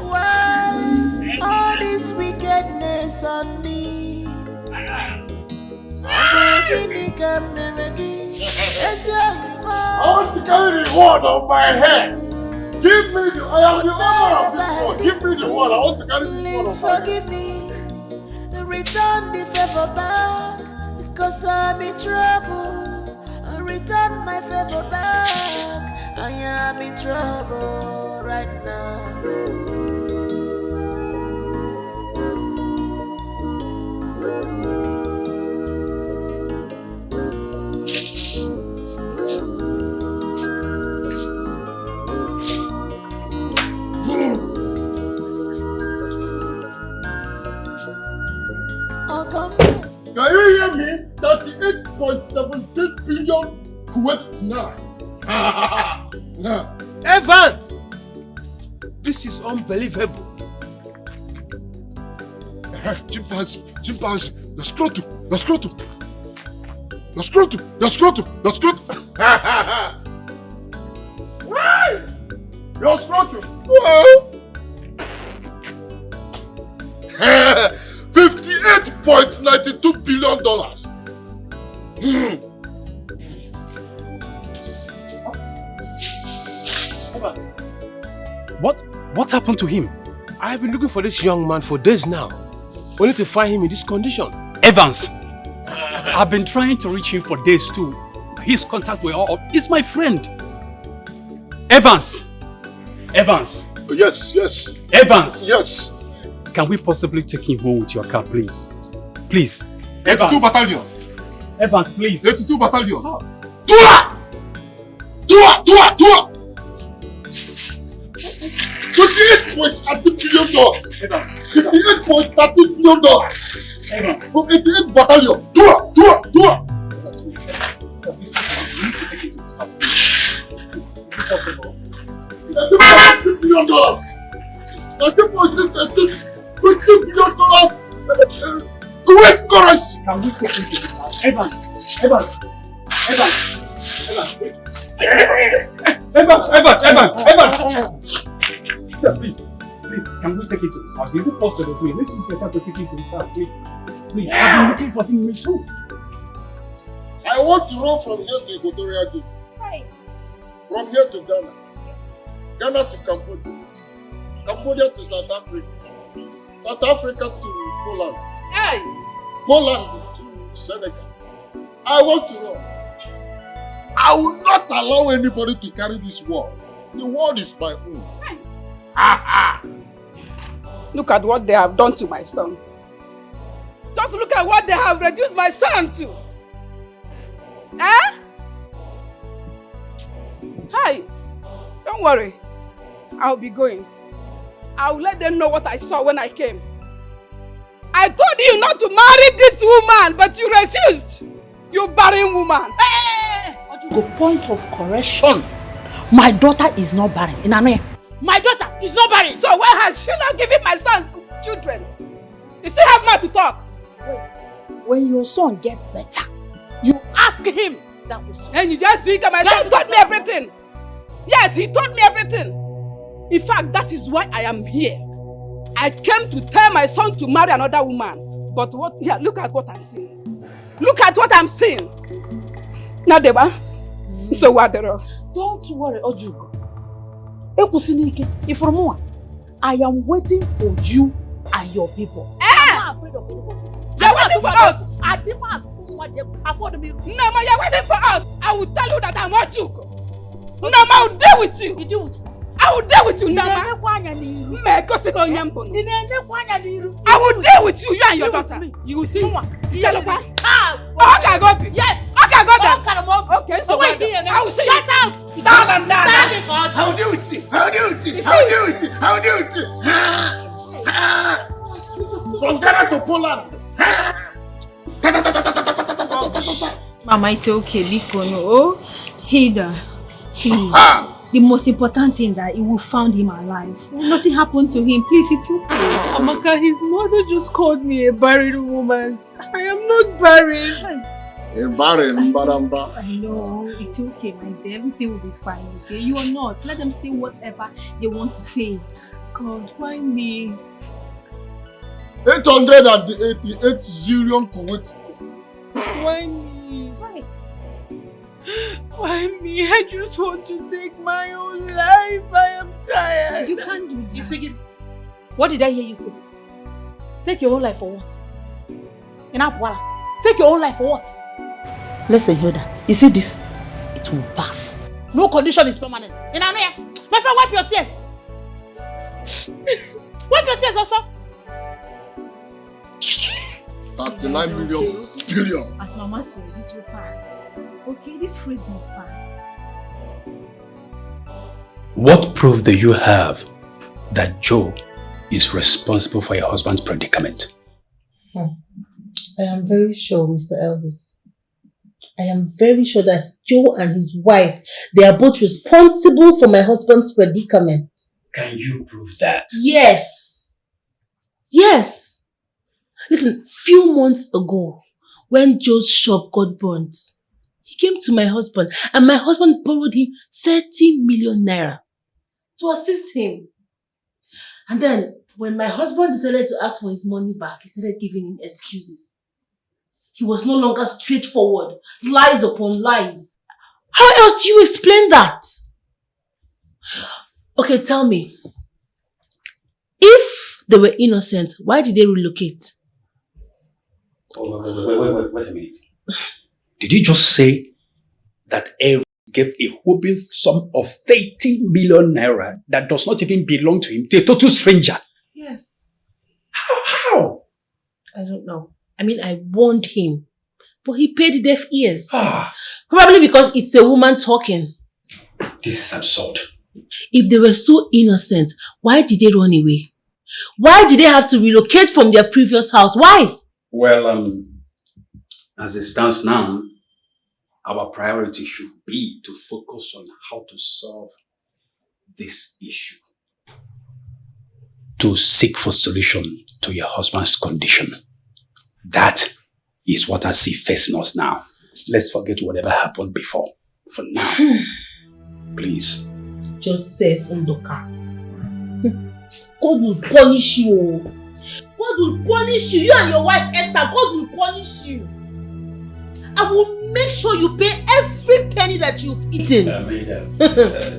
Why all this wickedness on me?
I want to carry the word on my head. Give me the I am the owner of this word. Give me the word. I want to carry this word on my head.
Forgive me. Return the favor back because I'm in trouble. Return my favor back. I am in trouble right now.
Can you hear me? 38.17 billion Kuwait dinar.
Evans! This is unbelievable.
Chimpanzee, the scrotum. Why? Your scrotum. $58.92 billion.
What happened to him? I have been looking for this young man for days now, only to find him in this condition.
Evans, I've been trying to reach him for days too. His contacts were all up. He's my friend. Evans!
Yes.
Evans!
Yes.
Can we possibly take him home with your car, please? Please.
82 battalion.
Evans, please.
82 battalion.
Oh.
Tua! 28.30 billion dollars. $58.30 billion. From 88 battalion. Tua! $20 billion. $20 billion. Kuwait currency.
Can we take him to the house? Evans, sir, please, can we take him to his house? Is it possible, please? Let's use your time to take him to his house, please. Please, I've been looking for him too.
I want to run from here to Equatorial Guinea. From here to Ghana. Ghana to Cambodia. Cambodia to South Africa. South Africa to Poland. Poland to Senegal. I want to run. I will not allow anybody to carry this war. The world is my own.
Look at what they have done to my son. Just look at what they have reduced my son to. Hi, don't worry. I'll be going. I'll let them know what I saw when I came. I told you not to marry this woman, but you refused. You barren woman.
The point of correction. My daughter is not barren. My daughter is not barren.
So why has she not given my son children? You still have more to talk.
Wait. When your son gets better, you ask him. That was.
And you just think my son told me everything. Yes, he told me everything. In fact, that is why I am here. I came to tell my son to marry another woman. But what? Yeah, look at what I'm seeing. Look at what I'm seeing. Nadeba. So what?
Don't worry, Ojugo. I am waiting for you and your people. I'm not afraid of anybody.
You're waiting for us.
I didn't afford me.
No, you're waiting for us. I will tell you that I'm Ojugo. Nama, I will deal with you.
You deal with me.
I will deal with you, Nama. I will deal with you, you and your daughter. You will see. Okay, go.
Yes.
Okay, go there.
Okay, so wait here.
I will see you.
Get out.
Down.
I will deal with you. From Ghana to Poland.
Mama, it's okay, Biko, no. Hilda, please. The most important thing that we found him alive. Nothing happened to him. Please, it's okay.
Amaka, his mother just called me a barren woman. I am not barren.
A barren, Baramba.
I know. It's okay, my dear. Everything will be fine, okay? You are not. Let them say whatever they want to say.
God, why me?
888 zillion Kuwait.
Why me? Why me? I just want to take my own life. I am tired.
You can't do this. What did I hear you say? Take your own life for what? Take your own life for what? Listen, Hilda. You see this? It will pass. No condition is permanent. My friend, wipe your tears. Wipe your tears also.
39 million billion.
As Mama said, it will pass. Okay, this phrase must pass.
What proof do you have that Joe is responsible for your husband's predicament?
I am very sure, Mr. Elvis. I am very sure that Joe and his wife, they are both responsible for my husband's predicament.
Can you prove that?
Yes. Yes. Listen, few months ago, when Joe's shop got burnt, he came to my husband and my husband borrowed him 30 million naira to assist him. And then, when my husband decided to ask for his money back, he started giving him excuses. He was no longer straightforward. Lies upon lies. How else do you explain that? Okay, tell me. If they were innocent, why did they relocate?
Oh, wait a minute. Did you just say that Elvis gave a whopping sum of 30 million naira that does not even belong to him to a total stranger?
Yes.
How?
I don't know. I mean, I warned him, but he paid deaf ears. Probably because it's a woman talking.
This is absurd.
If they were so innocent, why did they run away? Why did they have to relocate from their previous house? Why?
Well, as it stands now, our priority should be to focus on how to solve this issue. To seek for solution to your husband's condition. That is what I see facing us now. Let's forget whatever happened before. For now, please.
Joseph Ndoka. God will punish you. God will punish you. You and your wife Esther, God will punish you. I will make sure you pay every penny that you've eaten.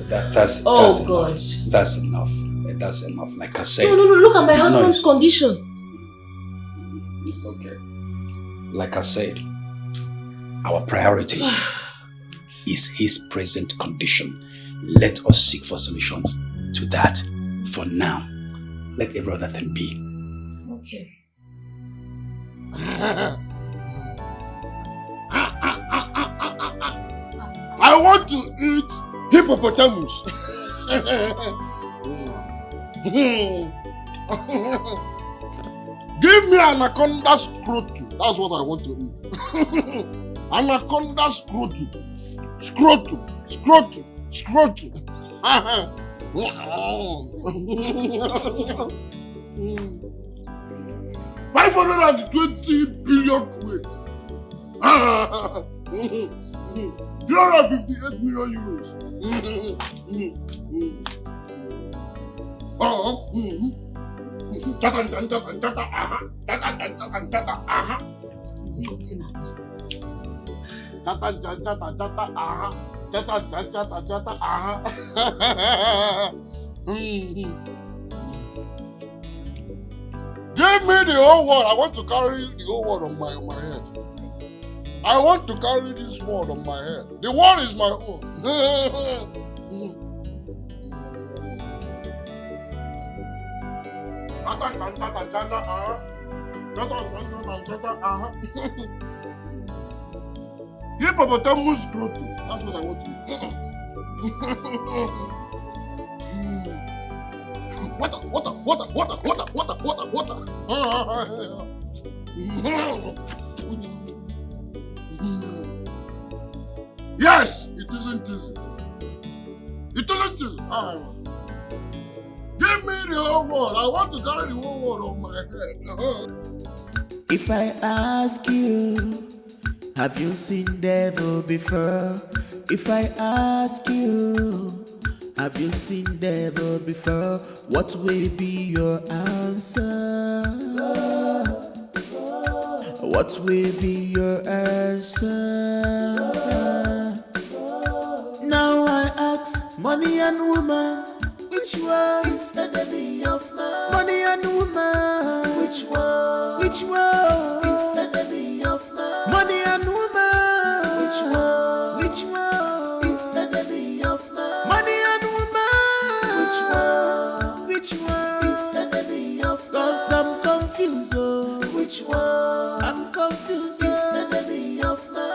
That's
God.
That's enough. That's enough. Like I said.
No. Look at my husband's condition.
It's okay. Like I said, our priority is his present condition. Let us seek for solutions to that for now. Let every other thing be.
Okay.
I want to eat hippopotamus. Give me anaconda scrotum. That's what I want to eat. Anaconda scrotum. Scrotum. 520 billion quid. 358 million euros. Give me the whole world. I want to carry the whole world on my head. I want to carry this world on my head. The world is my own. Hippopotamus scrotum. That's what I want to eat. Water. Yes, it isn't easy. Give me the whole world. I want to carry the whole world on my head.
If I ask you, have you seen devil before? If I ask you, have you seen devil before? What will be your answer? What will be your answer? Now I ask, money and woman, which one is enemy of man? Money and woman, which one is enemy of man? Money and woman, which one is enemy of man? Money and woman, which one is enemy of man? 'Cause I'm confused, oh. Which one? I'm confused, is enemy of man?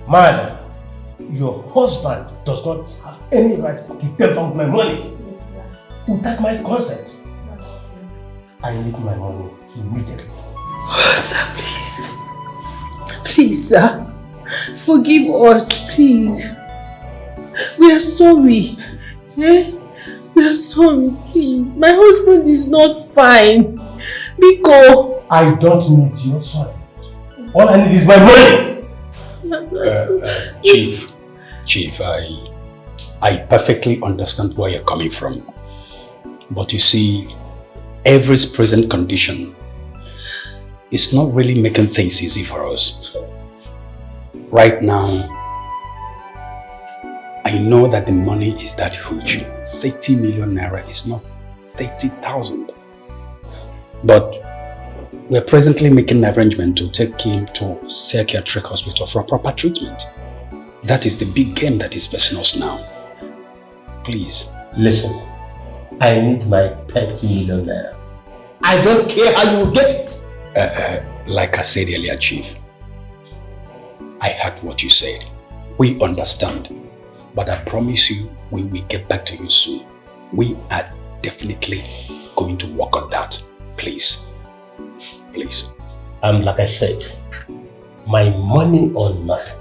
Man,
your husband does not have any right to take out my money.
Yes, sir.
Without my consent. I need my money immediately.
Oh, sir, please. Please, sir. Forgive us, please. We are sorry. Eh? We are sorry, please. My husband is not fine. Biko.
I don't need your sorry. All I need is my money.
Chief, I perfectly understand where you're coming from. But you see, every present condition is not really making things easy for us. Right now, I know that the money is that huge. 30 million naira is not 30,000. But we're presently making an arrangement to take him to psychiatric hospital for proper treatment. That is the big game that is facing us now. Please.
Listen, I need my 30 million naira. I don't care how you get it.
Like I said earlier, Chief, I heard what you said. We understand. But I promise you, we will get back to you soon. We are definitely going to work on that. Please. Please.
Like I said, my money or nothing.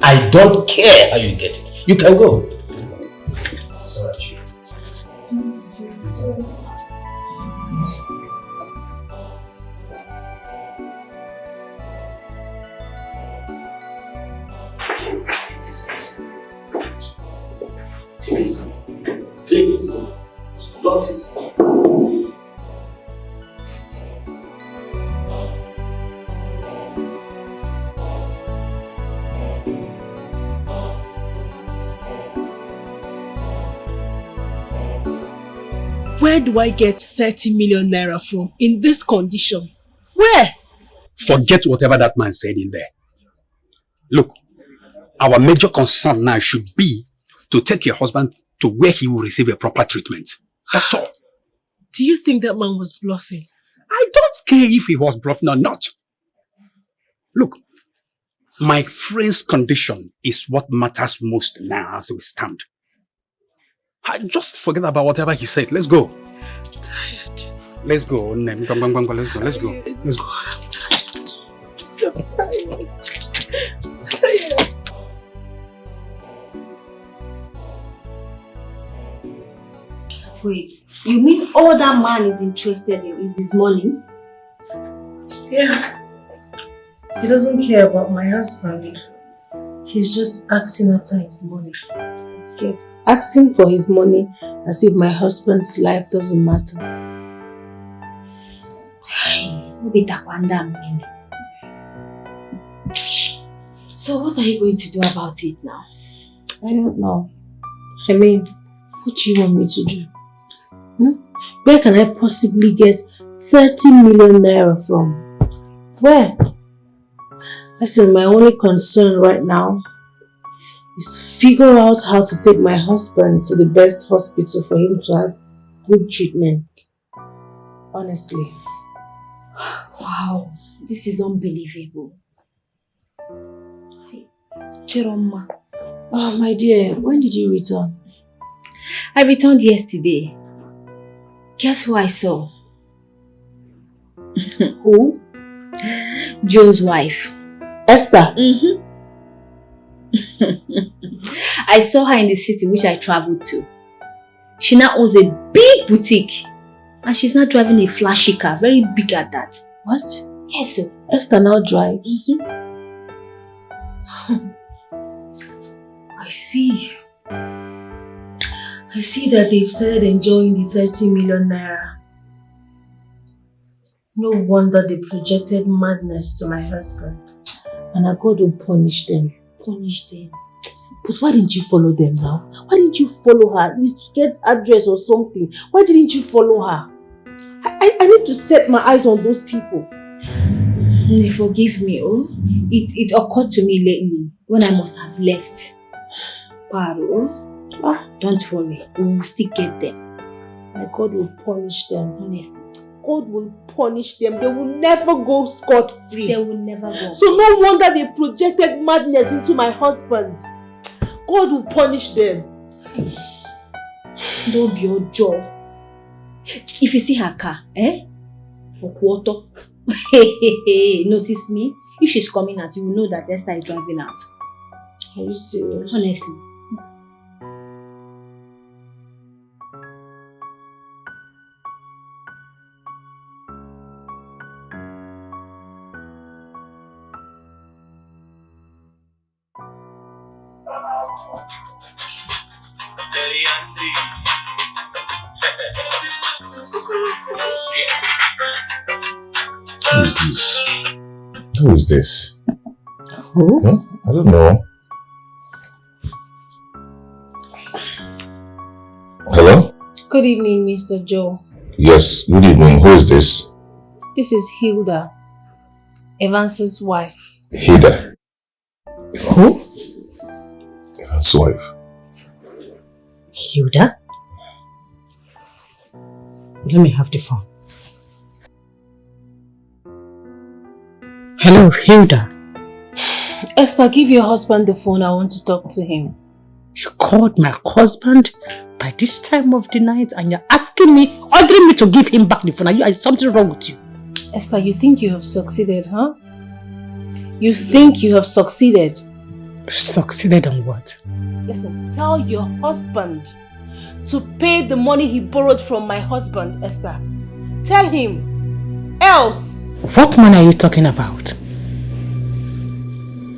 I don't care how you get it. You can go. It's alright, Chief.
Where do I get 30 million naira from in this condition? Where?
Forget whatever that man said in there. Look, our major concern now should be to take your husband to where he will receive a proper treatment. That's all.
Do you think that man was bluffing?
I don't care if he was bluffing or not. Look, my friend's condition is what matters most now as we stand. Just forget about whatever he said. Let's go.
I'm tired.
Let's go. Let's go. Let's go. Let's go.
I'm tired. I'm tired. I'm tired.
Wait, you mean all that man is interested in is his money?
Yeah. He doesn't care about my husband. He's just asking after his money. He keeps asking for his money as if my husband's life doesn't matter.
So what are you going to do about it now?
I don't know. I mean, what do you want me to do? Where can I possibly get 30 million naira from? Where? Listen, my only concern right now is figure out how to take my husband to the best hospital for him to have good treatment. Honestly.
Wow, this is unbelievable. Chiroma.
Oh, my dear, when did you return?
I returned yesterday. Guess who I saw?
Who?
Joe's wife.
Esther?
I saw her in the city which I traveled to. She now owns a big boutique. And she's now driving a flashy car, very big at that.
What?
Yes, sir.
Esther now drives? I see. I see that they've started enjoying the 30 million naira. No wonder they projected madness to my husband. And I God will punish them.
Punish them?
But why didn't you follow them now? Why didn't you follow her? At least get address or something. Why didn't you follow her? I need to set my eyes on those people.
Forgive me, oh. It occurred to me lately when I must have left. Paro. Don't worry, we will still get them.
My God will punish them. Honestly, God will punish them. They will never go scot-free.
They will never go.
So no wonder they projected madness into my husband. God will punish them.
Don't be your jaw. If you see her car, Okwoto. Notice me. If she's coming out, you will know that Esther is driving out.
Are you serious?
Honestly.
Who is this? Who is this?
Who?
I don't know. Hello?
Good evening, Mr. Joe.
Yes, good evening. Who is this?
This is Hilda, Evans's wife.
Hilda. Who? Evan's wife.
Hilda? Let me have the phone. Hello, Hilda.
Esther, give your husband the phone. I want to talk to him.
You called my husband by this time of the night and you're asking me, ordering me to give him back the phone. Is something wrong with you?
Esther, you think you have succeeded, huh? You think you have succeeded?
Succeeded on what?
Listen, tell your husband to pay the money he borrowed from my husband, Esther. Tell him. Else.
What money are you talking about?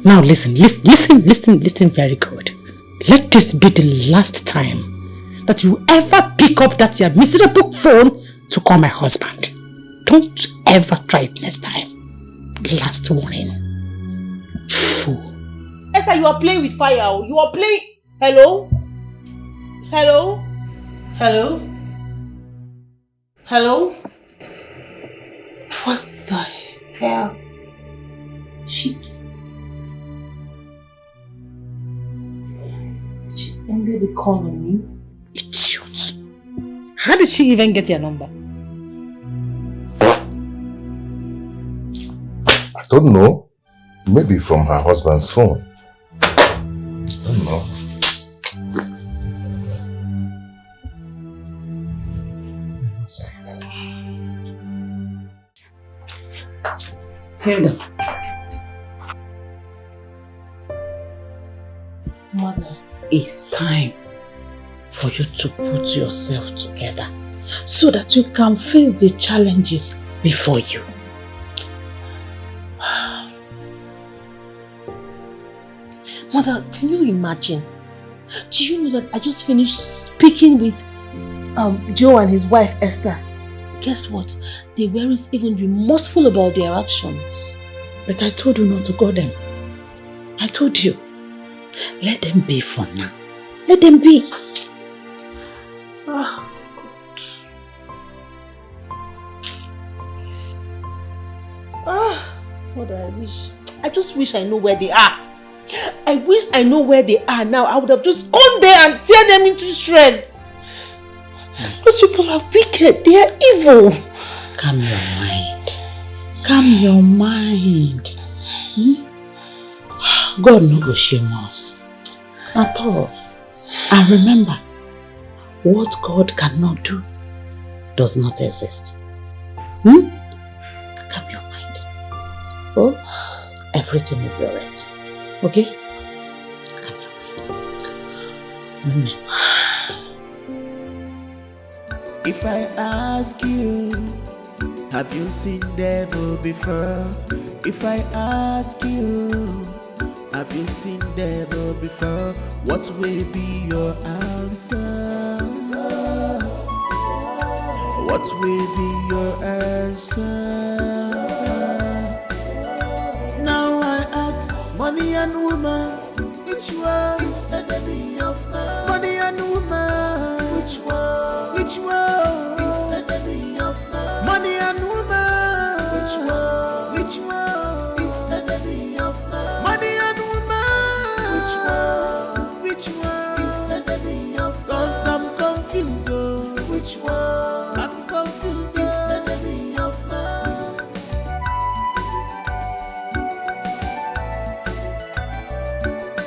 Now listen very good. Let this be the last time that you ever pick up that your miserable phone to call my husband. Don't ever try it next time. Last warning. Fool.
Esther, you are playing with fire. You are playing... Hello? Hello? Hello? Hello? What the hell? She ended the call on me.
Idiot. How did she even get your number?
I don't know. Maybe from her husband's phone. I don't know.
Hilda.
Mother,
it's time for you to put yourself together so that you can face the challenges before you.
Mother, can you imagine? Do you know that I just finished speaking with Joe and his wife Esther? Guess what? They weren't even remorseful about their actions.
But I told you not to call them. I told you. Let them be for now. Let them be.
Oh, God. Mother, I just wish I know where they are. I wish I know where they are now. I would have just gone there and tear them into shreds. Those people are wicked. They are evil.
Calm your mind. Calm your mind. God no go shame us. At all. And remember, what God cannot do does not exist. Calm your mind. Oh, everything will be alright. Okay? Calm your mind.
If I ask you, have you seen devil before? If I ask you, have you seen devil before? What will be your answer? What will be your answer? Now I ask, money and woman, which one is enemy of man? Money and woman, which one? Which one is enemy of man? Money and woman, which one? Which one is enemy of man? Money and woman, which one? Which one is enemy of man? 'Cause I'm confused, oh. Which one? I'm confused, is enemy of man?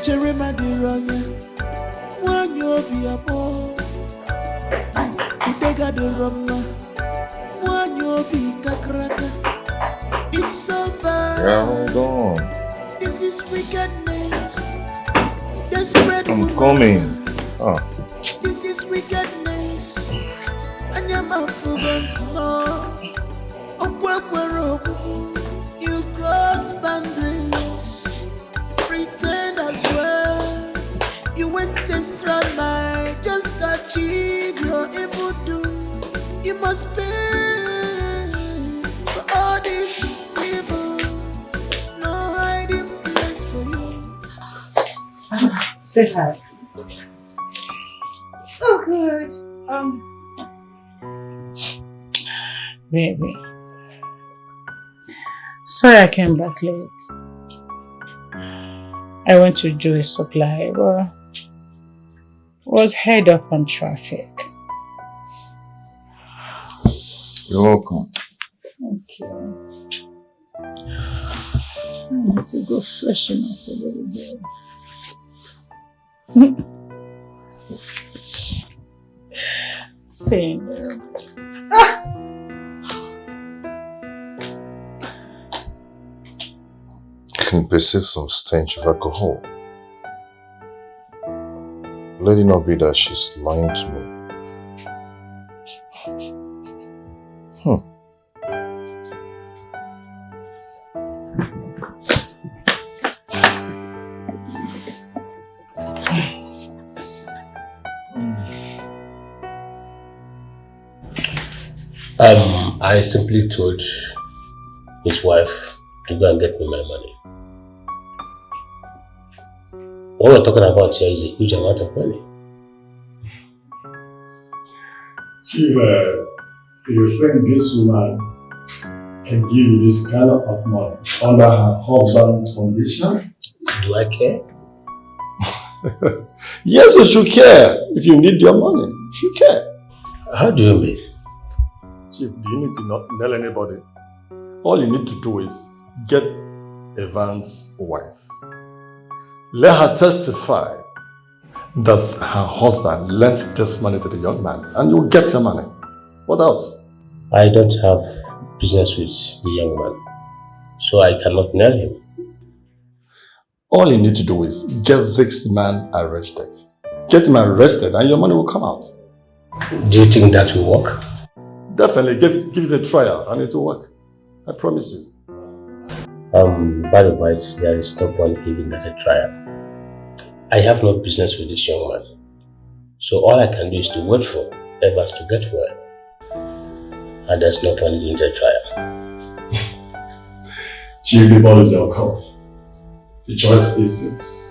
Jeremiah the runner, Wanyobi abo, Udega de Roma, Wanyobi kakraka. It's so bad.
Yeah, hold on.
This is wickedness. Desperate
I'm coming. Oh.
This is wickedness. Anyama fugantino. You cross boundaries. Pretend as well. You went extra mile just to achieve your evil doom. You must pay for all this evil. No hiding place for you.
Say hi.
Oh, good.
Baby. Sorry I came back late. I went to do a supply, but was head up on traffic.
You're welcome.
Thank you. I need to go freshen up a little bit. Same.
I can perceive some stench of alcohol. Let it not be that she's lying to me.
I simply told his wife to go and get me my money. What we're talking about here is a huge amount of money.
Chief, you think this woman can give you this kind of money under her husband's condition?
Do I care?
Yes, you should care. If you need your money, you should care.
How do you mean?
Chief, do you need to not tell anybody? All you need to do is get Evan's wife. Let her testify that her husband lent this money to the young man and you'll get your money. What else?
I don't have business with the young man, so I cannot nail him.
All you need to do is get this man arrested. Get him arrested and your money will come out.
Do you think that will work?
Definitely, give it a trial and it will work. I promise you.
By the way, there is no point giving that a trial. I have no business with this young man. So all I can do is to wait for Evans to get well. And there's no point giving the trial.
Chief, the ball is your court. The choice is yours.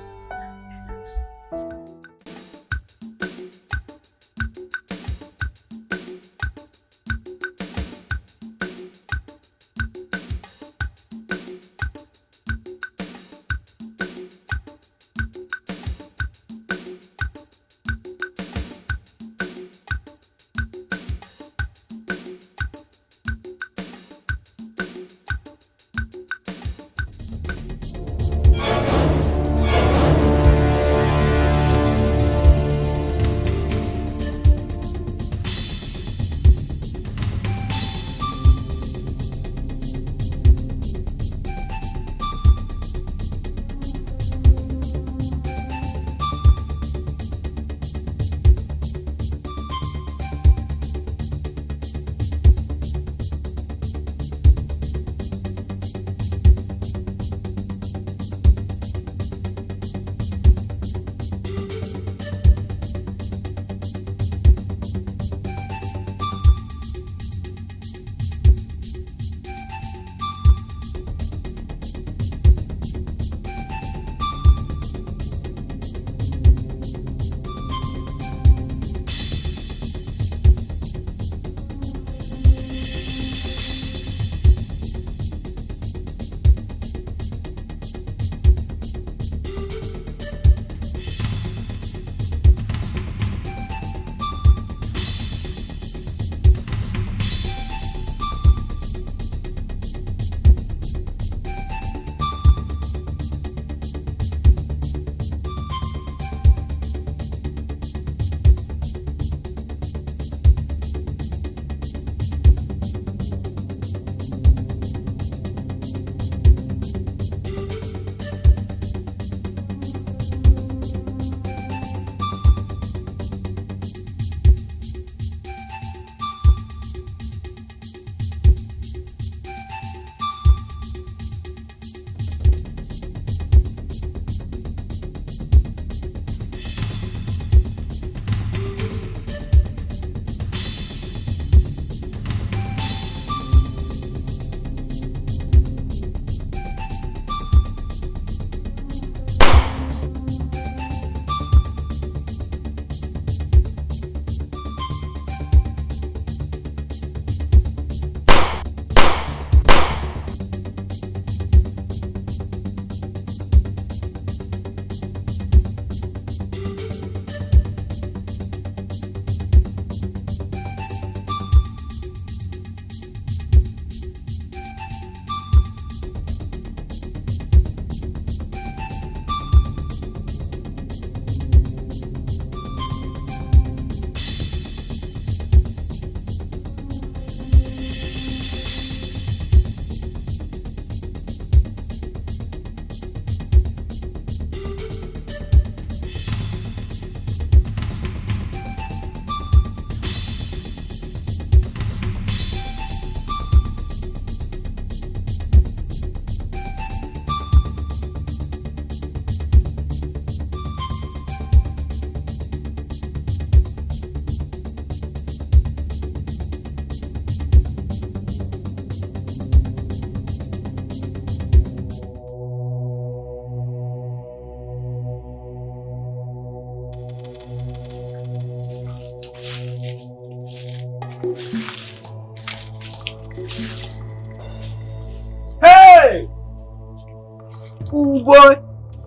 boy.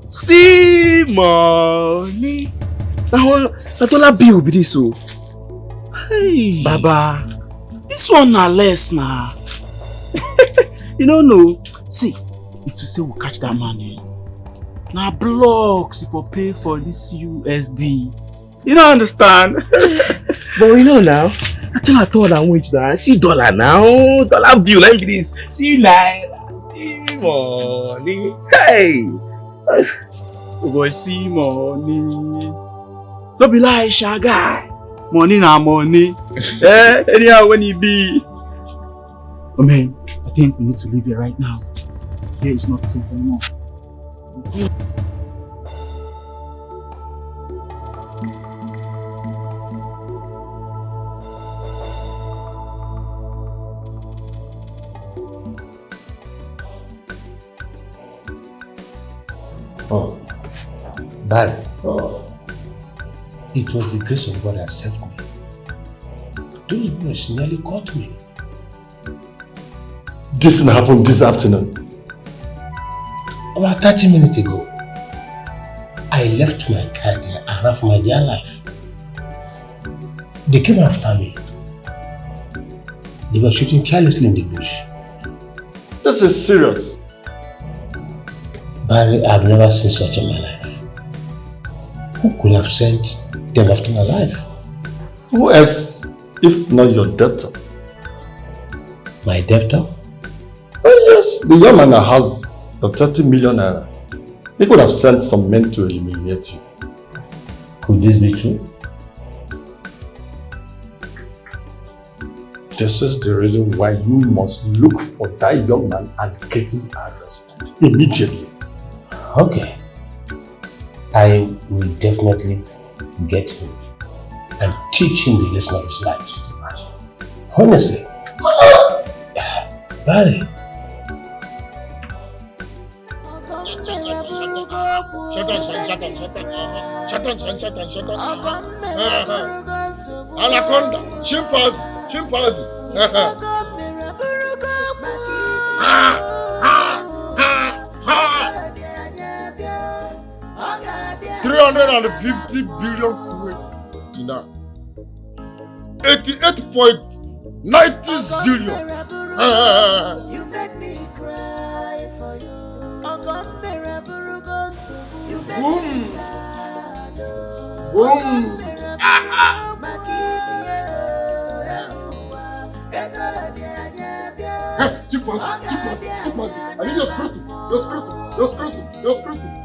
See money. That's all I bill be this so. Hey.
Baba, this one na less na.
You don't know. See, if you say we catch that man, now blocks if we pay for this USD. You don't understand?
But you know now, I tell her $1 wage now. See dollar now, dollar bill like this. See naira, see money. Hey,
we go see money. Don't be like shy guy. Money na money. Anyhow when it be. Oh man, I think we need to leave here right now. Here is not safe anymore.
Oh, Barry. Oh. It was the grace of God that saved me. Those boys nearly caught me.
This didn't happen this afternoon.
About 30 minutes ago, I left my car there and ran for my dear life. They came after me. They were shooting carelessly in the bush.
This is serious.
Barry, I've never seen such in my life. Who could have sent them after my life?
Who else, if not your debtor?
My debtor?
Oh yes, the young man that has the 30 million naira. He could have sent some men to humiliate you.
Could this be true?
This is the reason why you must look for that young man and get him arrested immediately.
Okay. I will definitely get him and teach him the lesson of his life. Honestly. Barry.
Shut on. Anaconda, chimpanzee. 350 billion Kuwait dinar. 88.90 zillion.
You made me cry for you.
Chimpanzee. I need your scrotum.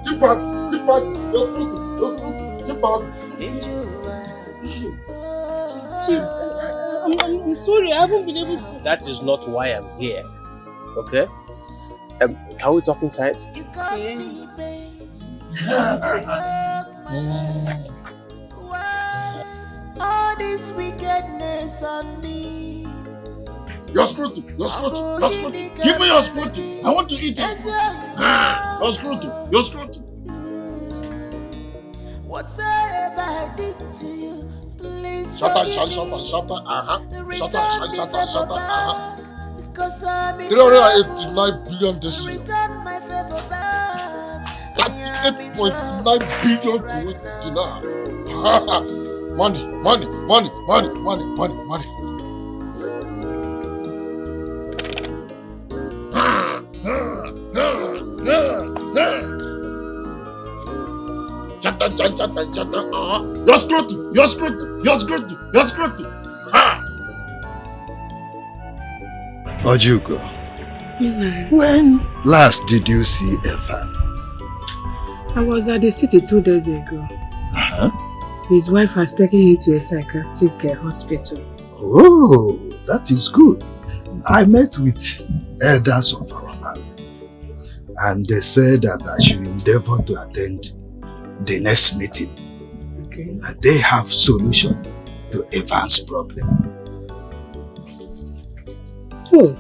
Chimpanzee.
I'm sorry, I haven't been able to.
That is not why I'm here. Okay? Can we talk inside?
All this wickedness on me.
Your scrotum. Give me your scrotum. I want to eat it. Your scrotum.
Whatever I did to you, please
Shut up.
Because I'm
389 billion decision.
return my favor back.
38.9 billion Kuwait dinar. Money. Shut up. Your scrotum.
Ojuko, when last did you see Evan?
I was at the city 2 days ago.
Uh-huh.
His wife has taken him to a psychiatric hospital.
Oh, that is good. I met with elders of our family and they said that I should endeavor to attend the next meeting.
Okay.
And they have solution to Evan's problem.
Oh,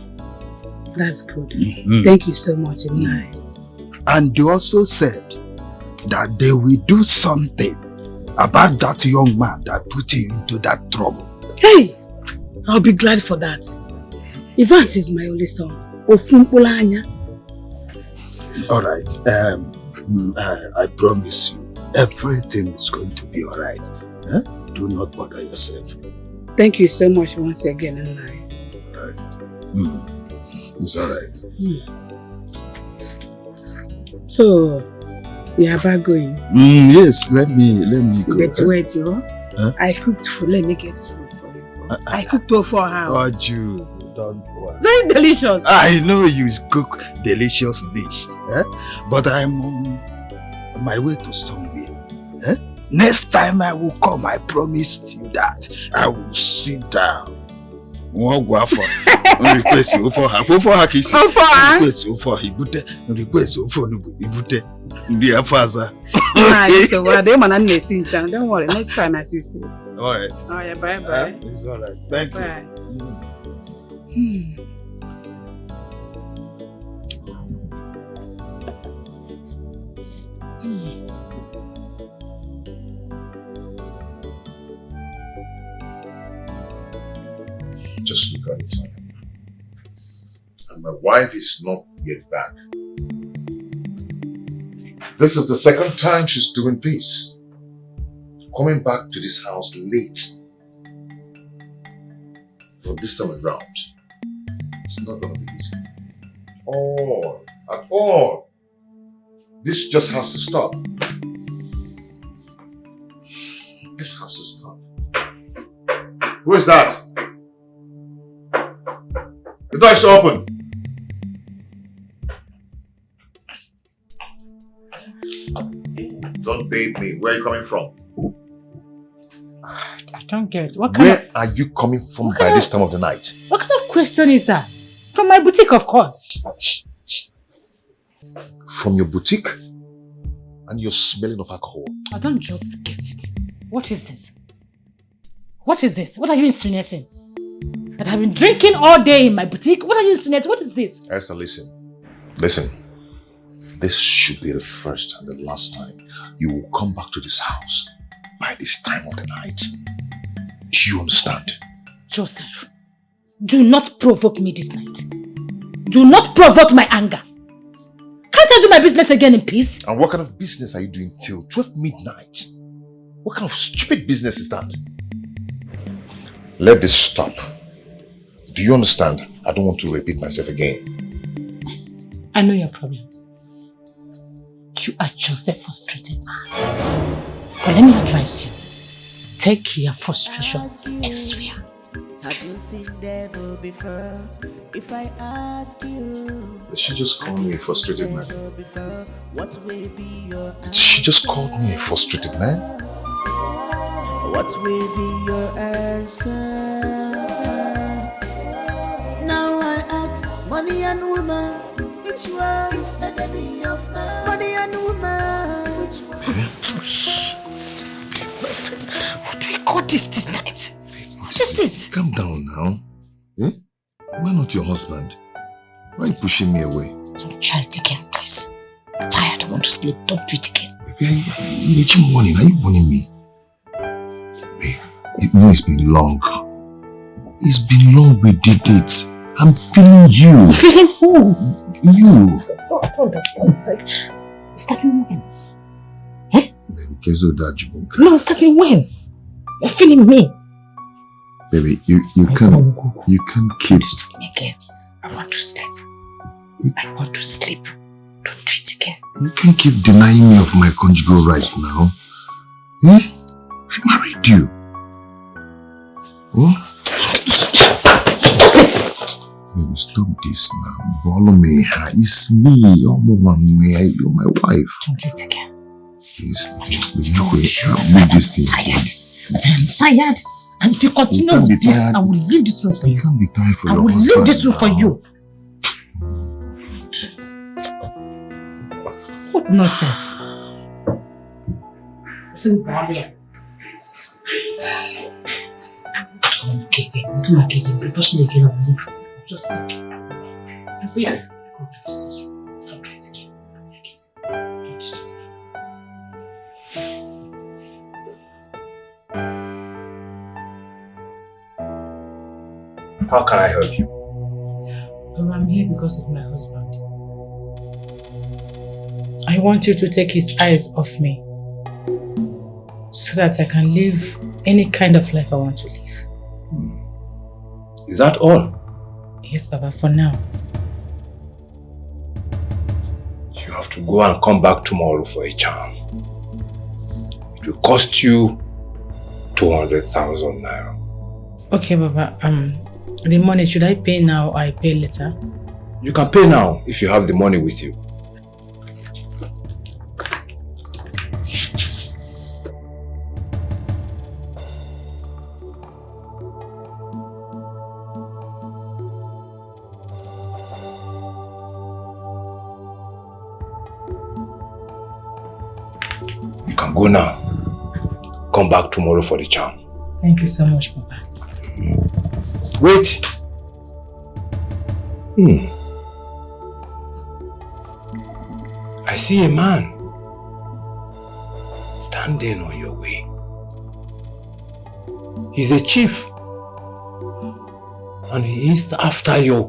that's good. Thank you so much.
And they also said that they will do something about that young man that put you into that trouble.
Hey, I'll be glad for that. Evans is my only son.
Alright, I promise you, everything is going to be alright. Eh? Do not bother yourself.
Thank you so much once again, Nai.
Alright. It's alright.
So, you are about going?
Yes, let me go.
But wait, huh? I cooked food. Let me get food for you. I cooked all for her.
Oh, Jude, don't worry.
Very delicious.
I know you cook delicious dish, eh? But I'm on my way to somewhere. Eh? Next time I will come, I promised you that. I will sit down. Request you for her. Request you for Ibute. Request you for Ibute. Dear father.
So don't worry. Next time, as you say.
Alright.
Oh yeah, bye.
It's alright. Thank you.
Bye.
Just look at it. And my wife is not yet back. This is the second time she's doing this. Coming back to this house late. But this time around, it's not gonna be easy. At all. This just has to stop. This has to stop. Who is that? The door is open. Don't bait me. Where are you coming from?
I don't get it. Where
are you coming from by this time of the night?
What kind of question is that? From my boutique, of course.
From your boutique? And you're smelling of alcohol.
I don't just get it. What is this? What is this? What are you insinuating? That I've been drinking all day in my boutique? What are you insinuating? What is this?
Esther, listen. Listen. This should be the first and the last time you will come back to this house by this time of the night. Do you understand?
Joseph, do not provoke me this night. Do not provoke my anger. Can't I do my business again in peace?
And what kind of business are you doing till 12 midnight? What kind of stupid business is that? Let this stop. Do you understand? I don't want to repeat myself again.
I know your problems. You are just a frustrated man. But let me advise you. Take your frustration elsewhere.
Have you seen devil before? If I ask you,
Did she just call me a frustrated man?
what will be your
Did she just call me a frustrated man?
What will be your answer? Now I ask, money and woman, which one is enemy of man? Money and woman, which one?
What do you call this night? What is this?
Calm down now. Eh? Am I not your husband? Why are you pushing me away?
Don't try it again, please. I'm tired. I want to sleep. Don't do it again.
Baby, are you warning? Are you warning me? Babe, it's been long. It's been long we did it. I'm feeling you.
Feeling who?
You.
I don't understand. Starting when? Eh?
Baby,
no, starting when? You're feeling me.
Baby, you can't keep.
Just make me clear. I want to sleep. I want to sleep. Don't do it again.
You can't keep denying me of my conjugal right now. Eh? I married you. What? Baby, stop this now. Follow me. It's me. You're my wife.
Don't do it again.
Please, I'll make this thing.
I'm tired. And if you continue with this, I will leave this room for you.
You can't be tired for
I
your
will
husband
leave this room for you. What nonsense? Listen, Bobby. Come on, Keke. Do my Keke. Prepare me again. I will leave. Just take it. Prepare. Go to this room. Don't try it again. I like it. Don't disturb me.
How can I help you?
I'm here because of my husband. I want you to take his eyes off me so that I can live any kind of life I want to live.
Is that all?
Yes, Baba, for now.
You have to go and come back tomorrow for a charm. It will cost you 200,000 naira.
Okay, Baba. The money, should I pay now or I pay later?
You can pay now if you have the money with you. You can go now. Come back tomorrow for the charm.
Thank you so much, Papa.
Wait. I see a man standing on your way. He's a chief. And he is after your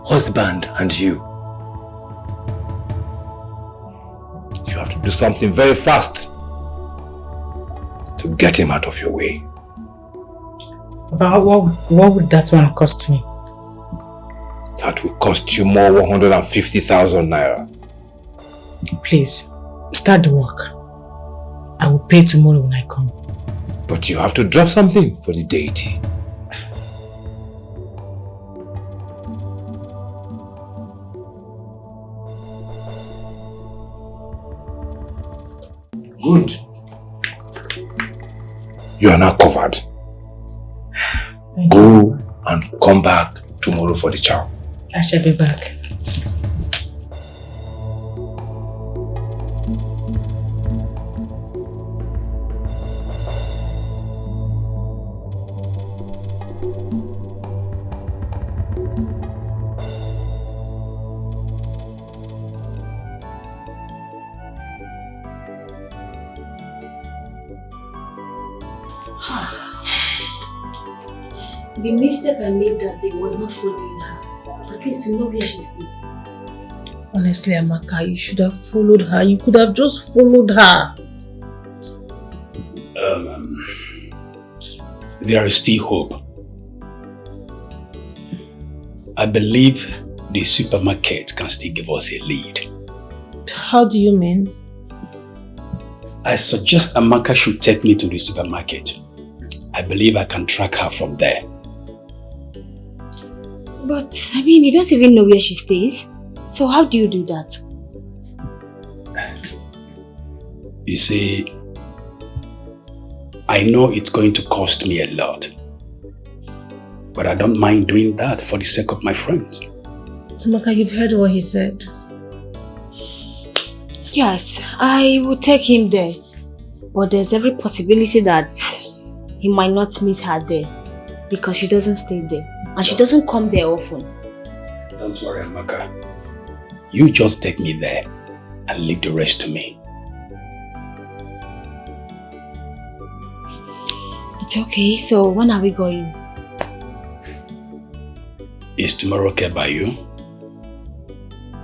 husband and you. You have to do something very fast to get him out of your way.
But what would that one cost me?
That will cost you more 150,000 naira.
Please, start the work. I will pay tomorrow when I come.
But you have to drop something for the deity. Good. You are now covered. Go and come back tomorrow for the chow.
I shall be back.
The mistake I made that day was not following her. At least to know where she is.
Honestly, Amaka, you should have followed her. You could have just followed her.
There is still hope. I believe the supermarket can still give us a lead.
How do you mean?
I suggest Amaka should take me to the supermarket. I believe I can track her from there.
But, I mean, you don't even know where she stays. So how do you do that?
You see, I know it's going to cost me a lot. But I don't mind doing that for the sake of my friends.
Amaka, you've heard what he said.
Yes, I will take him there. But there's every possibility that he might not meet her there. Because she doesn't stay there. And she doesn't come there often.
Don't worry, Amaka. You just take me there and leave the rest to me.
It's okay. So when are we going?
Is tomorrow okay by you?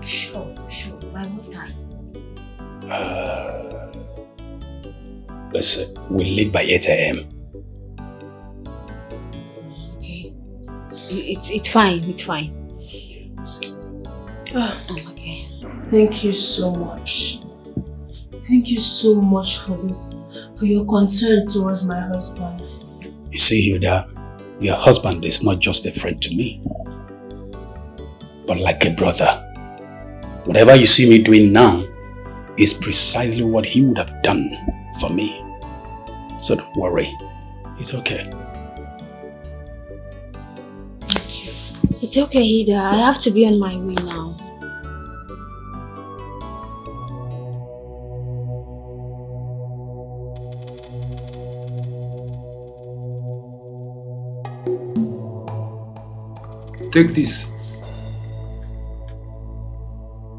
Sure. By what time?
Let's say we'll leave by 8 a.m.
It's fine.
Oh,
okay.
Thank you so much. Thank you so much for this, for your concern towards my husband.
You see, Hilda, your husband is not just a friend to me, but like a brother. Whatever you see me doing now is precisely what he would have done for me. So don't worry, it's okay.
It's okay, Hida. I have to be on my way now.
Take this.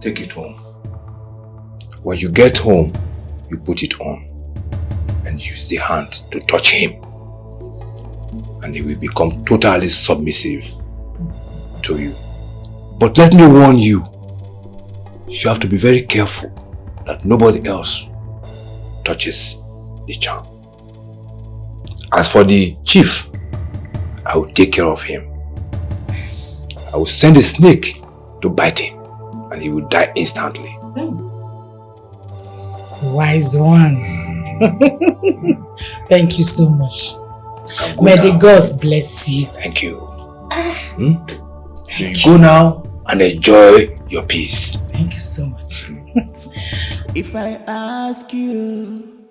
Take it home. When you get home, you put it on and use the hand to touch him. And he will become totally submissive to you. But let me warn you, you have to be very careful that nobody else touches the charm. As for the chief, I will take care of him. I will send a snake to bite him and he will die instantly.
Wise one. Thank you so much. May the gods bless you.
Thank you. So you go now and enjoy your peace.
Thank you so much.
If I ask you,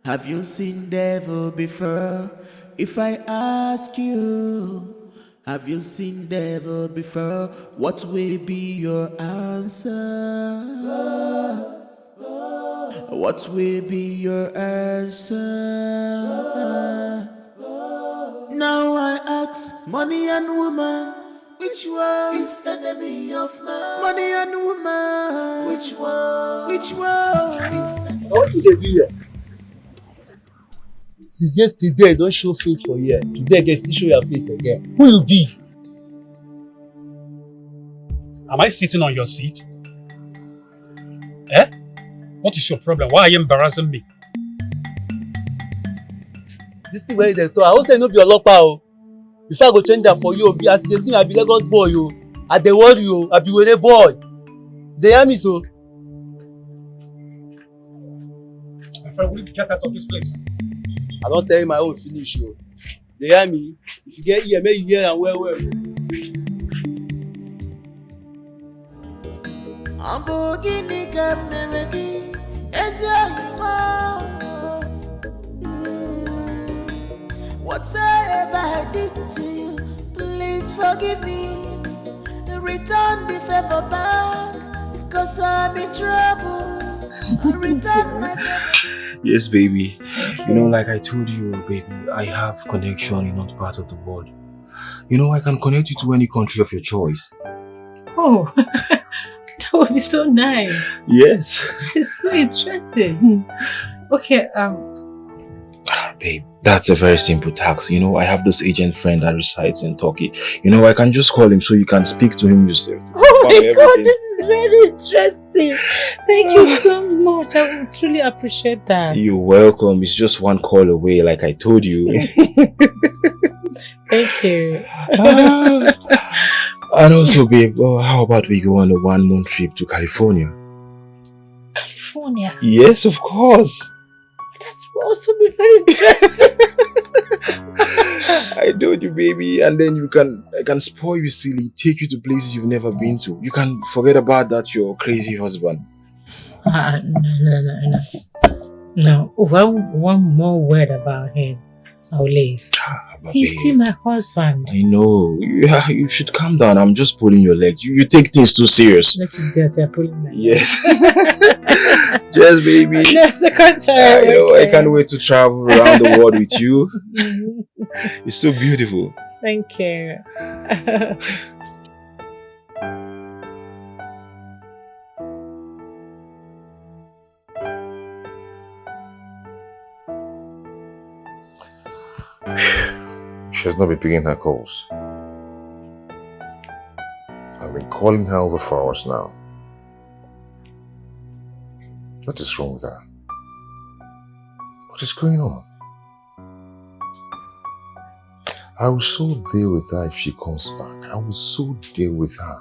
have you seen devil before? If I ask you, have you seen devil before? What will be your answer? What will be your answer? Now I ask money and woman, which one is enemy of man? Money and woman, which one? Which one is enemy?
What did they do here? Since yesterday, you don't show face for here. Today, you can still show your face again. Who you be?
Am I sitting on your seat? Eh? What is your problem? Why are you embarrassing me?
This thing where they talk, I won't say no be your lopa. Before I go change that for you, as you see, I be Lagos boy, yo. I dey worry you, I be Wele boy. They hear me so.
My friend, will you get out of this place?
I don't tell you my own finish, yo. They hear me? If you get here, make you hear and well.
I'm beginning to melody as you whatever I did to you, please forgive me. Return the favor back, because I'm in trouble. Return my favor.
Yes, baby. You know, like I told you, baby, I have connection in other part of the world. You know, I can connect you to any country of your choice.
Oh, that would be so nice.
Yes.
It's so interesting. Okay,
babe, that's a very simple task. You know, I have this agent friend that resides in Turkey. You know, I can just call him so you can speak to him yourself.
Oh my God, this is very interesting. Thank you so much. I would truly appreciate that.
You're welcome. It's just one call away, like I told you.
Thank you.
And also, babe, how about we go on a 1-month trip to California?
California?
Yes, of course.
That will also be very interesting.
I told you, baby, and then I can spoil you silly, take you to places you've never been to. You can forget about that, your crazy husband.
No. One more word about him, I'll leave. He's still my husband.
I know. You should calm down. I'm just pulling your legs. You take things too serious.
Let it get you're pulling my legs.
Yes. Just, baby.
That's the contrary.
You know, I can't wait to travel around the world with you. You're so beautiful.
Thank you.
She has not been picking her calls. I've been calling her over 4 hours now. What is wrong with her? What is going on? I will so deal with her if she comes back. I will so deal with her.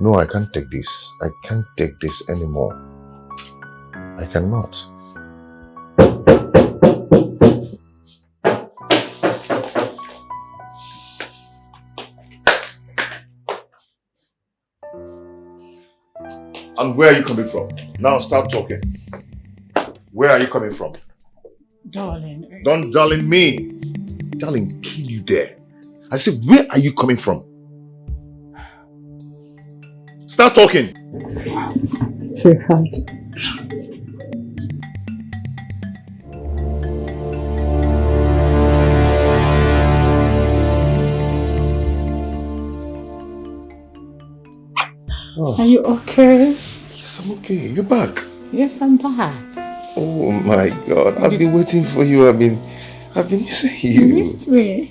No, I can't take this. I can't take this anymore. I cannot. And where are you coming from? Now start talking. Where are you coming from?
Darling.
Don't darling me. Darling, kill you there. I said, where are you coming from? Start talking.
Sweetheart.
Oh.
Are you okay?
Yes, I'm okay. You're back.
Yes, I'm back.
Oh my God. I've been waiting for you. I've been missing you.
You missed me.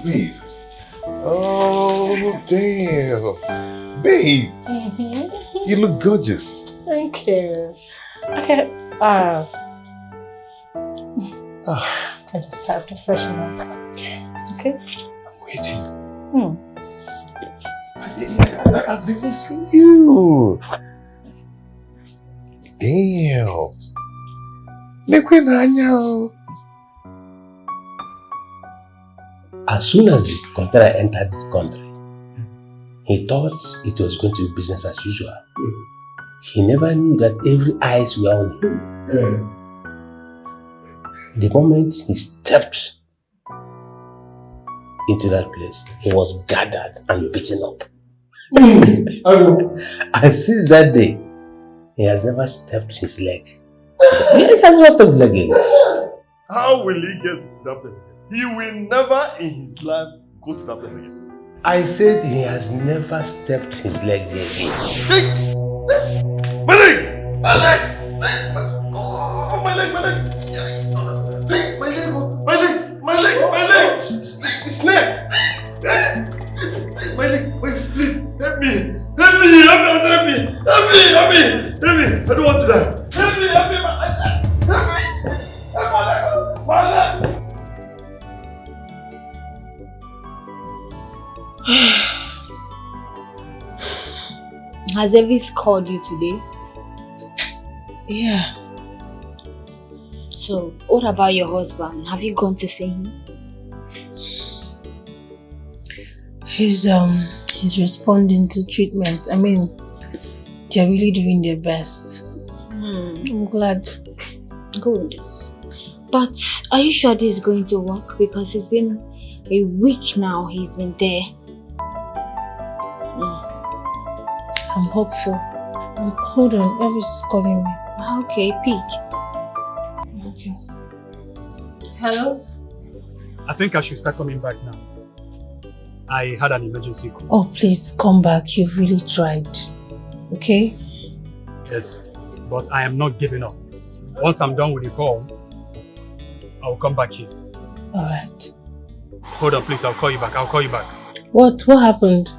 Babe. Oh. Oh, damn. Babe, you look gorgeous.
Thank you. Okay. I just have to freshen up. Okay.
I'm waiting. I've never seen you. Damn.
As soon as the container entered the country, he thought it was going to be business as usual. He never knew that every eyes were on him. The moment he stepped into that place, he was gathered and beaten up. And since that day, he has never stepped his leg. He has never stepped his leg again.
How will he get to that place again? He will never in his life go to that place again.
I said he has never stepped his leg there again.
My leg! My leg! Oh, my leg! My leg! My leg! My leg! My leg! My leg! Snake! My leg! Wait, please help me! Help me! Help me! Help me! Help me! Help me! Help me! I don't want to die! Help me! Help me! Help me! Help my leg! My leg!
Has Evis called you today?
Yeah.
So, what about your husband? Have you gone to see him?
He's responding to treatment. I mean, they're really doing their best. I'm glad.
Good. But are you sure this is going to work? Because it's been a week now he's been there.
I'm hopeful. Hold on, Elvis is calling me.
Okay, pick.
Okay. Hello?
I think I should start coming back now. I had an emergency call.
Oh, please come back. You've really tried. Okay?
Yes, but I am not giving up. Once I'm done with the call, I'll come back here.
Alright.
Hold on, please. I'll call you back. I'll call you back.
What happened?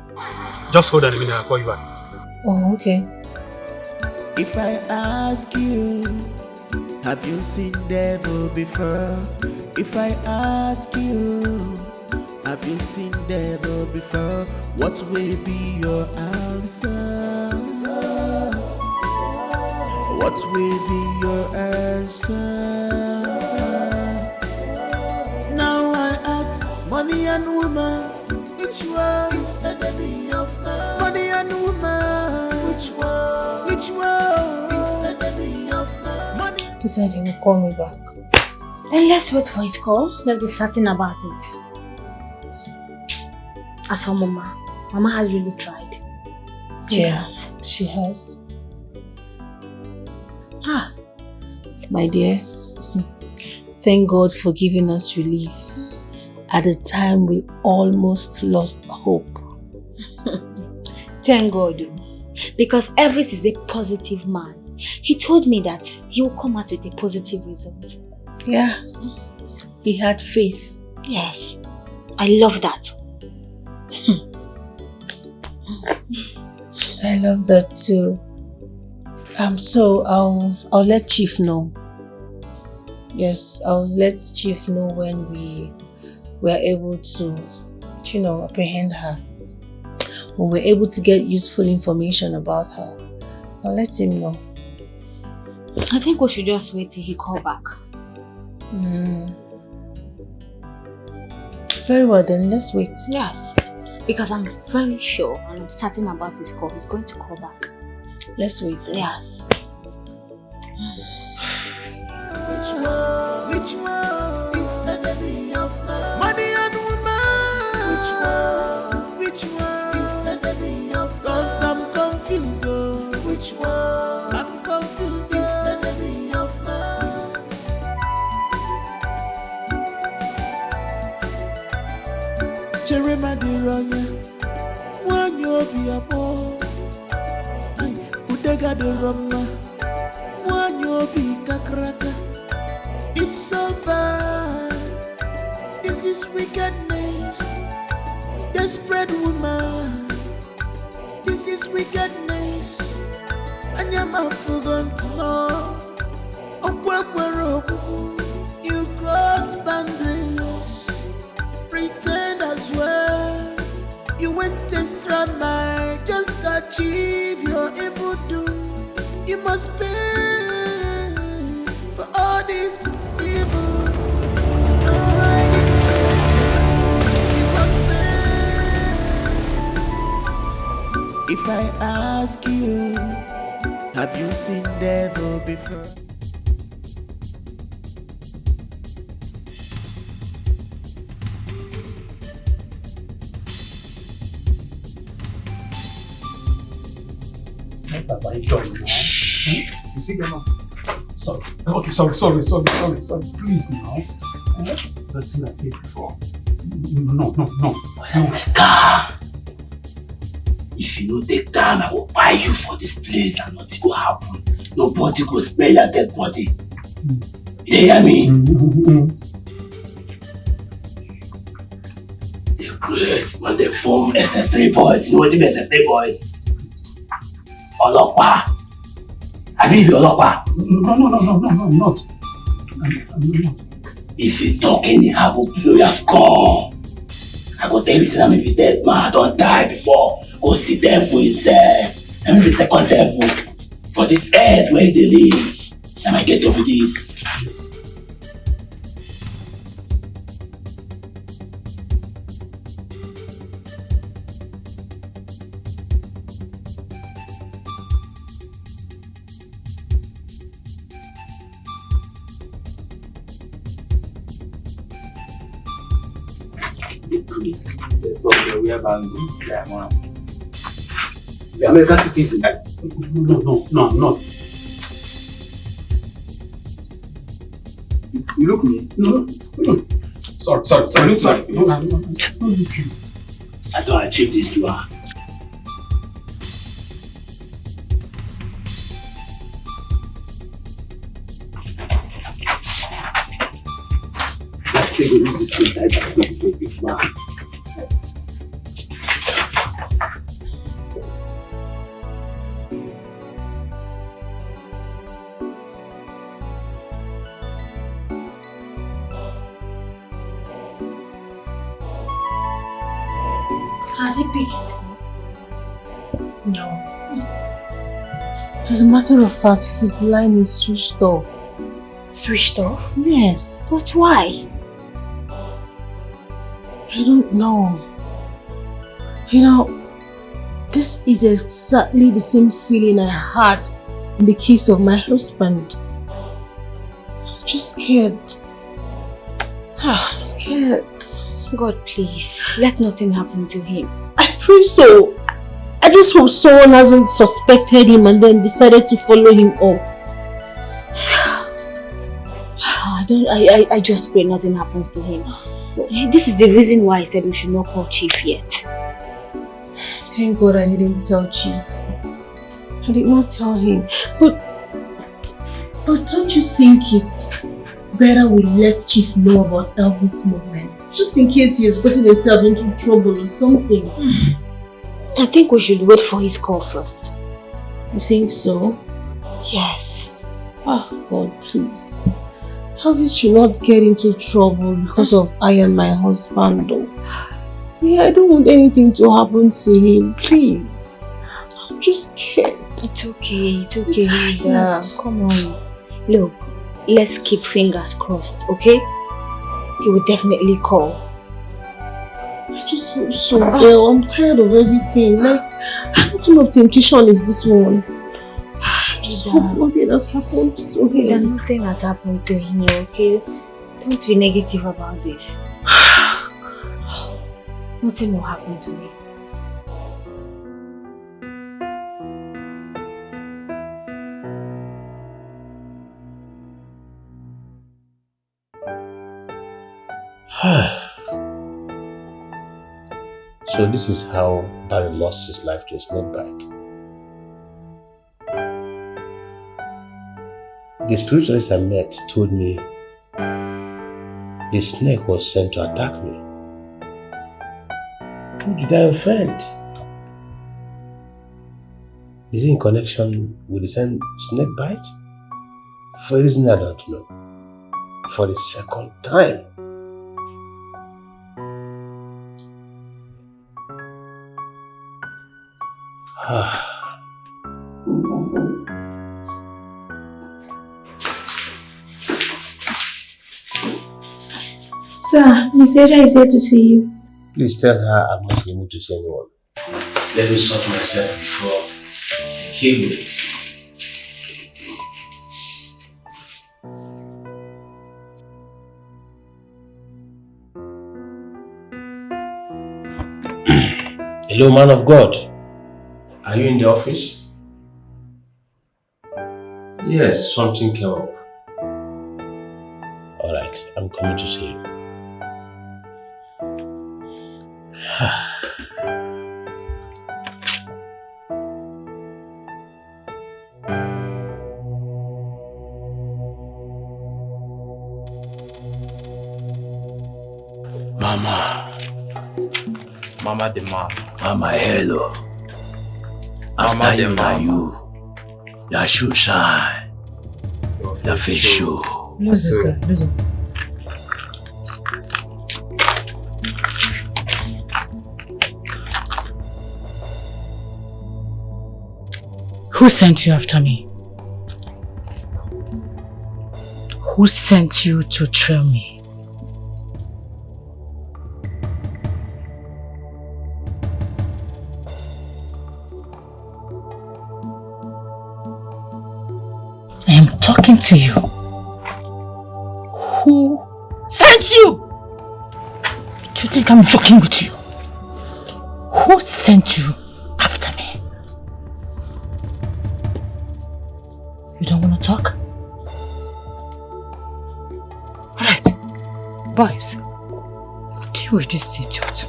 Just hold on a minute. I'll call you back.
Oh, okay.
If I ask you, have you seen devil before? If I ask you, have you seen devil before? What will be your answer? What will be your answer? Now I ask, money and woman, which one is enemy of man? Money and woman, which one is enemy of man? Money.
He said he will call me back.
Then let's wait for his call. Let's be certain about it. As for Mama has really tried. She
has. My dear, thank God for giving us relief at a time we almost lost hope.
Thank God, because Elvis is a positive man. He told me that he will come out with a positive result.
Yeah, he had faith.
Yes, I love that.
I love that too. So I'll let Chief know. Yes, I'll let Chief know when we were able to, apprehend her. When we're able to get useful information about her, I'll let him know.
I think we should just wait till he calls back.
Very well then, let's wait.
Yes, because I'm very sure and I'm certain about his call. He's going to call back.
Let's wait then.
Yes.
Which one is enemy of man? Money and woman. Which one is enemy of man? Cause I'm confused. Which one? I'm confused. Is enemy of man? Jeremiah Dironya, one you be a boy. Udega de Roma, one you be kakraka. It's so bad. This is wickedness. Desperate woman, this is wickedness. And your mouth forgot to know. You cross boundaries, pretend as well. You went extra mile just to achieve your evil doom. You must pay for all this evil. No hiding place. You must pay. If I ask you, have you seen devil before?
What have I done now? You see, Grandma? Sorry. Okay, sorry. Please now. Let's see my face before. No.
If you no take time, I will buy you for this place and nothing will happen. Nobody will smell your dead body. You hear me? The grace when they form SS3 boys. You know what the SS3 boys? Olopa. I mean the Olopa.
No, I'm not.
If you talk anyhow, I will blow your skull. I go tell you say I'm a dead man, I don't die before. Go sit there for yourself. I'm the second devil. For this earth where they live. Am I get over this? Yes. Please, there's something we have the American citizen.
No, I'm not.
You look me?
No. Sorry. No, look you.
I don't achieve this one. Let's say we use this thing type of this big man.
Has he peace?
No. As a matter of fact, his line is switched off.
Switched off?
Yes.
But why?
I don't know. You know, this is exactly the same feeling I had in the case of my husband. I'm just scared. I'm scared.
God, please, let nothing happen to him.
I pray so. I just hope someone hasn't suspected him and then decided to follow him up.
I just pray nothing happens to him. This is the reason why I said we should not call Chief yet.
Thank God I didn't tell Chief. I did not tell him. But don't you think it's better we let Chief know about Elvis' movement? Just in case he has gotten himself into trouble or something.
I think we should wait for his call first.
You think so?
Yes.
Oh God, please. Elvis should not get into trouble because of I and my husband though. Yeah, I don't want anything to happen to him, please. I'm just scared.
It's okay, Ida. Come on. Look, let's keep fingers crossed, okay? He will definitely call.
I just hope so, girl. I'm tired of everything. Like, what kind of temptation is this one? I just hope nothing has happened to him.
Nothing has happened to him, okay? Don't be negative about this. Nothing will happen to me.
So this is how Barry lost his life to a snake bite. The spiritualist I met told me the snake was sent to attack me. Who did I offend? Is it in connection with the same snake bite? For a reason I don't know. For the second time.
Sir, Miss Ada is here to see you.
Please tell her I'm not able to see anyone. Let me sort myself before I kill me. Hello, man of God. Are you in the office? Yes, something came up. Alright, I'm coming to see you.
Mama the mom.
Mama, hello. After you, now you. Your shoe shine. Your face show.
Lose this guy, lose him. Who sent you after me? Who sent you to trail me? I am talking to you. Who sent you? Do you think I'm joking with you? Who sent you after me? You don't want to talk? Alright, boys, deal with this idiot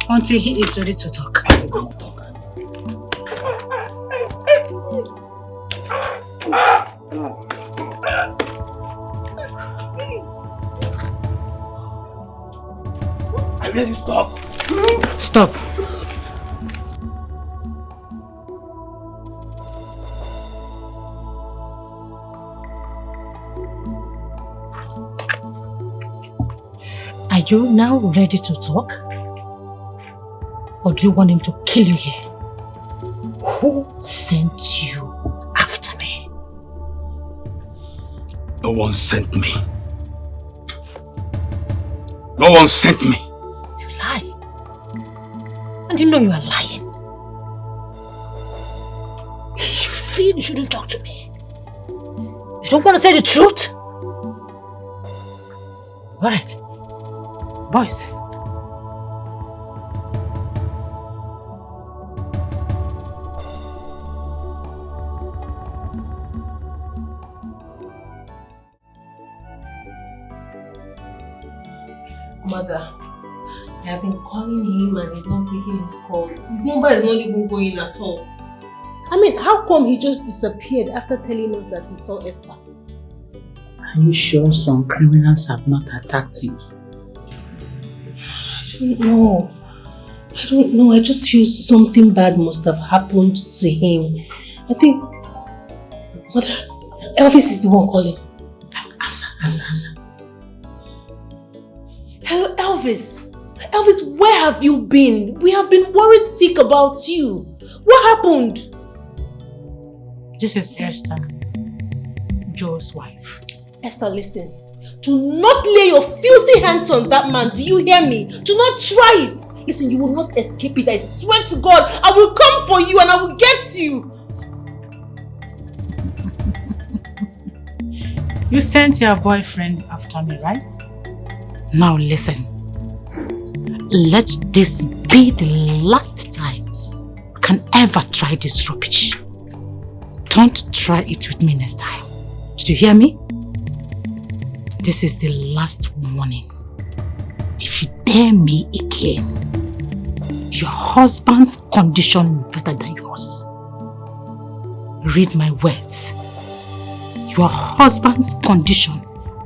until he is ready to talk.
I made you stop.
Stop. Are you now ready to talk? Or do you want him to kill you here? Who sent you after me?
No one sent me. No one sent me.
You lie. And you know you are lying. You feel you shouldn't talk to me. You don't want to say the truth? Alright. Boys.
Mother, I have been calling him and he's not taking his call. His number is not even going at all. I mean, how come he just disappeared after telling us that he saw Esther?
Are you sure some criminals have not attacked him?
I don't know. I just feel something bad must have happened to him. I think... Mother, Elvis is the one calling.
Answer.
Hello, Elvis. Elvis, where have you been? We have been worried sick about you. What happened?
This is Esther, Joe's wife.
Esther, listen. Do not lay your filthy hands on that man. Do you hear me? Do not try it. Listen, you will not escape it. I swear to God, I will come for you and I will get you.
You sent your boyfriend after me, right? Now listen. Let this be the last time you can ever try this rubbish. Don't try it with me next time. Did you hear me? This is the last warning. If you dare me again, your husband's condition will be better than yours. Read my words. Your husband's condition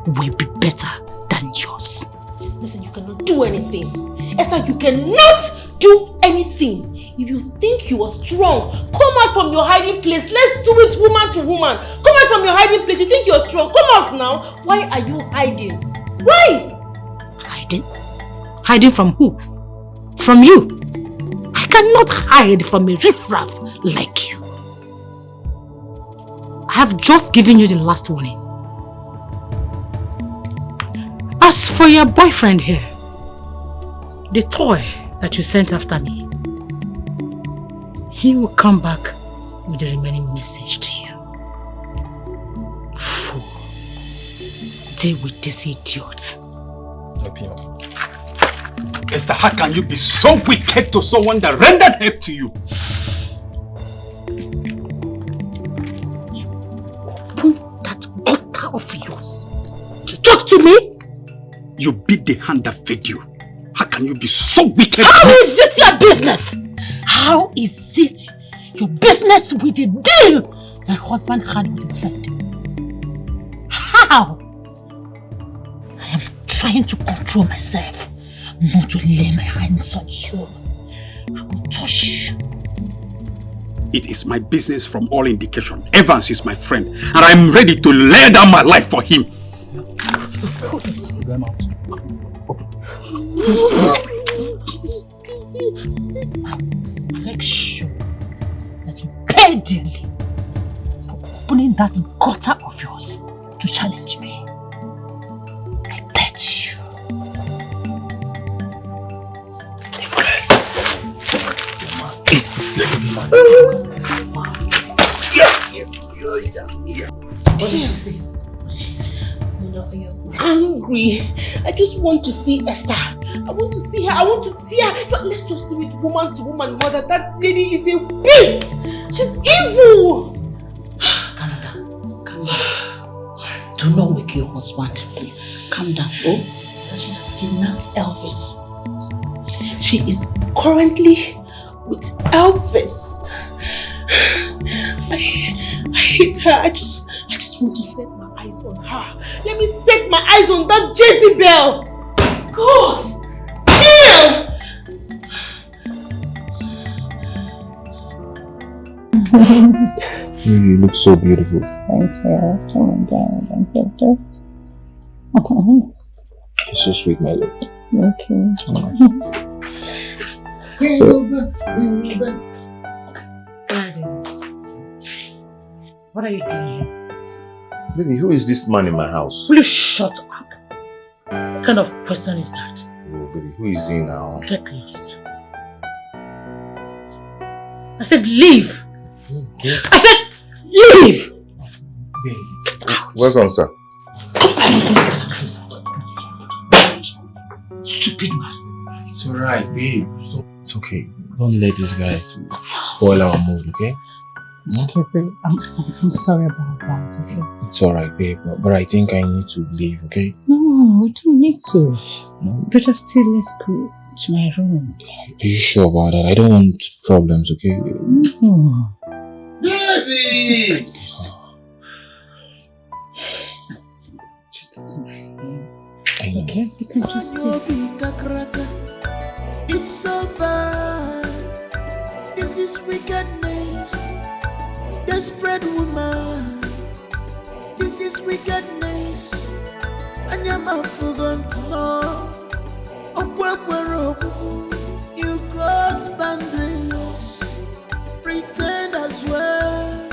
will be better than yours.
Listen, you cannot do anything. Esther, you cannot do anything. If you think you are strong, come out from your hiding place. Let's do it woman to woman. Come out from your hiding place. You think you are strong. Come out now. Why are you hiding? Why?
Hiding? Hiding from who? From you? I cannot hide from a riffraff like you. I have just given you the last warning. As for your boyfriend here, the toy that you sent after me, he will come back with the remaining message to you. Fool. Deal with this idiot.
Esther, how can you be so wicked to someone that rendered help to you?
Open that gutter of yours to talk to me?
You beat the hand that fed you. How can you be so wicked?
How is it your business? How is it your business with the deal my husband had with his friend? How? I am trying to control myself, not to lay my hands on you. I will touch you.
It is my business from all indication. Evans is my friend, and I'm ready to lay down my life for him.
Make sure that you pay dearly for opening that gutter of yours to challenge me. I bet you.
What did she say? Angry. I just want to see Esther. I want to see her. I want to see her. But let's just do it woman to woman, mother. That lady is a beast. She's evil.
Calm down. Calm down. Do not wake your husband, please. Calm down. Oh, she has kidnapped Elvis.
She is currently with Elvis. I hate her. I just want to set my eyes on her. Let me set my eyes on that Jezebel. God! Damn!
You look so beautiful.
Thank you. Oh my God, I'm so good.
You're so sweet, my love.
Thank you. What are you doing here?
Baby, who is this man in my house?
Will you shut up? What kind of person is that?
Oh, baby, who is he now?
Get lost. I said leave!
Okay.
I said leave!
Get out! Welcome, sir.
Stupid man.
It's alright, babe. It's okay. Don't let this guy spoil our mood, okay?
It's okay, babe. I'm sorry about that, okay?
It's alright, babe. But I think I need to leave, okay?
No, we don't need to.
No?
Better still, let's go to my room.
Are you sure about that? I don't want problems, okay?
No.
Baby!
That's my room.
I know.
Okay, you can just take
It's so bad. This is wickedness. Desperate woman. This is wickedness. And you're not forgotten to know. You cross boundaries. Pretend as well.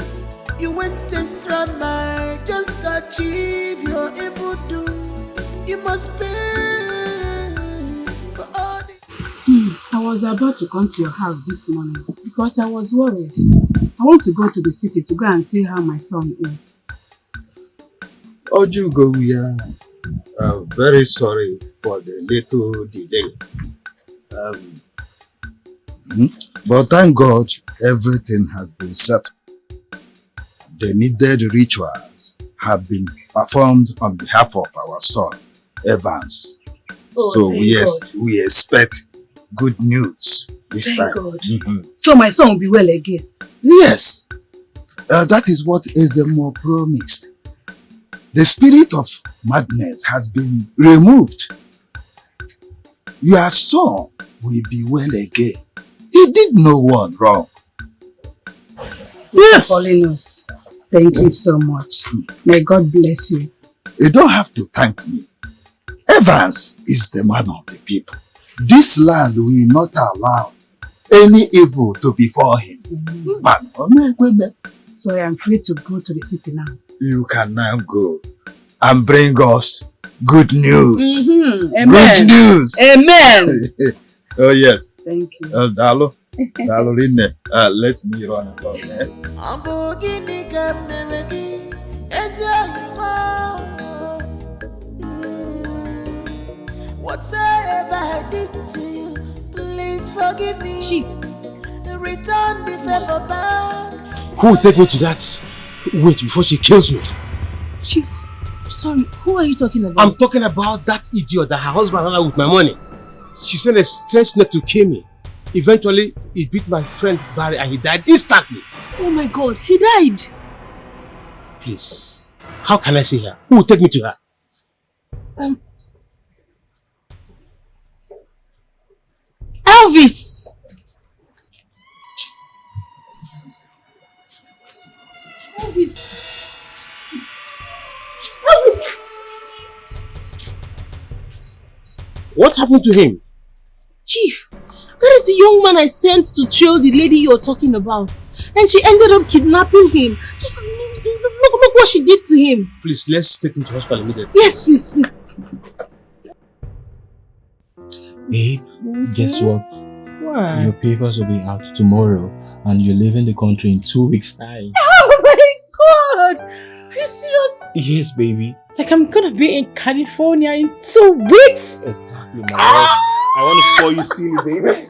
You went extra mile just to achieve your evil doom. You must pay for all the...
I was about to come to your house this morning because I was worried. I want to go to the city to go and see how my son is.
Ojugo, we are very sorry for the little delay. But thank God everything has been settled. The needed rituals have been performed on behalf of our son, Evans.
Oh,
so we expect good news this
Thank
time.
God. So my son will be well again?
Yes. That is what Ezemo promised. The spirit of madness has been removed. your son will be well again. He did no one wrong. Yes.
Calling us. Thank you so much. May God bless you.
You don't have to thank me. Evans is the man of the people. This land will not allow any evil to befall him.
So I am free to go to the city now.
You can now go and bring us good news.
Amen.
Good news.
Amen.
Oh yes.
Thank you.
Dalo. Dalo Rine. Let me run about there.
Whatever I did to you, please forgive me. Chief, return the favor back.
Who will take me to that witch before she kills me?
Chief, sorry, who are you talking about?
I'm talking about that idiot that her husband ran out with my money. She sent a strange snake to kill me. Eventually, it beat my friend Barry and he died instantly.
Oh my God, he died.
Please, how can I see her? Who will take me to her?
Elvis! Elvis! Elvis!
What happened to him?
Chief, that is the young man I sent to trail the lady you're talking about. And she ended up kidnapping him. Just look what she did to him.
Please, let's take him to hospital immediately.
Yes, please.
Babe, guess what?
What?
Your papers will be out tomorrow and you're leaving the country in 2 weeks' time.
Oh my God! Are you serious?
Yes, baby.
Like I'm gonna be in California in 2 weeks?
Exactly, my love. I want to spoil you silly, baby.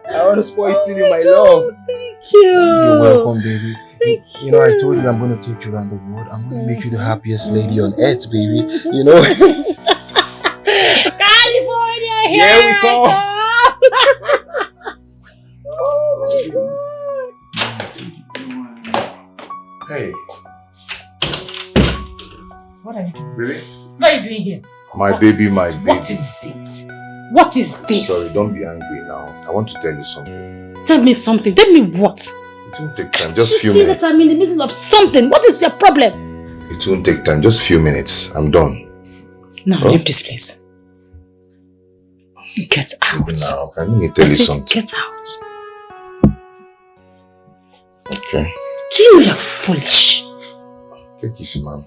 I want to spoil you silly, my love.
Thank you.
You're welcome, baby.
Thank
you. You know, I told you I'm going to take you around the world. I'm going to make you the happiest lady on earth, baby. You know?
California,
here we come.
Oh my God.
Hey.
What are you doing?
Baby?
What are you doing here?
My baby.
What is it? What is this?
Sorry, don't be angry now. I want to tell you something.
Tell me something. Tell me what?
It won't take time, just few
You see
minutes.
that I'm in the middle of something. What is your problem?
It won't take time, just few minutes. I'm done.
Now leave this place. Get out.
Now, can you tell you something?
Get out.
Okay.
Do you know you're foolish?
Take it easy, man.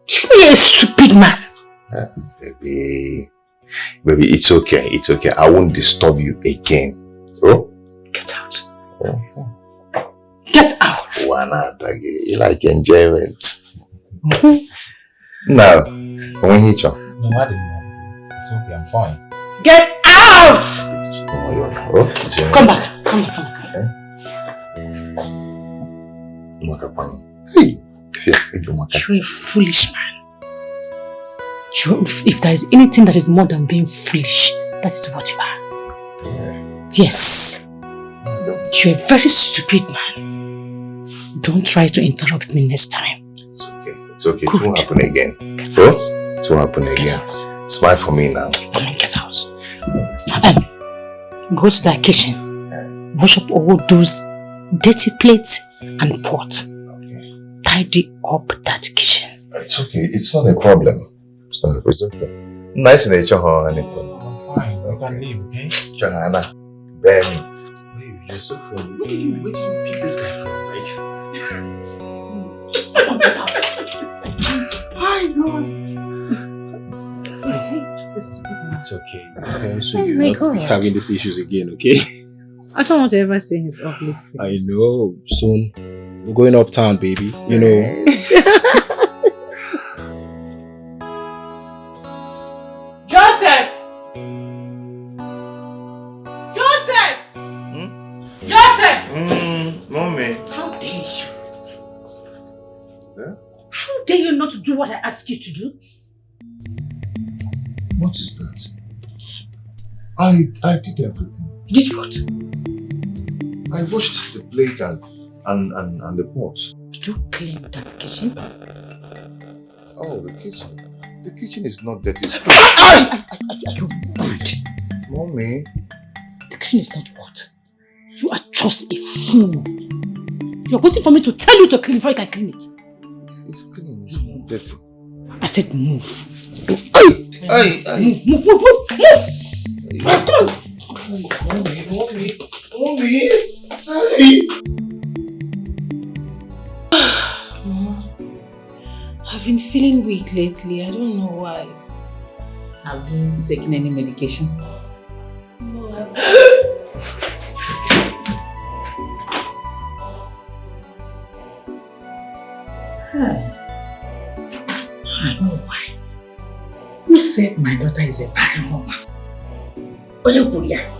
Do you know you're a stupid man?
Baby, it's okay. It's okay. I won't disturb you again. Oh?
Get out.
Oh.
Get out.
Why not again? You like enjoyment. Now, when he chop.
No, I didn't. It's okay, I'm fine.
Get out!
Oh,
come back. Come back.
Hey,
you're a foolish man. If there is anything that is more than being foolish, that is what you are.
Yeah.
Yes. You're a very stupid man. Don't try to interrupt me next time.
It's okay. It's okay. Good. It won't happen again. Get out. It won't happen again. Smile for me now.
Come on, get out. Go to the kitchen. Wash up all those dirty plates and pots. Okay. Tidy up that kitchen.
It's okay. It's not a problem. It's okay. Nice nature, honey.
I'm fine. You can leave, okay?
Johanna, Benny.
Babe, you're so funny. Where did you pick this guy from?
Hi, God.
It's okay. Very soon
Oh
you're
my
not
God.
having these issues again, okay?
I don't want to ever see his ugly face.
I know. Soon, we're going uptown, baby. You know.
Joseph! Joseph! Joseph!
Mommy.
How dare you?
Yeah?
How dare you not to do what I asked you to do?
What is that? I did everything.
Did what?
I washed the plate and the pot.
Did you clean that kitchen?
Oh, the kitchen. The kitchen is not dirty.
Are you mad?
Mommy.
The kitchen is not what? You are just a fool. You're waiting for me to tell you to clean before you can clean it.
It's clean, it's not dirty.
I said move.
Hey!
Move! Come on!
Mommy! Hey!
Mama, I've been feeling weak lately. I don't know why.
Have you taken any medication?
No,
I don't know why. Who said my daughter is a barren woman? Oyokuria.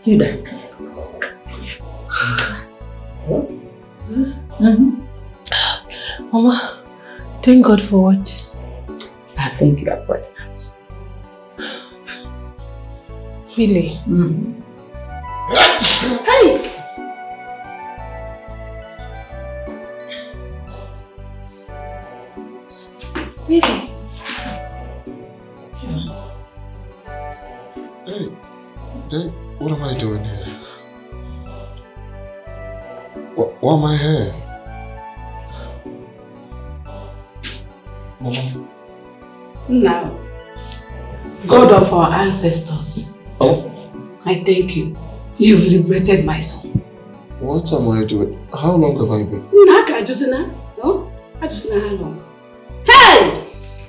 You there?
Mama, thank God for what?
I think you are pregnant.
Really?
Hey!
Baby.
Hey, what am I doing here? Why am I here? Mama?
Now, God of our ancestors, I thank you. You've liberated my son.
What am I doing? How long have I been?
I just know how long. Hey!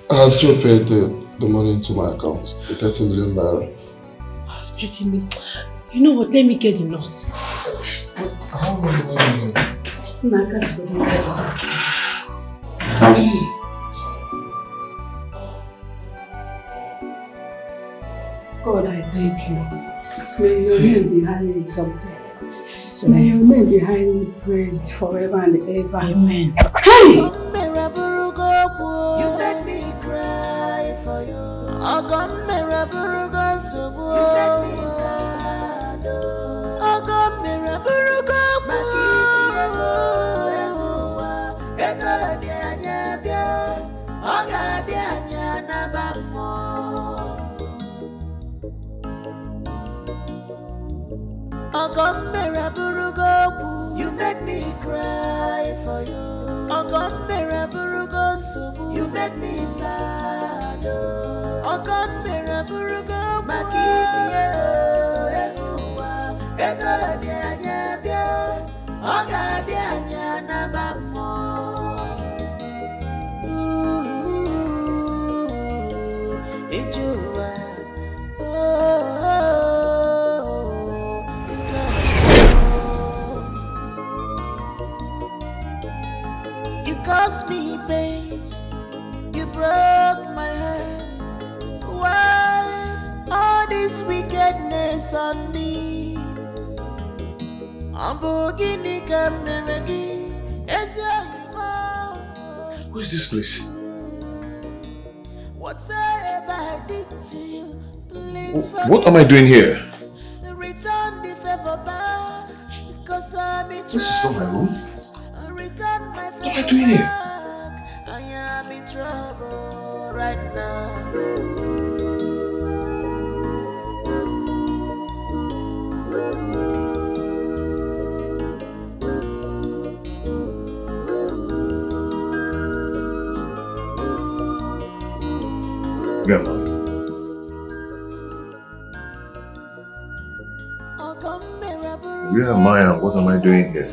Has Joe paid the money into my account? The 30 million naira.
30 million. You know what? Let me get the nuts.
How long have I been here?
God, I thank you. May your name be highly exalted. May your name be highly praised forever and ever.
Amen.
Hey!
You made me cry for you. You made me sad. You made me cry for you. You made me sad. You caused me pain, you broke my heart. Why all this wickedness on me?
Where is this place?
Whatever I did to you, please
What am I doing here?
return the favor back, because I'm in trouble.
This is not my room.
Return my favor
What am I doing here?
back. I am in trouble right now.
Grandma. Where am I and what am I doing here?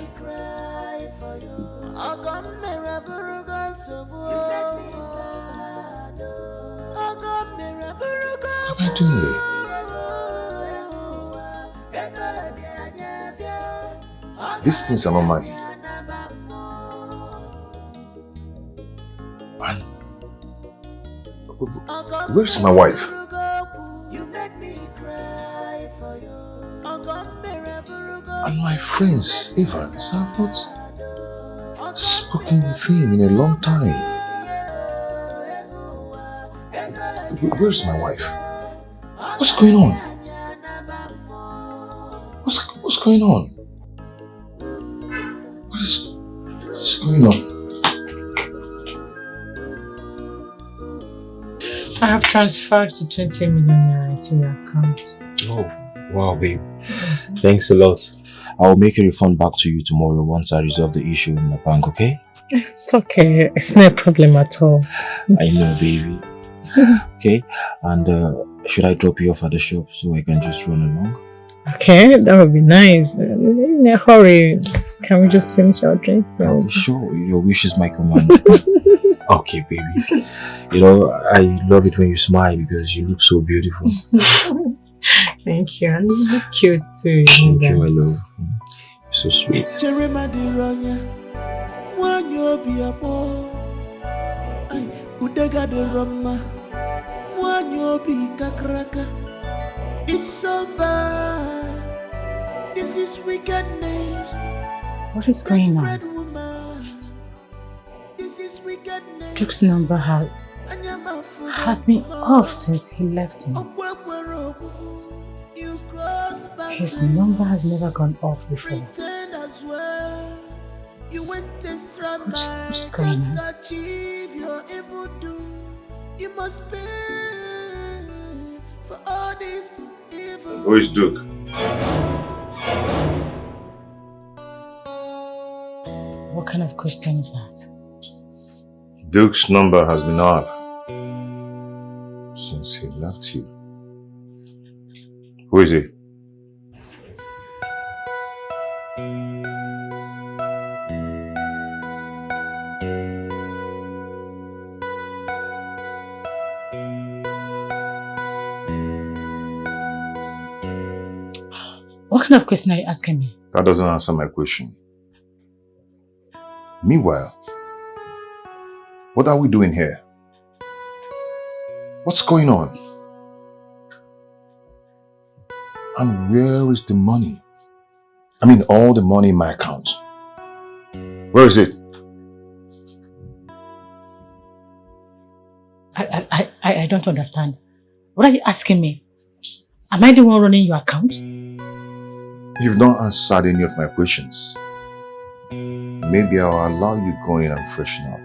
What am I doing here? These things are not mine. And where's my wife? And my friends, Evans, I've not spoken with him in a long time. Where's my wife? What's going on? What's going on? What's going on?
I have transferred to 20 million naira to your account.
Oh, wow, babe. Thanks a lot. I'll make a refund back to you tomorrow once I resolve the issue in the bank, okay?
It's okay. It's no problem at all.
I know, baby. Okay, and should I drop you off at the shop so I can just run along?
Okay, that would be nice. In a hurry. Can we just finish our drink?
Sure, your wish is my command. Okay, baby. You know, I love it when you smile because you look so beautiful.
Thank you. And you look cute too.
Thank you, I love you. So sweet.
It's so bad. This is wickedness.
What is going on? Duke's number had been off since he left me. His number has never gone off before. What is going on?
You must pay for all this evil.
Who is Duke?
What kind of question is that?
Duke's number has been off since he left you. Who is he?
What kind of question are you asking me?
That doesn't answer my question. Meanwhile, what are we doing here? What's going on? And where is the money? I mean, all the money in my account. Where is it?
I don't understand. What are you asking me? Am I the one running your account?
You've not answered any of my questions. Maybe I'll allow you go in and freshen up.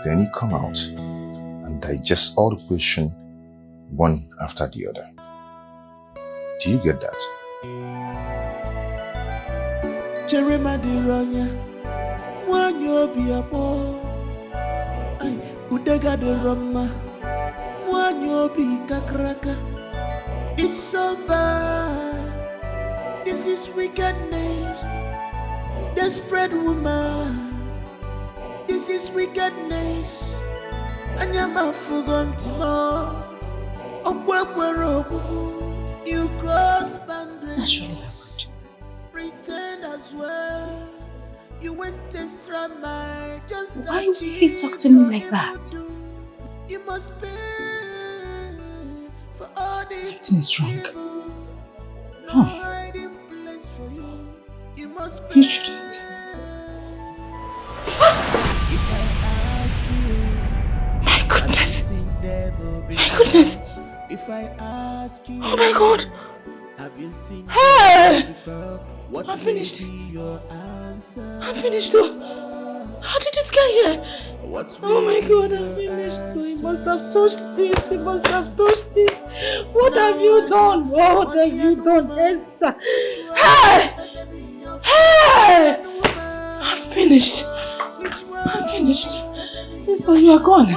Then you come out and digest all the questions one after the other. Do you get that?
It's so bad. This is wickedness. Desperate woman. This is wickedness. Anyama fugantimo. You cross boundaries.
Naturally,
Pretend as well. You went to my just.
Why would he talk to me like that?
You must pay for all this.
Something is wrong. No. He shouldn't. My goodness. My goodness. Oh my God. Hey! I'm finished. I'm finished too. How did this get here? Oh my God, I'm finished too. He must have touched this. He must have touched this. What have you done? What have you done, Esther? Hey! Hey! I'm finished. I'm finished. Esther, you are gone.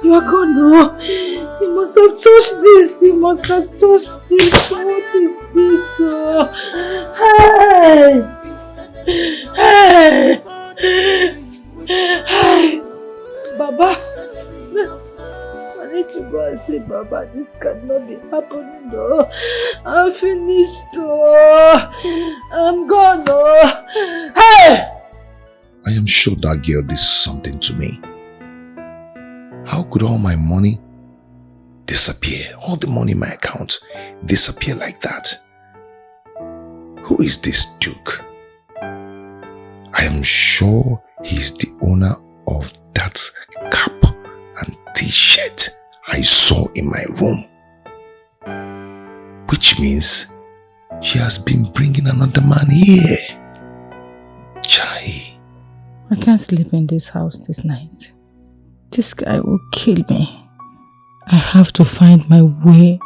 You are gone, no. He must have touched this. He must have touched this. What is this? Oh. Hey! Hey! Hey! Baba! I need to go and say, Baba, this cannot be happening, no. I'm finished, oh. I'm gone, oh. Hey!
I am sure that girl did something to me. How could all my money disappear? All the money in my account disappear like that? Who is this Duke? I am sure he's the owner of that cap and t-shirt I saw in my room. Which means she has been bringing another man here. Chai,
I can't sleep in this house this night. This guy will kill me. I have to find my way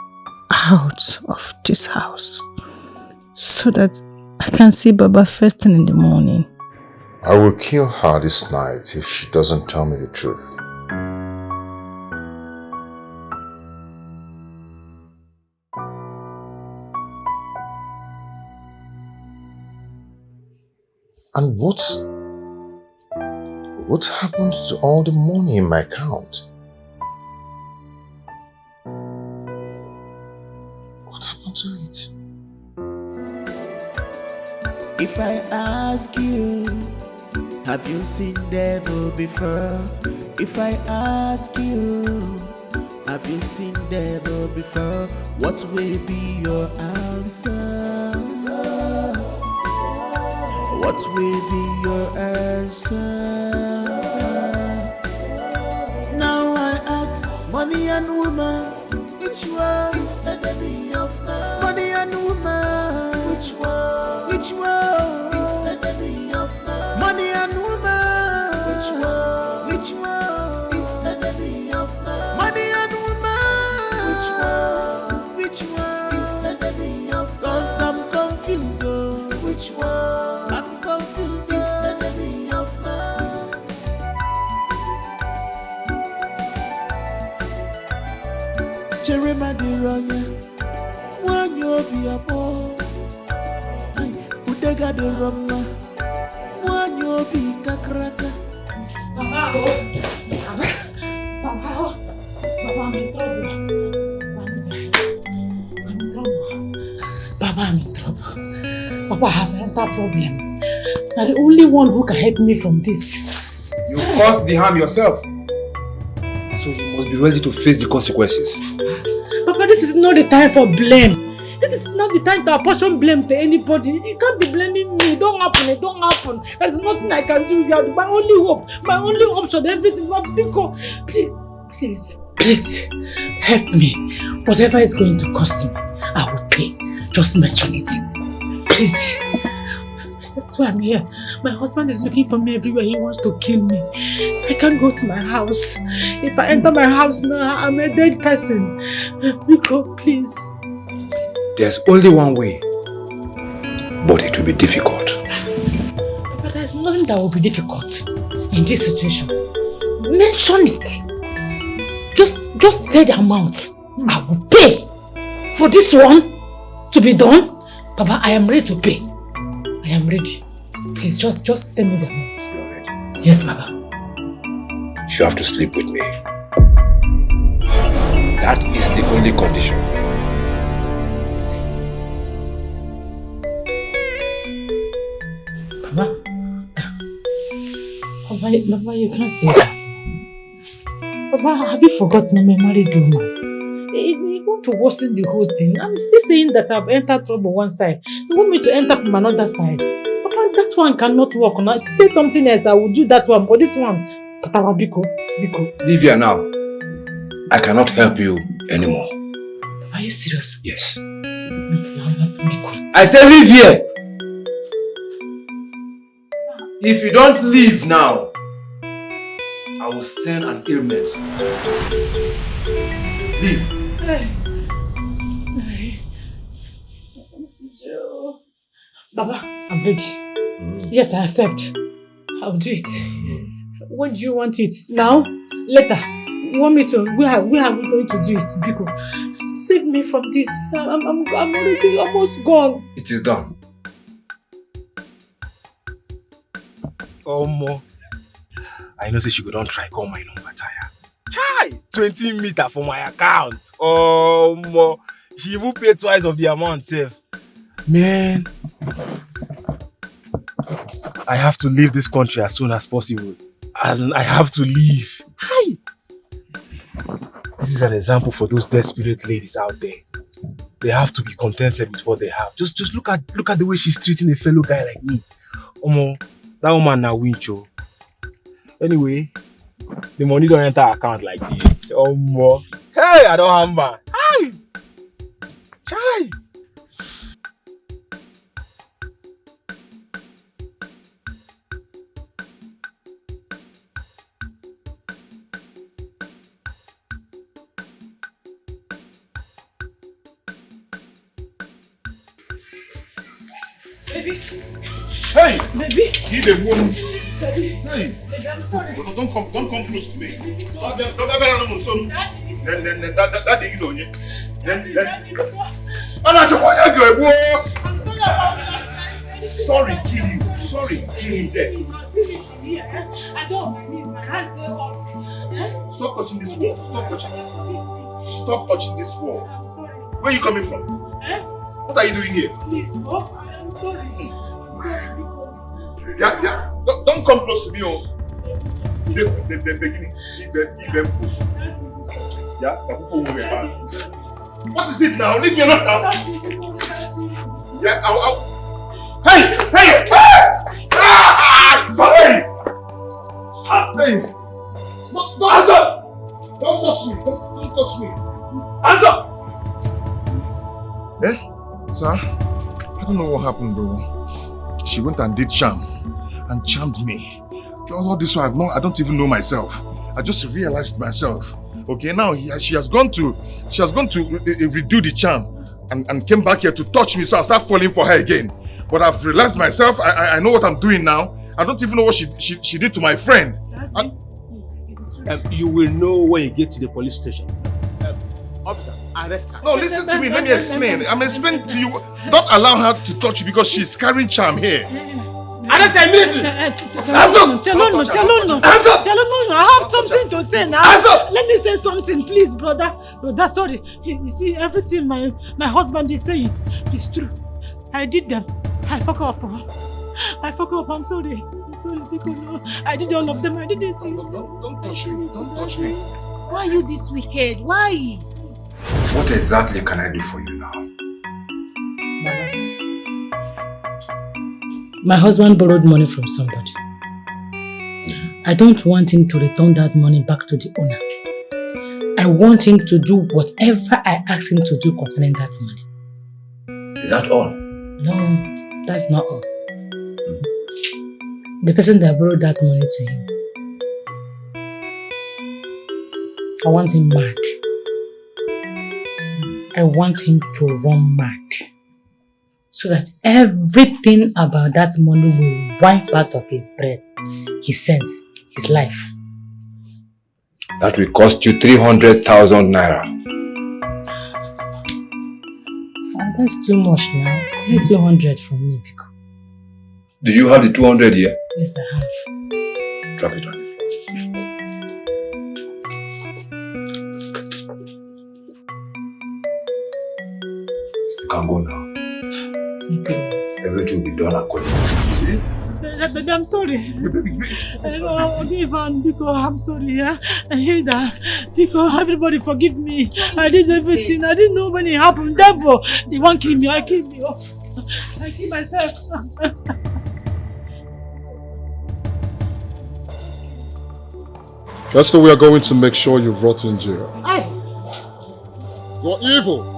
out of this house so that I can see Baba first thing in the morning.
I will kill her this night if she doesn't tell me the truth. And what happened to all the money in my account? What happened to it?
If I ask you, have you seen devil before? If I ask you, have you seen devil before? What will be your answer? What will be your answer? Now I ask, money and woman, which one is enemy of man? Money and woman, which one? Which one is enemy of man? Money and woman, which one? Which one is enemy of man? Money and woman, which one? Which one is enemy of man? 'Cause I'm confused, oh. Which one? I'm confused, is enemy of man. Jeremiah Ronya, one you be a boy. Udega de Roma, one you be kakraka.
Baba, I'm in trouble. I'm in trouble. Baba, I'm in trouble. Baba, I have a mental problem. You're the only one who can help me from this.
You caused the harm yourself. So you must be ready to face the consequences.
Papa, this is not the time for blame. This is not the time to apportion blame to anybody. You can't be blaming me. It don't happen. It don't happen. There's nothing I can do. You are my only hope, my only option, everything. But please, help me. Whatever is going to cost me, I will pay. Just mention it. Please. That's why I'm here. My husband is looking for me everywhere. He wants to kill me. I can't go to my house. If I enter my house now, I'm a dead person. Biko, please.
There's only one way, but it will be difficult.
But there's nothing that will be difficult in this situation. Mention it. Just say the amount. I will pay for this one to be done. Papa, I am ready to pay. I am ready. Please, just tell me the amount. You're ready? Yes, Baba.
You have to sleep with me. That is the only condition.
Baba, you can't say that. Baba, have you forgotten I'm a married woman? You want to worsen the whole thing. I'm still saying that I've entered trouble one side. You want me to enter from another side? Papa, that one cannot work. Now, say something else, I will do that one. But this one, Papa, Biko.
Leave here now. I cannot help you anymore.
Are you serious?
Yes. I say leave here. If you don't leave now, I will send an ailment. Leave.
Baba, I'm ready. Yes, I accept. I'll do it. When do you want it? Now? Later? You want me to? Where are we going to do it, Biko? Save me from this. I'm already almost gone.
It is done.
Omo, I know say she go don try call my number tire. Chai, 20 meter for my account. Omo, she even pay twice of the amount sef. Man, I have to leave this country as soon as possible. As in, I have to leave. Hi. This is an example for those desperate ladies out there. They have to be contented with what they have. Just look at the way she's treating a fellow guy like me. Omo, that woman na wincho. Anyway, the money don't enter her account like this. Omo. Hey, I don't hammer. Hi. Chai.
Baby.
Hey!
Baby.
Give a woman.
Baby.
Hey!
Baby, I'm sorry.
Don't come close to me. Don't Then
I'm sorry about last night.
Sorry, kill you. Sorry, kill him there.
I don't my knees, my hands they up.
Stop touching this wall. Stop touching this wall.
I'm sorry.
Where are you coming from? What are you doing here?
Please, oh, I'm sorry. I'm sorry, Biko.
Yeah. Don't come close to me, oh. The beginning. Yeah, what is it now? Leave me alone now. Yeah, I'll. Hey! Stop! Hey! Answer! Don't touch me. Don't touch me. Answer! Sir, I don't know what happened, bro. She went and did charm and charmed me. All this while, I don't even know myself. I just realized myself. Okay, now she has gone to redo the charm and came back here to touch me, so I start falling for her again. But I've realized myself. I know what I'm doing now. I don't even know what she did to my friend.
You will know when you get to the police station. Officer, arrest her.
No, listen to me. Let me explain. I'm explaining to you. Don't allow her to touch you because she's carrying charm here.
Arrest her immediately. Chelon, I have something to say now. Let me say something, please, brother. Brother, sorry. You see, everything my husband is saying is true. I did them. I fuck up. I'm sorry. Because I did all of them. I didn't.
Don't touch me. Don't touch me.
Why are you this wicked? Why?
What exactly can I do for you now?
My husband borrowed money from somebody. I don't want him to return that money back to the owner. I want him to do whatever I ask him to do concerning that money.
Is that all?
No, that's not all. The person that borrowed that money to him, I want him mad. I want him to run mad. So that everything about that money will wipe out of his brain, his sense, his life.
That will cost you 300,000 naira.
That's too much now. Only 200 from me, Biko.
Do you have the 200 here?
Yes, I have.
Drop it on the floor. You can go now.
Okay.
Everything will be done accordingly. See?
Baby, I'm sorry. Biko, I'm sorry, yeah? I hate that. Biko, everybody forgive me. I did everything. I didn't know when it happened. Therefore, they won't kill me. I killed me. I killed myself.
Esther, we are going to make sure you rot in jail.
Aye.
You're evil.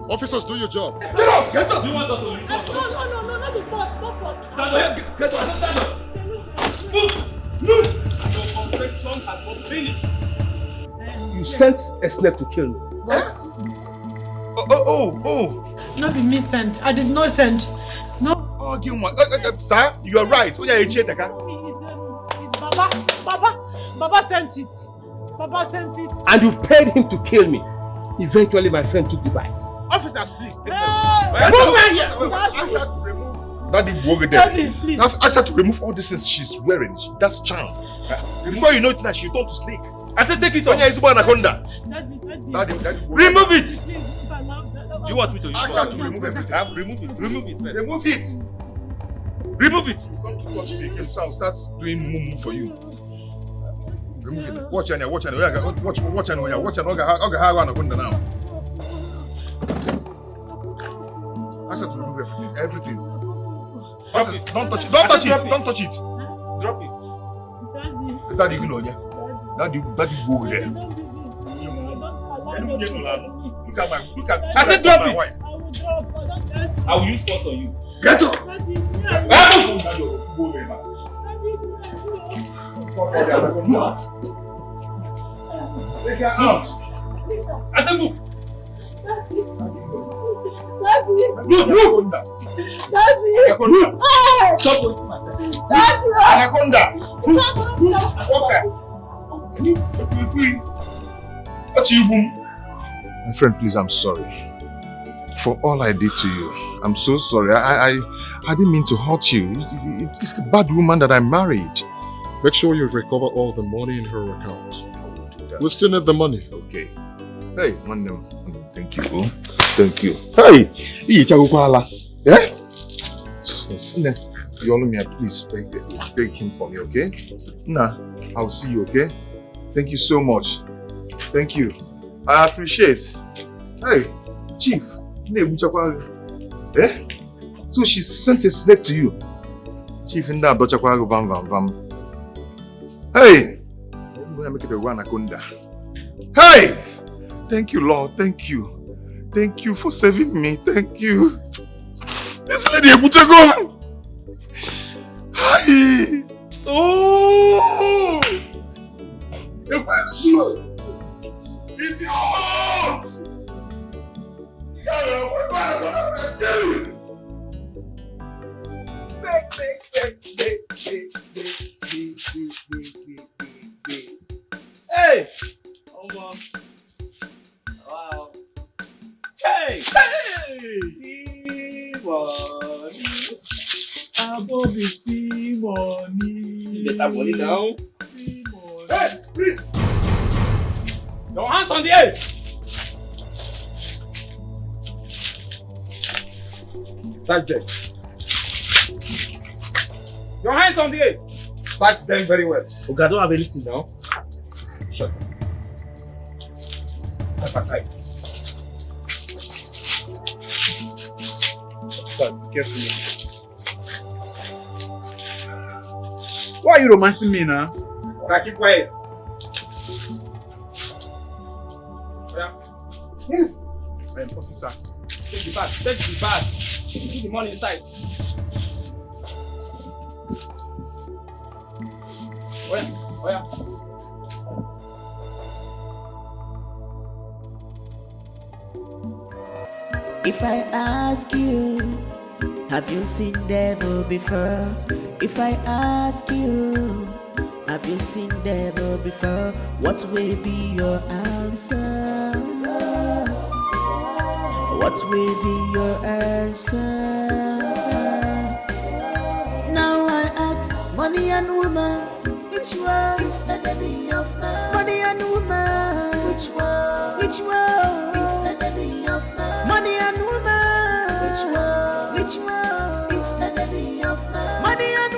Officers, do your job.
Get out! Get out! You want us to leave? No, not the first. Not first. Stand up. Get out. Stand up. Move. Your confession has not finished.
You sent a snake to kill me.
What?
Oh.
Not be me sent. I did not send. No.
Oh, give one. Sir, you are right. Who are you cheating?
It's Baba sent it. Baba sent it.
And you paid him to kill me. Eventually, my friend took the bite.
Officers, please take
Move
Daddy, please. Ask her to remove all the things she's wearing. That's charm. Before you know it now, she turned to snake.
I said take it off.
Anaconda.
Daddy.
Remove it.
Please,
do you want me to
ask her to remove everything?
Remove it.
Remove it.
Remove it.
Come to touch me again, so I'll start doing moo for you. Remove it. Watch Anya. Watch Anya. Anaconda now. Ask her to remove everything.
Drop it.
Don't touch it.
Drop it.
Daddy, you know, yeah. Daddy, go there. Look at
I said drop
my
it.
wife.
I will use force on you.
Get up. Take her out.
I said move.
Move! Daddy!
Anaconda!
Hey!
Stop working my face.
Daddy!
Anaconda! Okay.
My friend, please, I'm sorry. For all I did to you. I'm so sorry. I didn't mean to hurt you. It's the bad woman that I married.
Make sure you recover all the money in her account.
I will do that.
We still need the money.
Okay. Hey, Mandem. Thank you, bro. Thank you. Hey! Yeah? Yolomia, please beg him for me, okay? Nah, I'll see you, okay? Thank you so much. Thank you. I appreciate. Hey, Chief. Eh? So she sent a snake to you. Chief in that vam. Hey! I'm gonna make it a anaconda. Hey! Thank you, Lord. Thank you. Thank you for saving me. Thank you. This lady Butagom. Hi. Oh! If I should, it's your heart.
Hey! Wow. Hey! See money. Bobby, see money. See better money now. See money. Hey! Please! Your hands on the edge! Touch them. Your hands on the edge. Touch them very well. Okay, I don't have anything now. Shut up. Step aside. Stop, be careful. Why are you romancing me now? Okay, keep quiet. Yeah. Move! Officer, take the bag, take the bag. Put the money inside. Oh yeah.
If I ask you, have you seen devil before? If I ask you, have you seen devil before? What will be your answer? What will be your answer? Now I ask, money and woman, which one is enemy of man? Money and woman, which one? Which one is enemy of man? Money and woman, which one? Which one is enemy of man? Money and